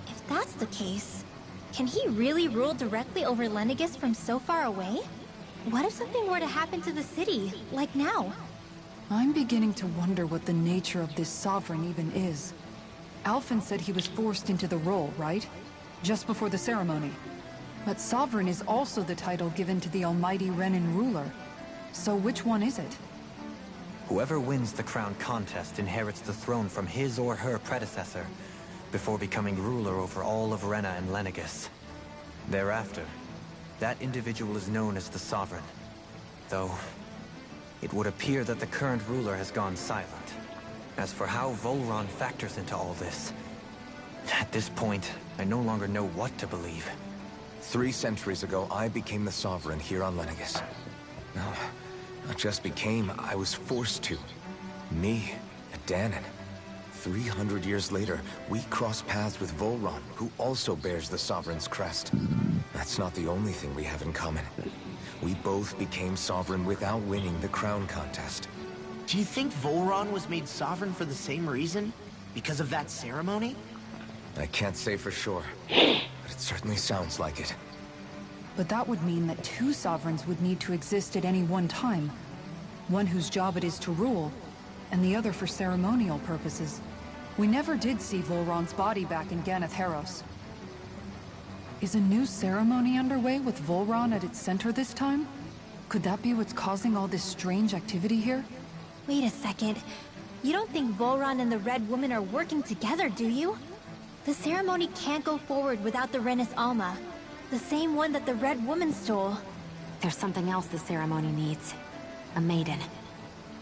If that's the case, can he really rule directly over Lenegis from so far away? What if something were to happen to the city, like now? I'm beginning to wonder what the nature of this Sovereign even is. Alphen said he was forced into the role, right? Just before the ceremony. But Sovereign is also the title given to the almighty Renan ruler. So which one is it? Whoever wins the crown contest inherits the throne from his or her predecessor, before becoming ruler over all of Rena and Lenegis. Thereafter, that individual is known as the Sovereign. Though, it would appear that the current ruler has gone silent. As for how Volron factors into all this, at this point, I no longer know what to believe. 3 centuries ago, I became the Sovereign here on Lenegis. No, not just became, I was forced to. Me, a Danon. 300 years later, we cross paths with Volron, who also bears the Sovereign's crest. That's not the only thing we have in common. We both became Sovereign without winning the crown contest. Do you think Volron was made Sovereign for the same reason? Because of that ceremony? I can't say for sure, but it certainly sounds like it. But that would mean that 2 Sovereigns would need to exist at any one time. One whose job it is to rule, and the other for ceremonial purposes. We never did see Volron's body back in Ganath Haros. Is a new ceremony underway with Volron at its center this time? Could that be what's causing all this strange activity here? Wait a second. You don't think Volron and the Red Woman are working together, do you? The ceremony can't go forward without the Renis Alma. The same one that the Red Woman stole. There's something else the ceremony needs. A maiden.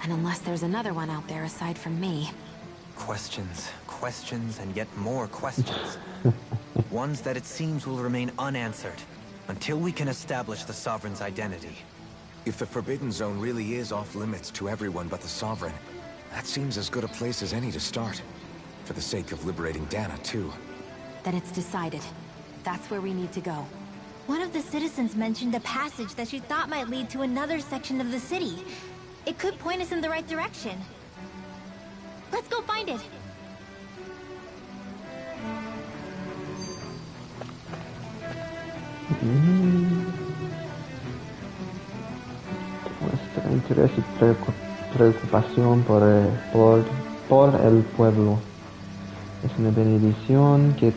And unless there's another one out there aside from me... Questions, questions, and yet more questions. Ones that it seems will remain unanswered, until we can establish the Sovereign's identity. If the Forbidden Zone really is off-limits to everyone but the Sovereign, that seems as good a place as any to start. For the sake of liberating Dana, too. Then it's decided. That's where we need to go. One of the citizens mentioned a passage that she thought might lead to another section of the city. It could point us in the right direction. Let's go find it! Muestra interés y preocupación por el pueblo. Es una bendición que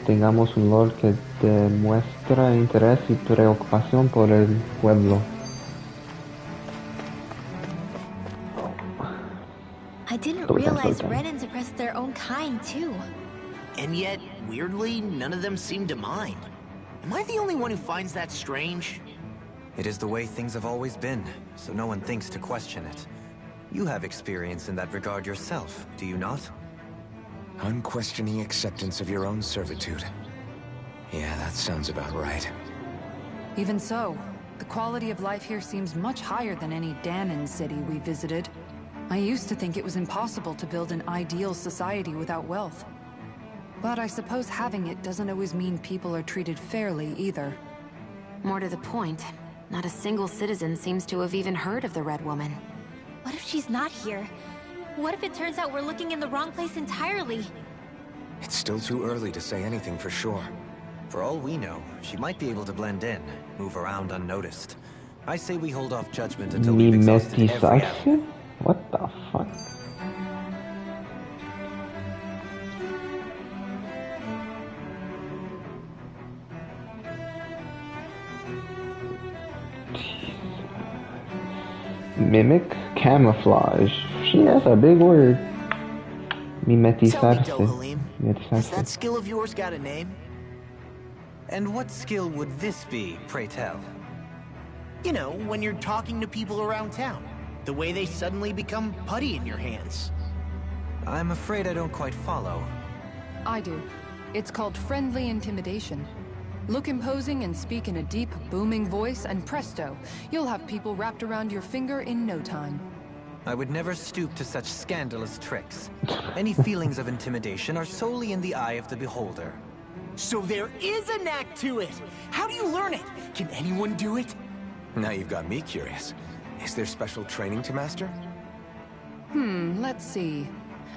tengamos un Lord que demuestra interés y preocupación por el pueblo. I didn't realize Renans oppressed their own kind, too. And yet, weirdly, none of them seem to mind. Am I the only one who finds that strange? It is the way things have always been, so no one thinks to question it. You have experience in that regard yourself, do you not? Unquestioning acceptance of your own servitude. Yeah, that sounds about right. Even so, the quality of life here seems much higher than any Danon city we visited. I used to think it was impossible to build an ideal society without wealth. But I suppose having it doesn't always mean people are treated fairly either. More to the point, not a single citizen seems to have even heard of the Red Woman. What if she's not here? What if it turns out we're looking in the wrong place entirely? It's still too early to say anything for sure. For all we know, she might be able to blend in, move around unnoticed. I say we hold off judgment until we've exhausted every avenue. What the fuck? Mimic? Camouflage. Shit, that's a big word. Tell me, Mimetizarse. Dohalim, has that Mimetizarse. skill of yours got a name? And what skill would this be, pray tell? You know, when you're talking to people around town. The way they suddenly become putty in your hands. I'm afraid I don't quite follow. I do. It's called friendly intimidation. Look imposing and speak in a deep, booming voice, and presto, you'll have people wrapped around your finger in no time. I would never stoop to such scandalous tricks. Any feelings of intimidation are solely in the eye of the beholder. So there is a knack to it! How do you learn it? Can anyone do it? Now you've got me curious. Is there special training to master? Let's see.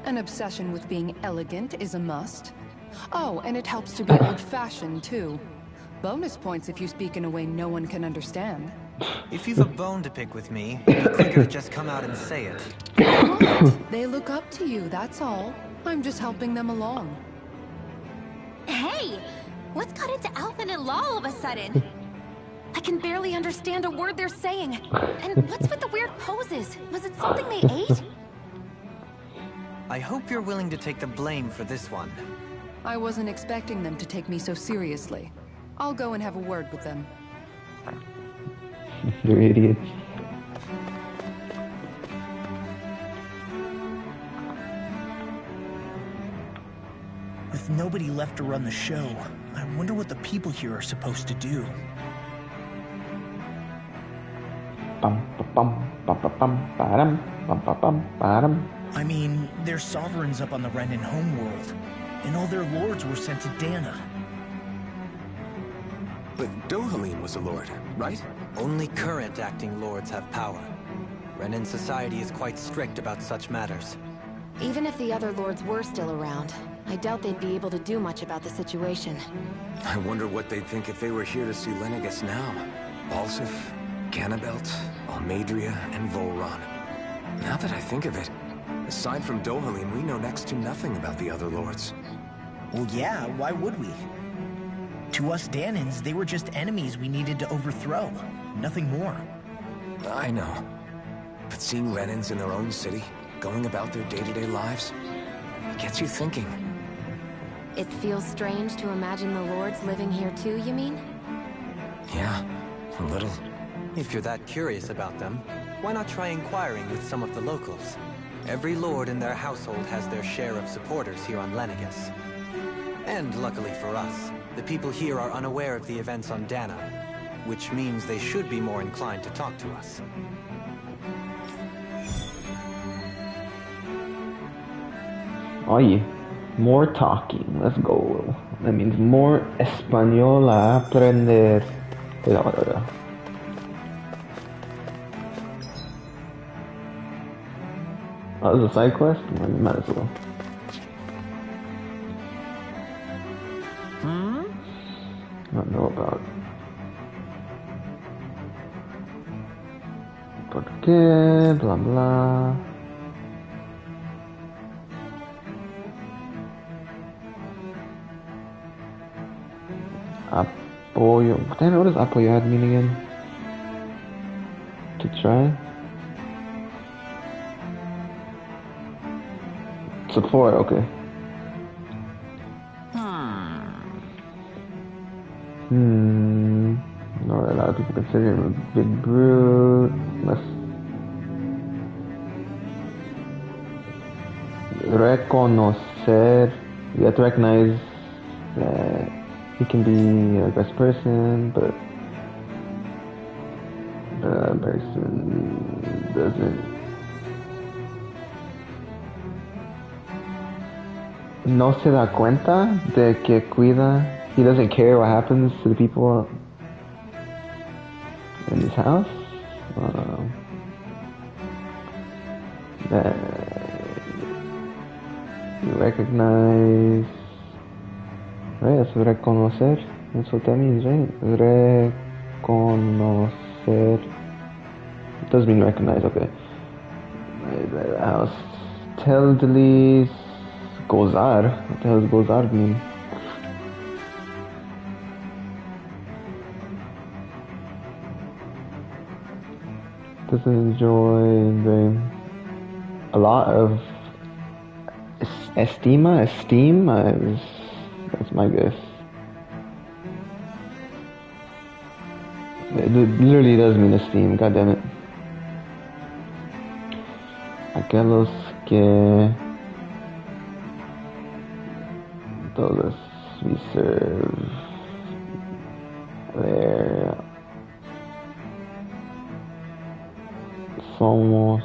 An obsession with being elegant is a must. Oh, and it helps to be old-fashioned, too. Bonus points if you speak in a way no one can understand. If you've a bone to pick with me, it'd be quicker to just come out and say it. What? They look up to you, that's all. I'm just helping them along. Hey! What's got into Alvin and Law all of a sudden? I can barely understand a word they're saying. And what's with the weird poses? Was it something they ate? I hope you're willing to take the blame for this one. I wasn't expecting them to take me so seriously. I'll go and have a word with them. They're idiots. With nobody left to run the show, I wonder what the people here are supposed to do. I mean, they're sovereigns up on the Renan homeworld, and all their lords were sent to Dana. But Dohalim was a lord, right? Only current acting lords have power. Renan society is quite strict about such matters. Even if the other lords were still around, I doubt they'd be able to do much about the situation. I wonder what they'd think if they were here to see Lenegis now. Balsif, Cannabelt, Almadria, and Volron. Now that I think of it, aside from Dohalim, we know next to nothing about the other lords. Well, yeah, why would we? To us Danans, they were just enemies we needed to overthrow. Nothing more. I know. But seeing Renans in their own city, going about their day-to-day lives, it gets you thinking. It feels strange to imagine the lords living here too, you mean? Yeah, a little. If you're that curious about them, why not try inquiring with some of the locals? Every lord in their household has their share of supporters here on Lenegis. And luckily for us, the people here are unaware of the events on Dana, which means they should be more inclined to talk to us. Oye, more talking. Let's go. That means more español a aprender. Wait. Oh, this is a side quest? Might as well. I don't know about. ¿Por qué? Blah blah. Apoyo. Damn, what does apoyar mean again? To try? Support, okay. No, a lot of people consider him a big brute. Reconocer. You have to recognize that he can be a best person, but the person doesn't. No se da cuenta de que cuida. He doesn't care what happens to the people in his house. That you recognize. Right, that's reconocer. That's what that means, right? Reconocer. Reconocer. It does mean recognize, okay. House. Teldelis. Gozar. What the hell does gozar mean? Doesn't enjoy a lot of esteem. That's my guess. It literally does mean esteem. God damn it. Aquellos que todos we serve there. Somos.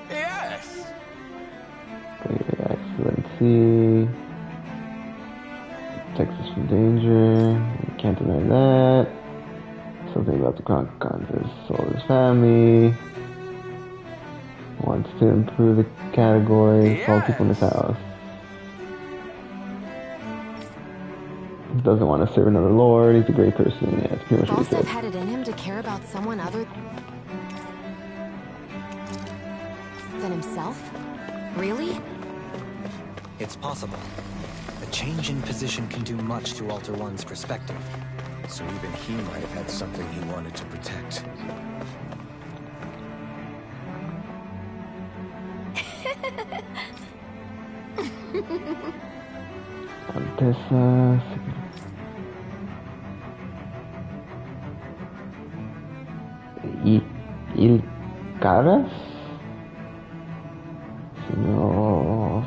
Yes! Excellency. Protects us from danger. Can't deny that. Something about the Crown Contest. Sold his family. Wants to improve the category. All people in his house. Doesn't want to serve another lord. He's a great person. Yeah, it's pretty much what he Falstaff said. had it in him to care about someone other than himself? Really? It's possible. A change in position can do much to alter one's perspective. So even he might have had something he wanted to protect. Alteza. Il Caras? No.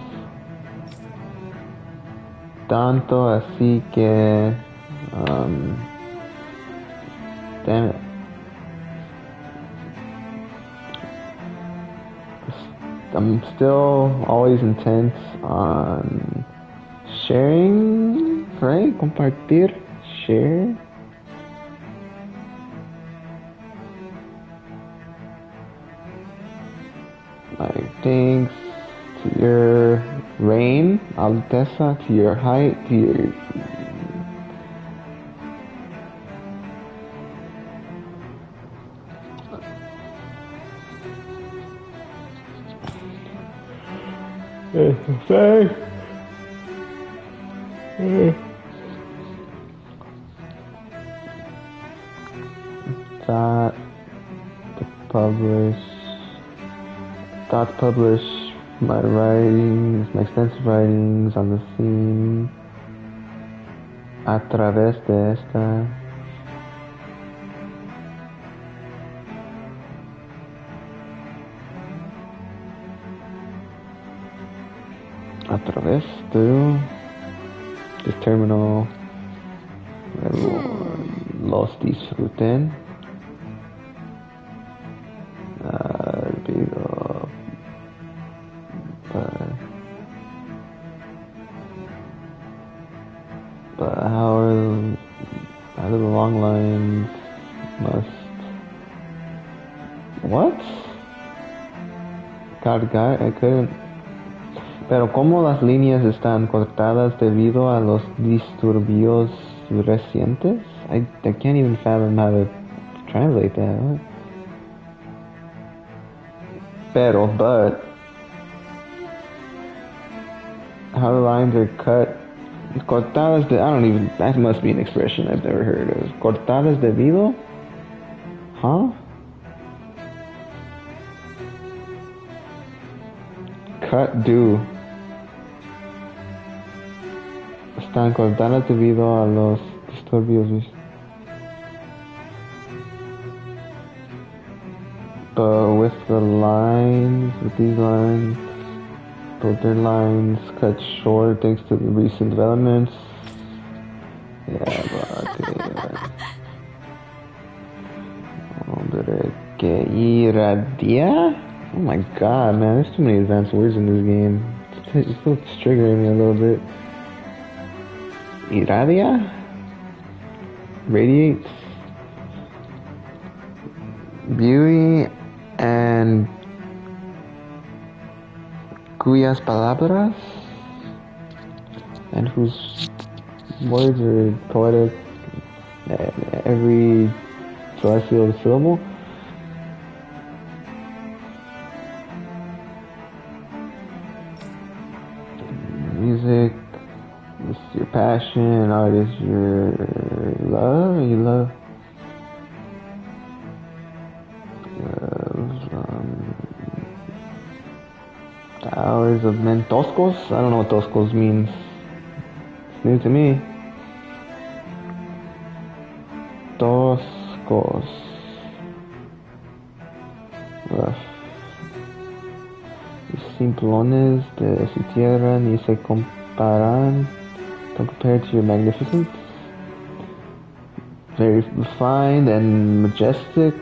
Tanto así que. Damn it. I'm still always intent on sharing, right? Compartir, share. Like, thanks to your reign, Alteza, to your height, to your. Thanks. Thought to publish my writings, my extensive writings on the theme a través de esta. A través de this terminal. Los disfruten. But how do the long lines must what? Cargar, I couldn't. Pero como las líneas están cortadas debido a los disturbios recientes, I can't even fathom how to translate that. What? But how the lines are cut. Cortadas de, I don't even, that must be an expression I've never heard of. Cortadas debido? Huh? Cut due. Están cortadas debido a los disturbios. But with these lines, but their lines cut short thanks to the recent developments. Yeah, but okay. Hombre que irradia? Oh my god, man, there's too many advanced words in this game. It's still triggering me a little bit. Irradia? Radiates? Beauty and cuyas palabras and whose words are poetic every celestial syllable. Music is your passion, art is your love. You love. The hours of men. Toscos? I don't know what Toscos means. It's new to me. Toscos. Los simplones de su tierra ni se comparan. Don't compare to your magnificence. Very refined and majestic.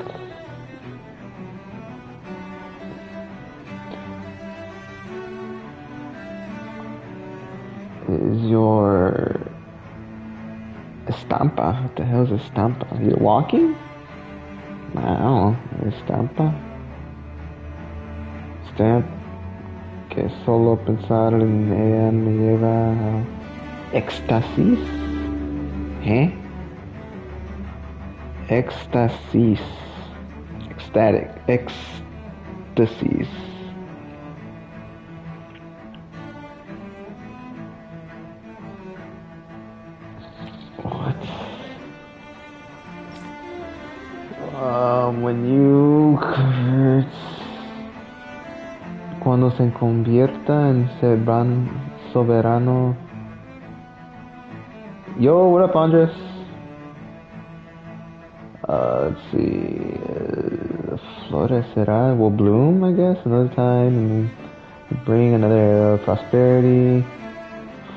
Is your estampa? What the hell is estampa? You're walking? I don't know. Estampa? Stamp. Que solo pensar en ella me lleva a éxtasis. ¿Eh? Éxtasis. Ecstatic. Ecstasies. When you cuando se convierta en soberano. Yo, what up, Andres? Let's see. Florecerá will bloom, I guess, another time, and bring another era of prosperity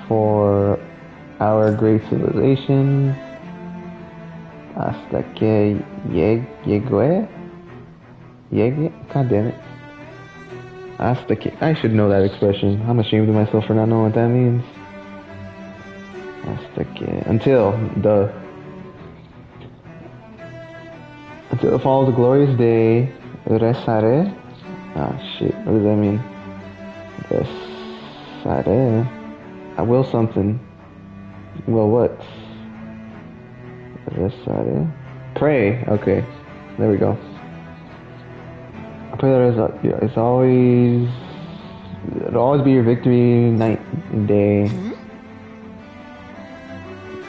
for our great civilization. Hasta que llegue. God damn it. Hasta que. I should know that expression. I'm ashamed of myself for not knowing what that means. Hasta que. Until the fall of the glorious day. Rezaré. Ah, shit. What does that mean? Rezaré. I will something. Will what? Rezaré. Pray. Okay. There we go. I pray that it'll always be your victory night and day.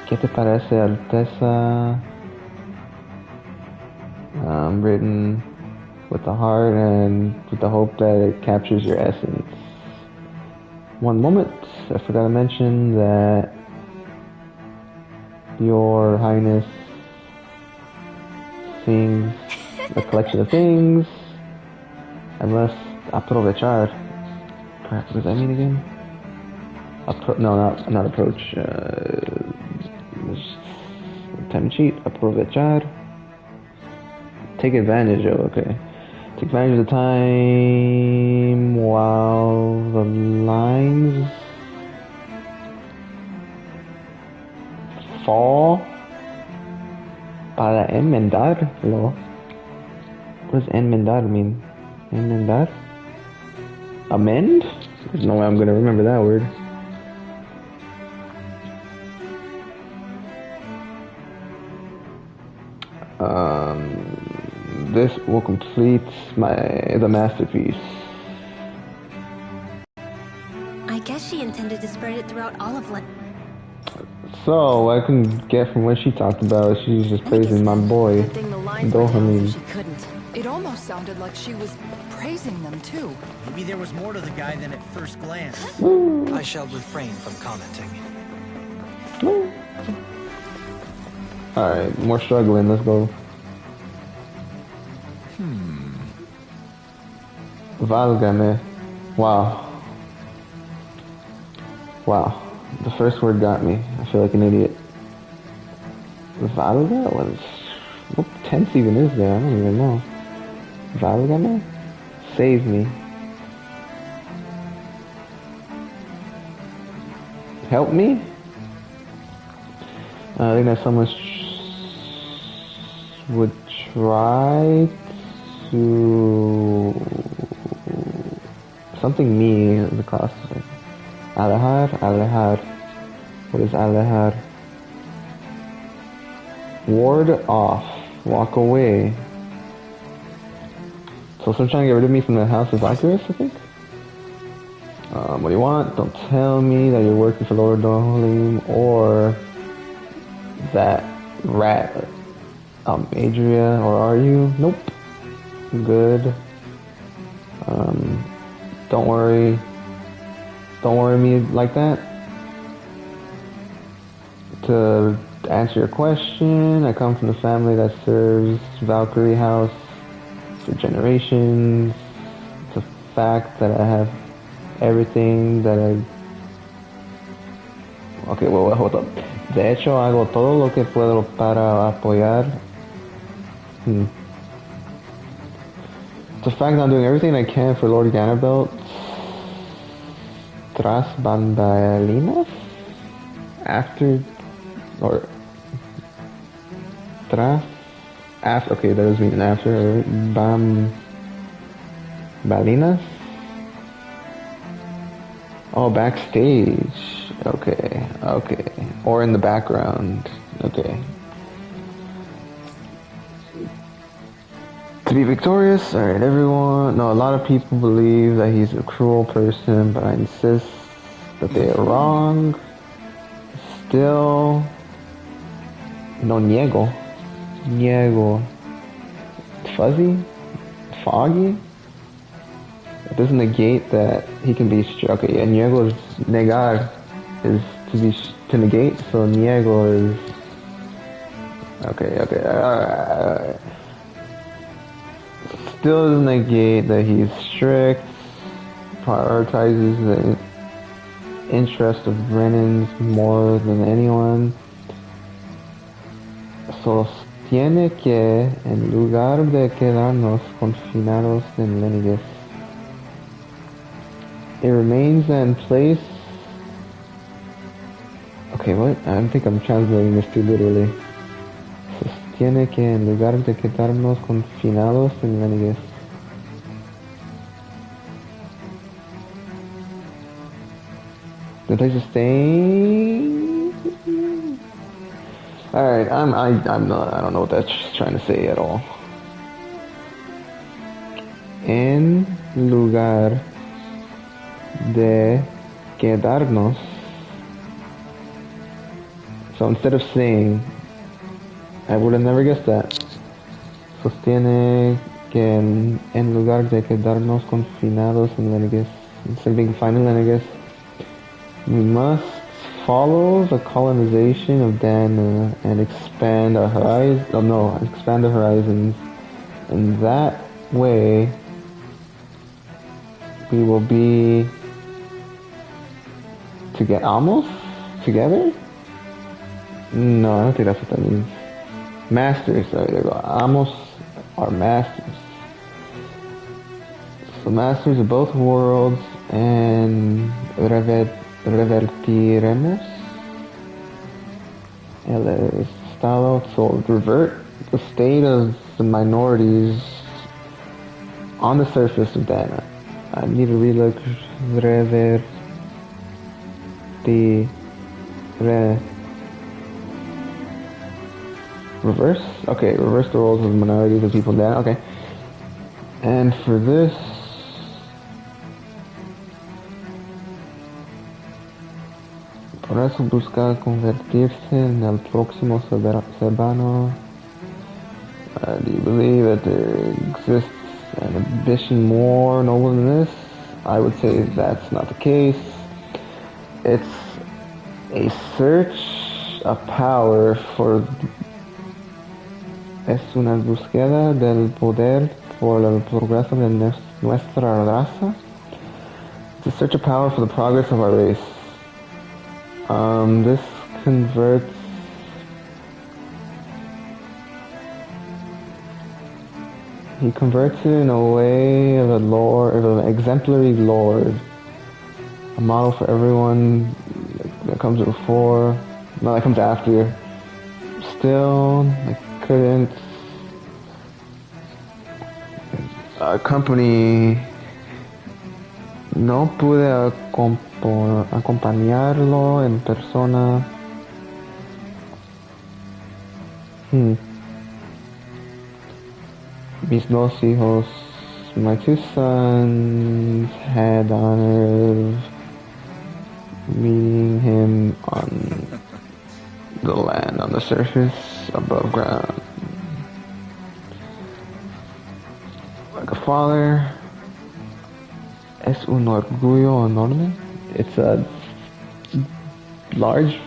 ¿Qué te parece, Alteza? Written with the heart and with the hope that it captures your essence. One moment, I forgot to mention that Your Highness sings a collection of things. I must aprovechar. What does that mean again? Not approach. Time cheat. Aprovechar. Take advantage of. Okay. Take advantage of the time while the lines fall. Para enmendarlo. What does enmendar mean? Enmendar? Amend? There's no way I'm gonna remember that word. This will complete the masterpiece. I guess she intended to spread it throughout all of So, I can get from what she talked about, she's just praising my boy, Dohamin. She couldn't. It almost sounded like she was praising them too. Maybe there was more to the guy than at first glance. I shall refrain from commenting. Alright, more struggling, let's go. Válgame. Wow. Wow. The first word got me. I feel like an idiot. Valga? What tense even is there? I don't even know. Válgame? Save me. Help me? I think that someone would try to... Something me is the cost. Alejar? Alejar. What is alejar? Ward off. Walk away. So someone trying to get rid of me from the House of Valkyries, I think? What do you want? Don't tell me that you're working for Lord Dolim or that rat Adria, or are you? Nope. Good. Don't worry. Don't worry me like that. To answer your question, I come from the family that serves Valkyrie House for generations. It's a fact that I have everything that I... Okay, well, hold up. De hecho, hago todo lo que puedo para apoyar. It's a fact that I'm doing everything I can for Lord Ganabelt. Tras bambalinas? After... Or... Tras... After... Okay, that does mean after. Bambalinas? Oh, backstage. Okay, okay. Or in the background. Okay. To be victorious, alright, everyone. No, a lot of people believe that he's a cruel person, but I insist that they are wrong. Still, no niego. Niego. Fuzzy? Foggy? It doesn't negate that he can be okay, and niego is negar is to negate, so niego is okay, alright. Still doesn't negate that he's strict, prioritizes the interest of Brennan's more than anyone. Sostiene que en lugar de quedarnos confinados en Lenegis, it remains in place. Okay, what? I think I'm translating this too literally. Sostiene que en lugar de quedarnos confinados en Lenegis. The place of staying. Alright, I'm not, I don't know what that's trying to say at all. En lugar de quedarnos. So instead of saying, I would have never guessed that. Sostiene que en lugar de quedarnos confinados en Lenegis, instead of being confined in Lenegis, we must follow the colonization of Dana and expand our horizons. Oh no, expand our horizons. In that way, we will be together? No, I don't think that's what that means. Masters, sorry, there we go. Amos are masters. So masters of both worlds, and revertiremos el estado, so revert the state of the minorities on the surface of Dana. I need to relook reverse? Okay, reverse the roles of minorities of people down. Okay. And for this, por eso busca convertirse en el próximo Sebano. Do you believe that there exists an ambition more noble than this? I would say that's not the case. It's a search of power for... Es una búsqueda del poder por el progreso de nuestra raza. It's a search of power for the progress of our race. This converts... He converts it in a way of an exemplary lord. A model for everyone that comes before... No, that comes after. Still, I couldn't accompany. No pude acompañarlo en persona. Mis dos hijos, my two sons, had the honor of meeting him on the land, on the surface, above ground. Like a father, es un orgullo enorme. It's a large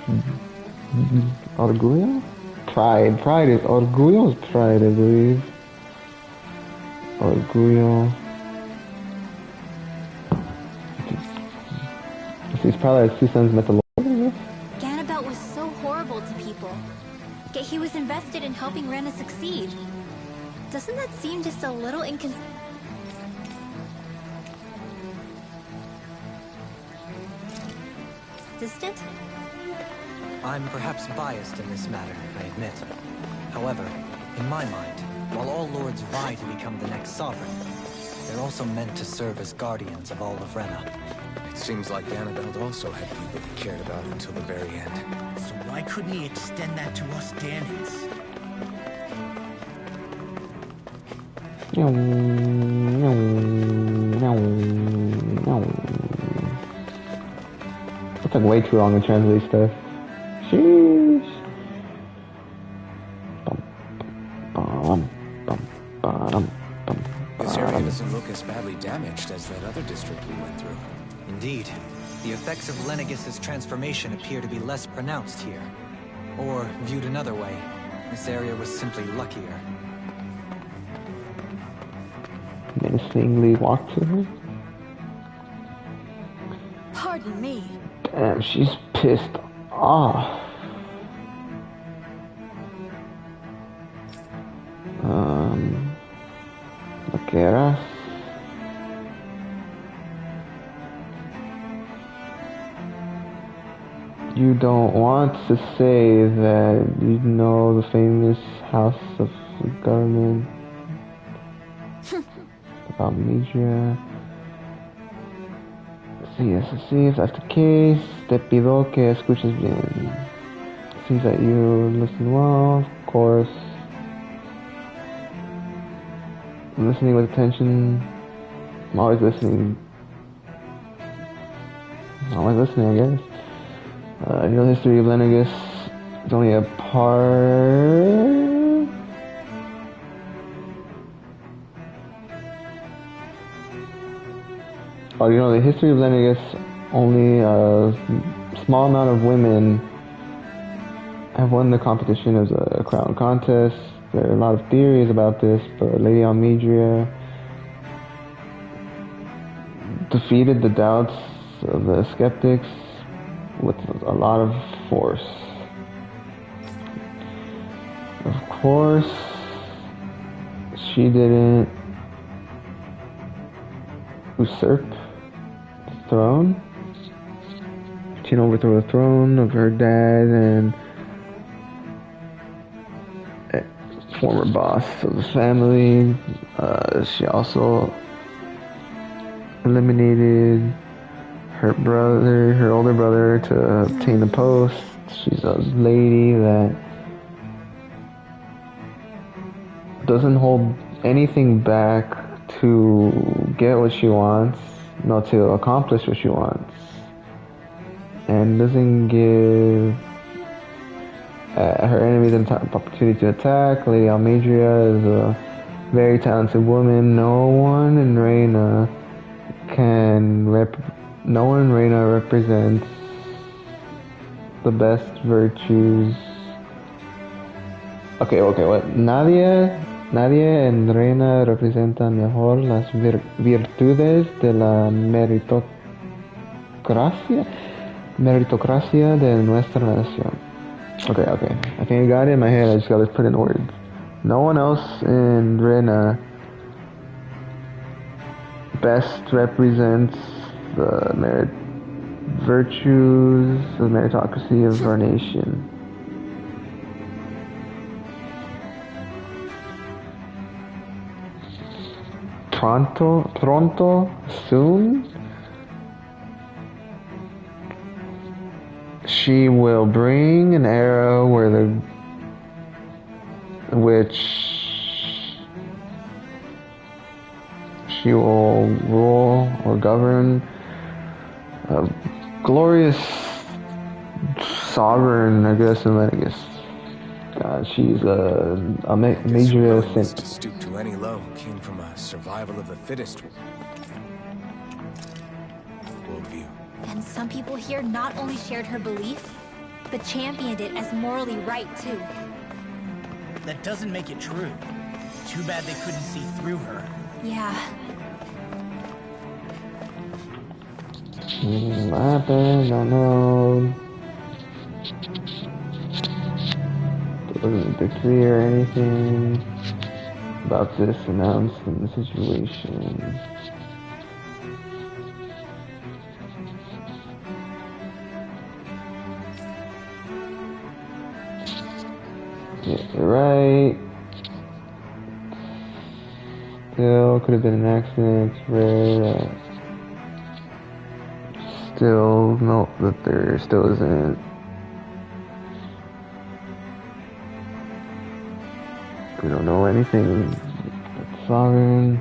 orgullo? Pride is, orgullo is pride, I believe. Orgullo. He's probably like two sons met the Lord, I guess. Ganabelt was so horrible to people. Yet he was invested in helping Rena succeed. Doesn't that seem just a little inconsistent? I'm perhaps biased in this matter, I admit. However, in my mind, while all lords vie to become the next sovereign, they're also meant to serve as guardians of all of Rena. It seems like Ganabelt also had people he cared about until the very end. So why couldn't he extend that to us Danans? It took way too long to translate stuff. Sheesh. This area doesn't look as badly damaged as that other district we went through. Indeed, the effects of Lenegis' transformation appear to be less pronounced here. Or, viewed another way, this area was simply luckier. Menacingly walked to her. Pardon me. Damn, she's pissed off. Vaqueras. You don't want to say that you know the famous house of the government about Midria. Sí, if that's the case, te pido que escuches bien. Seems that you listen well, of course. I'm listening with attention. I'm always listening. I guess. You know the history of Lenegis. It's only a part. Oh, you know the history of Lenegis. Only a small amount of women have won the competition as a crown contest. There are a lot of theories about this, but Lady Almedria defeated the doubts of the skeptics with a lot of force. Of course, she didn't usurp the throne. She didn't overthrow the throne of her dad and former boss of the family. She also eliminated her older brother, to obtain the post. She's a lady that doesn't hold anything back to get what she wants, to accomplish what she wants, and doesn't give her enemies an opportunity to attack. Lady Almedria is a very talented woman. No one in Reina represents the best virtues. Okay, what? Nadie en Reina representa mejor las virtudes de la meritocracia de nuestra nación. Okay. I think I got it in my head. I just gotta put in words. No one else in Reina best represents the virtues, the meritocracy of our nation. Pronto, soon, she will bring an era where which she will rule or govern a glorious sovereign, I guess, in Lenegus. She's a major willingness saint. to stoop to any low came from a survival of the fittest worldview. And some people here not only shared her belief, but championed it as morally right, too. That doesn't make it true. Too bad they couldn't see through her. Yeah. What happened? Don't know. There wasn't a decree or anything about this announced in the situation. Yeah, you're right. Still could have been an accident. It's rare. Still, no, that there still isn't. We don't know anything. Sovereign.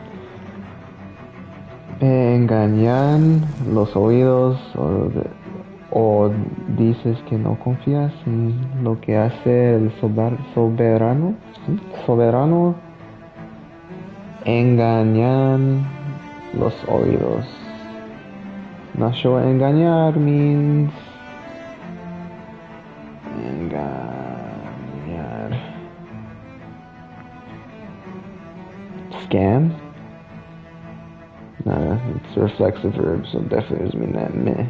Engañan los oídos o dices que no confías en lo que hace el soberano. ¿Sí? Soberano. Engañan los oídos. Not sure what engañar means. Engañar. Scam? Nah, it's a reflexive verb, so definitely doesn't mean that. Meh.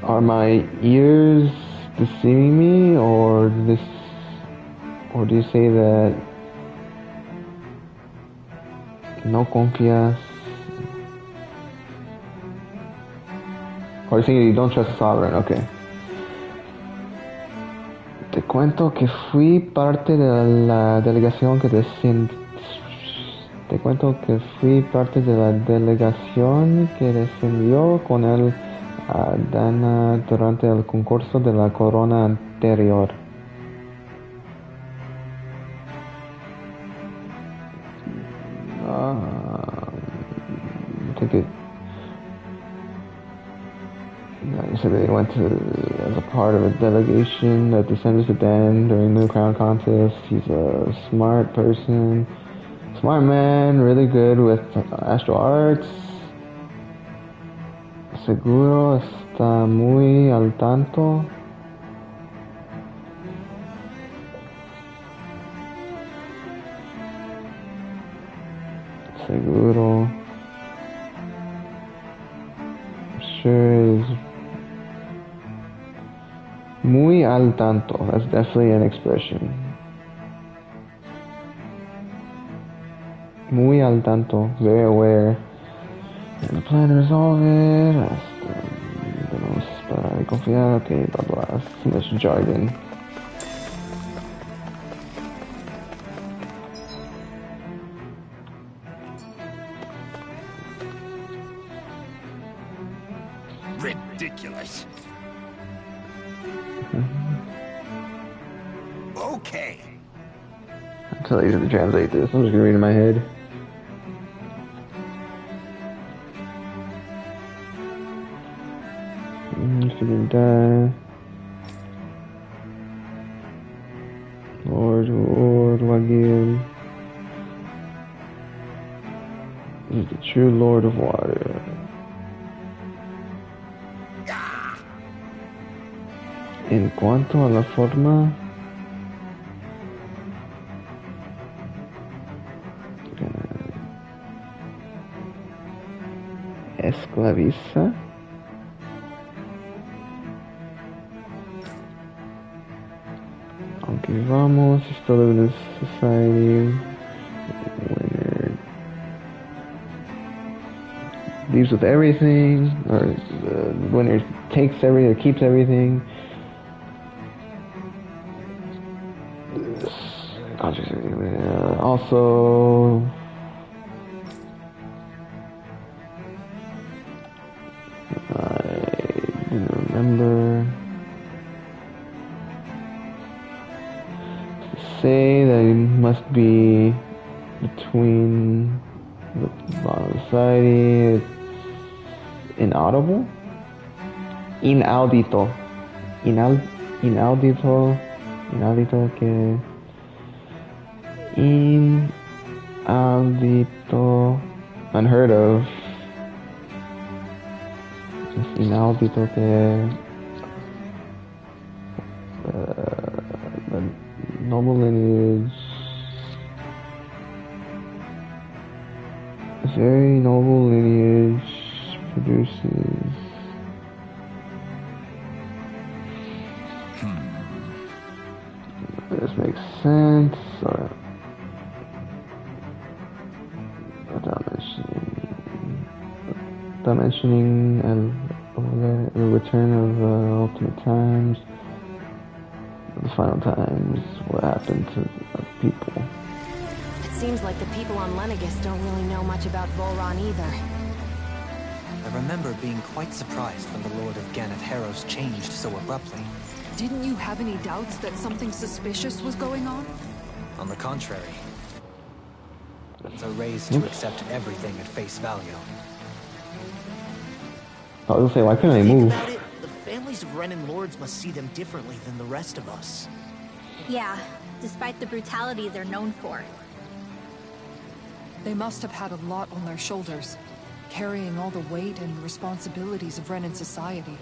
Are my ears deceiving me, or do you say that no confías? Or you saying you don't trust the sovereign? Okay. Te cuento que fui parte de la delegación que descendió con él a Dana durante el concurso de la corona anterior. I think it. You said they went to as a part of a delegation that descended to Dan during the crown contest. He's a smart person, smart man, really good with astral arts. Seguro está muy al tanto. Seguro. Sure is muy al tanto. That's definitely an expression. Muy al tanto. Very aware. And the plan to resolve it. Debemos esperar y confiar. Okay, blah blah. That's too much jargon. Ridiculous. Okay. I'm too lazy to translate this. I'm just gonna read it in my head. Die. Lord Wagil is the true Lord of Water. En cuanto a la forma, esclaviza. Aunque vamos, still live in this society. Winner leaves with everything, or the winner takes everything, or keeps everything. Also, I didn't remember. must be between the bottom of the society. It's inaudible? Inaudito. Inaudito. Inaudito que... Inaudito. Unheard of. Just inaudito que... the noble lineage... Very noble lineage produces... This makes sense. Without mentioning the return of ultimate times, the final times, what happened to people. It seems like the people on Lenegis don't really know much about Volron either. I remember being quite surprised when the Lord of Ganeth Haros changed so abruptly. Didn't you have any doubts that something suspicious was going on? On the contrary, they're raised to accept everything at face value. I was gonna say, why couldn't I Think move? about it, the families of Renan lords must see them differently than the rest of us. Yeah, despite the brutality they're known for. They must have had a lot on their shoulders, carrying all the weight and responsibilities of Renan society.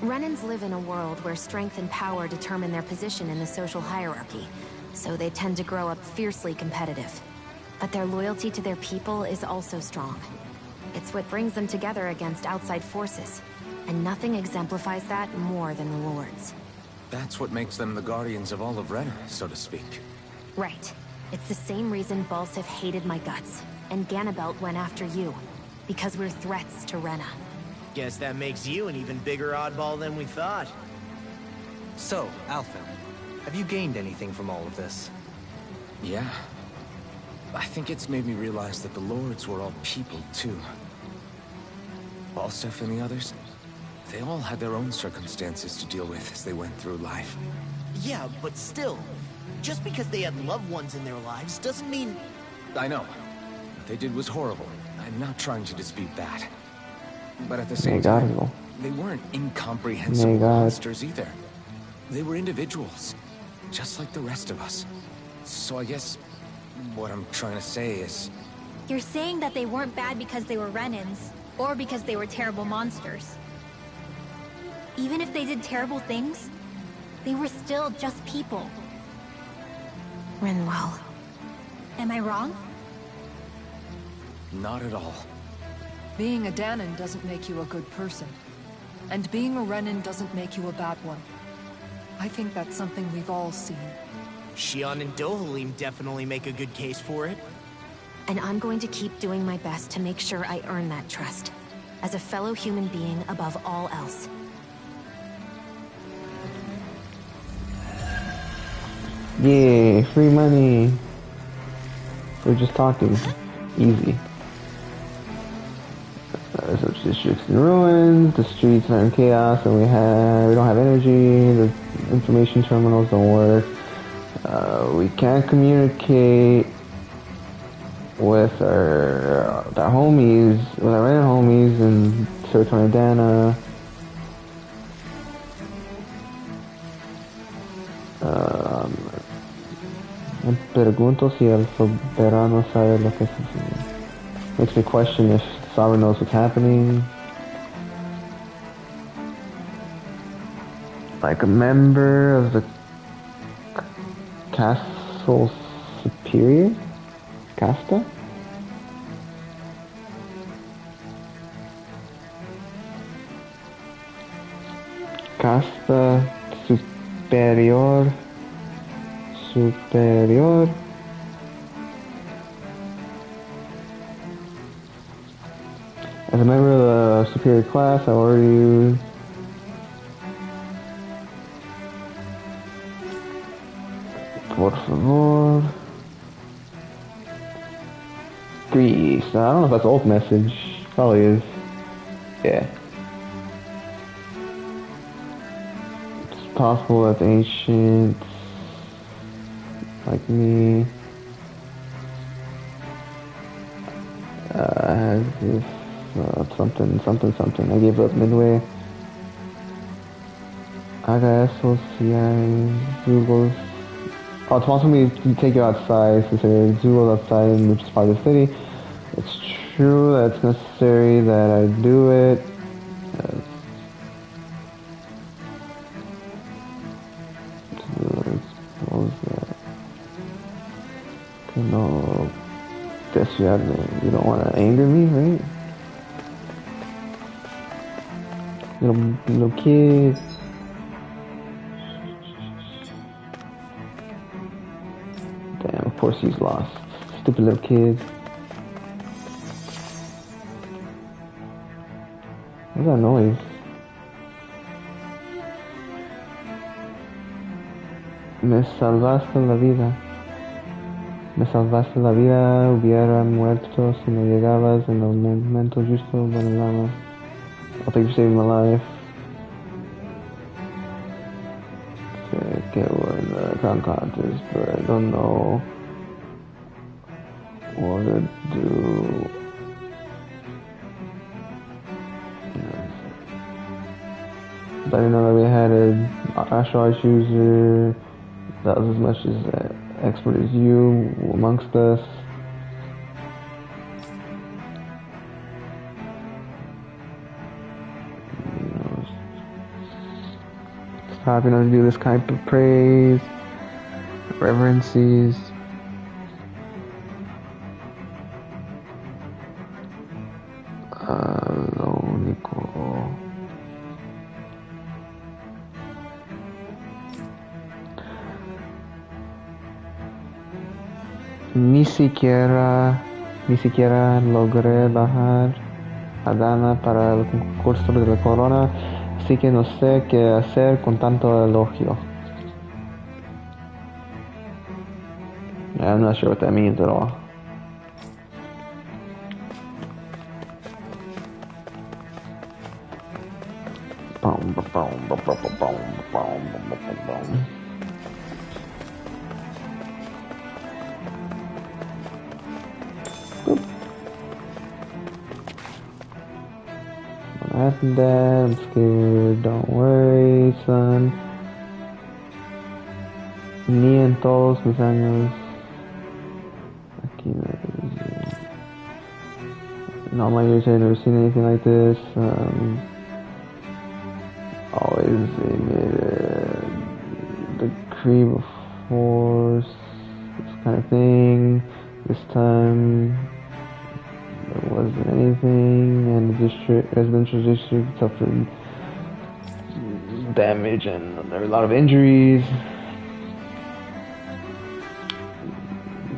Renans live in a world where strength and power determine their position in the social hierarchy, so they tend to grow up fiercely competitive. But their loyalty to their people is also strong. It's what brings them together against outside forces, and nothing exemplifies that more than the Lords. That's what makes them the guardians of all of Renner, so to speak. Right. It's the same reason Balsif hated my guts, and Ganabelt went after you. Because we're threats to Rena. Guess that makes you an even bigger oddball than we thought. So, Alphen, have you gained anything from all of this? Yeah. I think it's made me realize that the Lords were all people, too. Balsif and the others, they all had their own circumstances to deal with as they went through life. Yeah, but still, just because they had loved ones in their lives doesn't mean... I know. What they did was horrible. I'm not trying to dispute that. But at the same time, they weren't incomprehensible monsters either. They were individuals, just like the rest of us. So I guess what I'm trying to say is... You're saying that they weren't bad because they were Renans, or because they were terrible monsters. Even if they did terrible things, they were still just people. Rinwell. Am I wrong? Not at all. Being a Danon doesn't make you a good person. And being a Renan doesn't make you a bad one. I think that's something we've all seen. Shion and Dohalim definitely make a good case for it. And I'm going to keep doing my best to make sure I earn that trust. As a fellow human being above all else. Yeah, free money. We're just talking. Easy. Such districts in ruins, the streets are in chaos, and we don't have energy, the information terminals don't work, we can't communicate with our homies, with our random homies in Territory Dana. Me pregunto si el soberano sabe lo que es. Makes me question if Sovereign knows what's happening. Like a member of the Castle Superior? Casta? Casta Superior. Superior. As a member of the superior class, I already used por favor. Greece. I don't know if that's an old message. Probably is. Yeah. It's possible that the ancients, like me, As if something. I gave up midway. Haga eso si hay Zugos. Oh, it's wants me to take you outside since there are Zugos outside, which is part of the city. It's true that it's necessary that I do it. What was that? Okay, no. Guess you don't want to anger me, right? Little kid. Damn, of course he's lost. Stupid little kid. What's that noise? Me salvaste la vida. Me salvaste la vida, hubiera muerto si no llegabas en el momento justo. Bueno, I think you're saving my life. Okay, we're in the crown contest, but I don't know what to do. I didn't know that we had an martial arts user that was as much as expert as you amongst us. Happy to do this kind of praise, reverences. Lo único. Ni siquiera logré bajar a Dana para el concurso de la corona. Así que no sé qué hacer con tanto elogio. Yeah, I'm not sure what that means at all. I'm dead, I'm scared, don't worry, son. Ni en todos mis años. Aquí, in all my years, I've never seen anything like this. Always admitted the cream of force, this kind of thing. This time, there wasn't anything, and the residential district suffered damage, and there were a lot of injuries.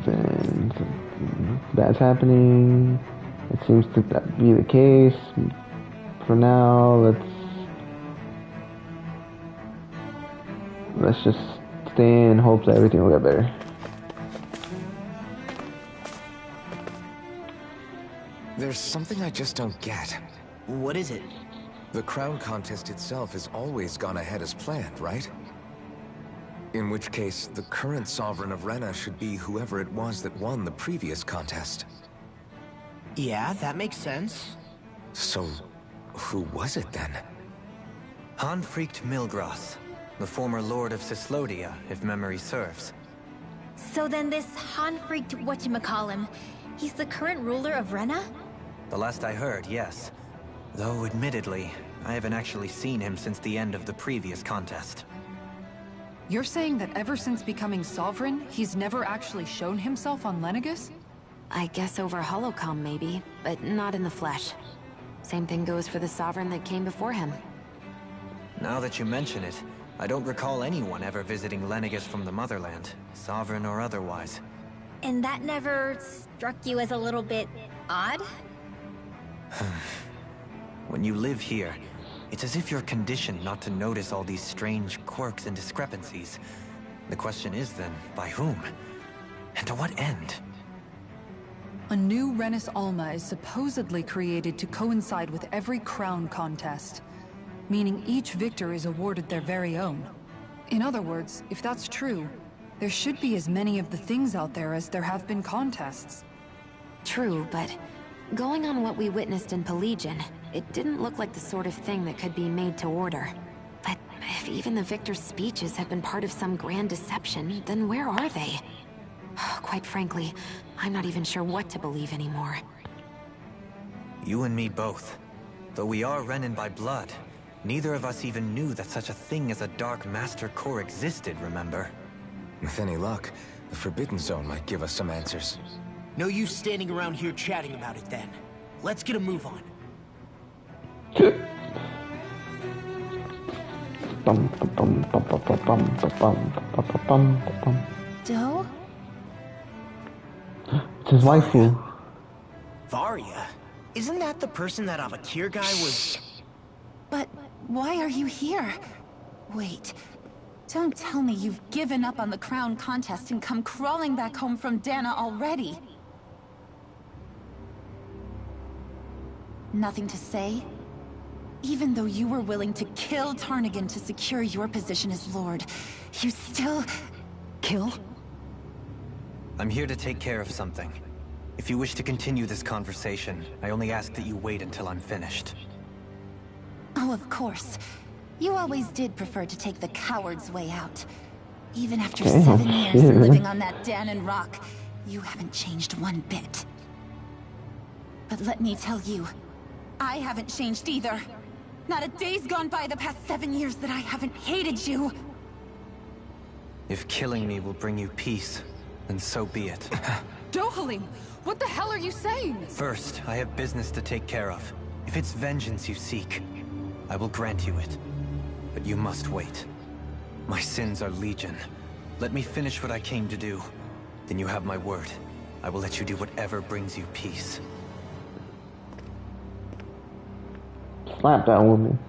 And that's happening. It seems to be the case. For now, let's just stay and hope that everything will get better. There's something I just don't get. What is it? The crown contest itself has always gone ahead as planned, right? In which case, the current sovereign of Rena should be whoever it was that won the previous contest. Yeah, that makes sense. So, who was it then? Hanfricht Milgras, the former lord of Cislodia, if memory serves. So then this Hanfricht whatchamacallem, he's the current ruler of Rena? The last I heard, yes. Though, admittedly, I haven't actually seen him since the end of the previous contest. You're saying that ever since becoming sovereign, he's never actually shown himself on Lenegus? I guess over holocom maybe, but not in the flesh. Same thing goes for the sovereign that came before him. Now that you mention it, I don't recall anyone ever visiting Lenegus from the motherland, sovereign or otherwise. And that never struck you as a little bit odd? When you live here, it's as if you're conditioned not to notice all these strange quirks and discrepancies. The question is then, by whom? And to what end? A new Renis Alma is supposedly created to coincide with every crown contest, meaning each victor is awarded their very own. In other words, if that's true, there should be as many of the things out there as there have been contests. True, but Going on what we witnessed in Pelagian, it didn't look like the sort of thing that could be made to order. But if even the victor's speeches have been part of some grand deception, then where are they? Quite frankly, I'm not even sure what to believe anymore. You and me both. Though we are Renin by blood, neither of us even knew that such a thing as a Dark Master Core existed, remember? With any luck, the Forbidden Zone might give us some answers. No use standing around here chatting about it then. Let's get a move on. Doe? It's his waifu. Varia? Isn't that the person that Avakir guy was... But why are you here? Wait, don't tell me you've given up on the crown contest and come crawling back home from Dana already. Nothing to say? Even though you were willing to kill Tarnigan to secure your position as Lord, you still... Kill? I'm here to take care of something. If you wish to continue this conversation, I only ask that you wait until I'm finished. Oh, of course. You always did prefer to take the coward's way out. Even after 7 years of living on that Danon rock, you haven't changed one bit. But let me tell you, I haven't changed either. Not a day's gone by the past 7 years that I haven't hated you. If killing me will bring you peace, then so be it. Dohalim, what the hell are you saying? First, I have business to take care of. If it's vengeance you seek, I will grant you it. But you must wait. My sins are legion. Let me finish what I came to do. Then you have my word. I will let you do whatever brings you peace. Slap that woman.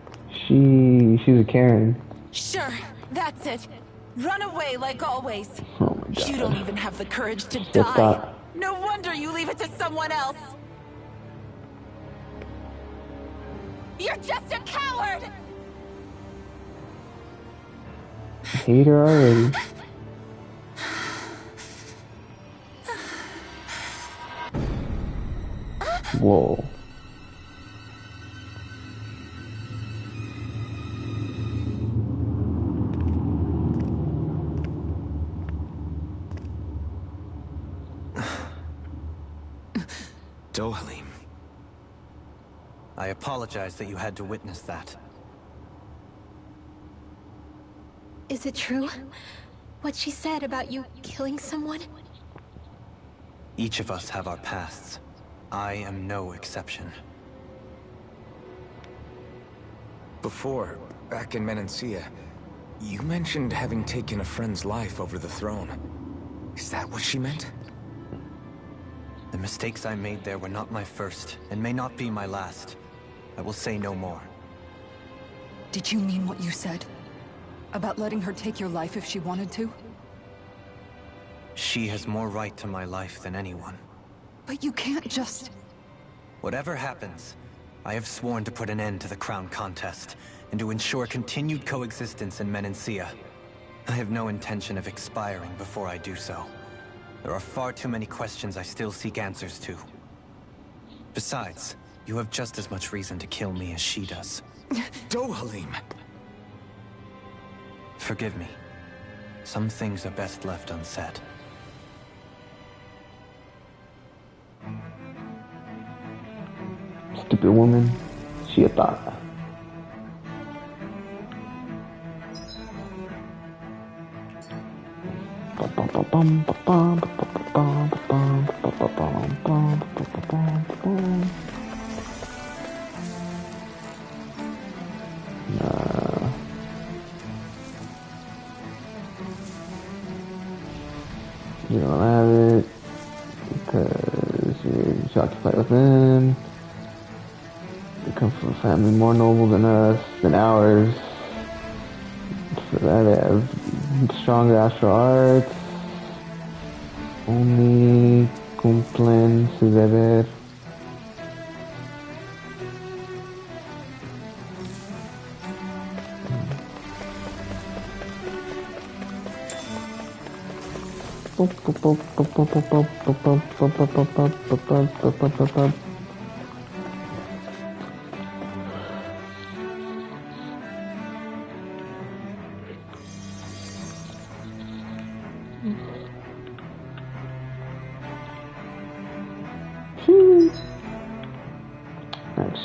She's a Karen. Sure, that's it. Run away like always. Oh my god. You don't even have the courage to Step die. that. No wonder you leave it to someone else. You're just a coward! I hate her already. Whoa. Dohalim. I apologize that you had to witness that. Is it true? What she said about you killing someone? Each of us have our pasts. I am no exception. Before, back in Menancia, you mentioned having taken a friend's life over the throne. Is that what she meant? The mistakes I made there were not my first, and may not be my last. I will say no more. Did you mean what you said? About letting her take your life if she wanted to? She has more right to my life than anyone. But you can't just... Whatever happens, I have sworn to put an end to the crown contest, and to ensure continued coexistence in Menancia. I have no intention of expiring before I do so. There are far too many questions I still seek answers to. Besides, you have just as much reason to kill me as she does. Dohalim! Forgive me. Some things are best left unsaid. Stupid woman. She a thought. You don't have it because you're occupied with them. They come from a family more noble than us, than ours. For that, they have stronger astral arts. Only cumplen su deber.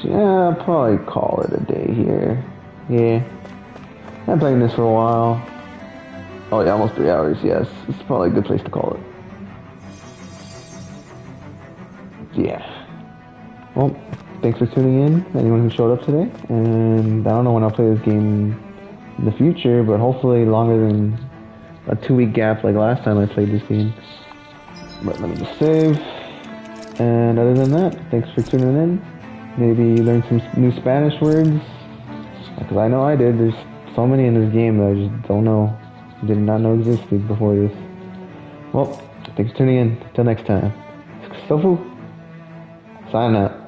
yeah, I'll probably call it a day here. Yeah. I've been playing this for a while. Oh yeah, almost 3 hours, yes. It's probably a good place to call it. Yeah. Well, thanks for tuning in, anyone who showed up today. And I don't know when I'll play this game in the future, but hopefully longer than a 2-week gap like last time I played this game. But let me just save. And other than that, thanks for tuning in. Maybe you learned some new Spanish words. Because I know I did. There's so many in this game that I just don't know. Did not know existed before this. Well, thanks for tuning in. Till next time. Christofu, sign out.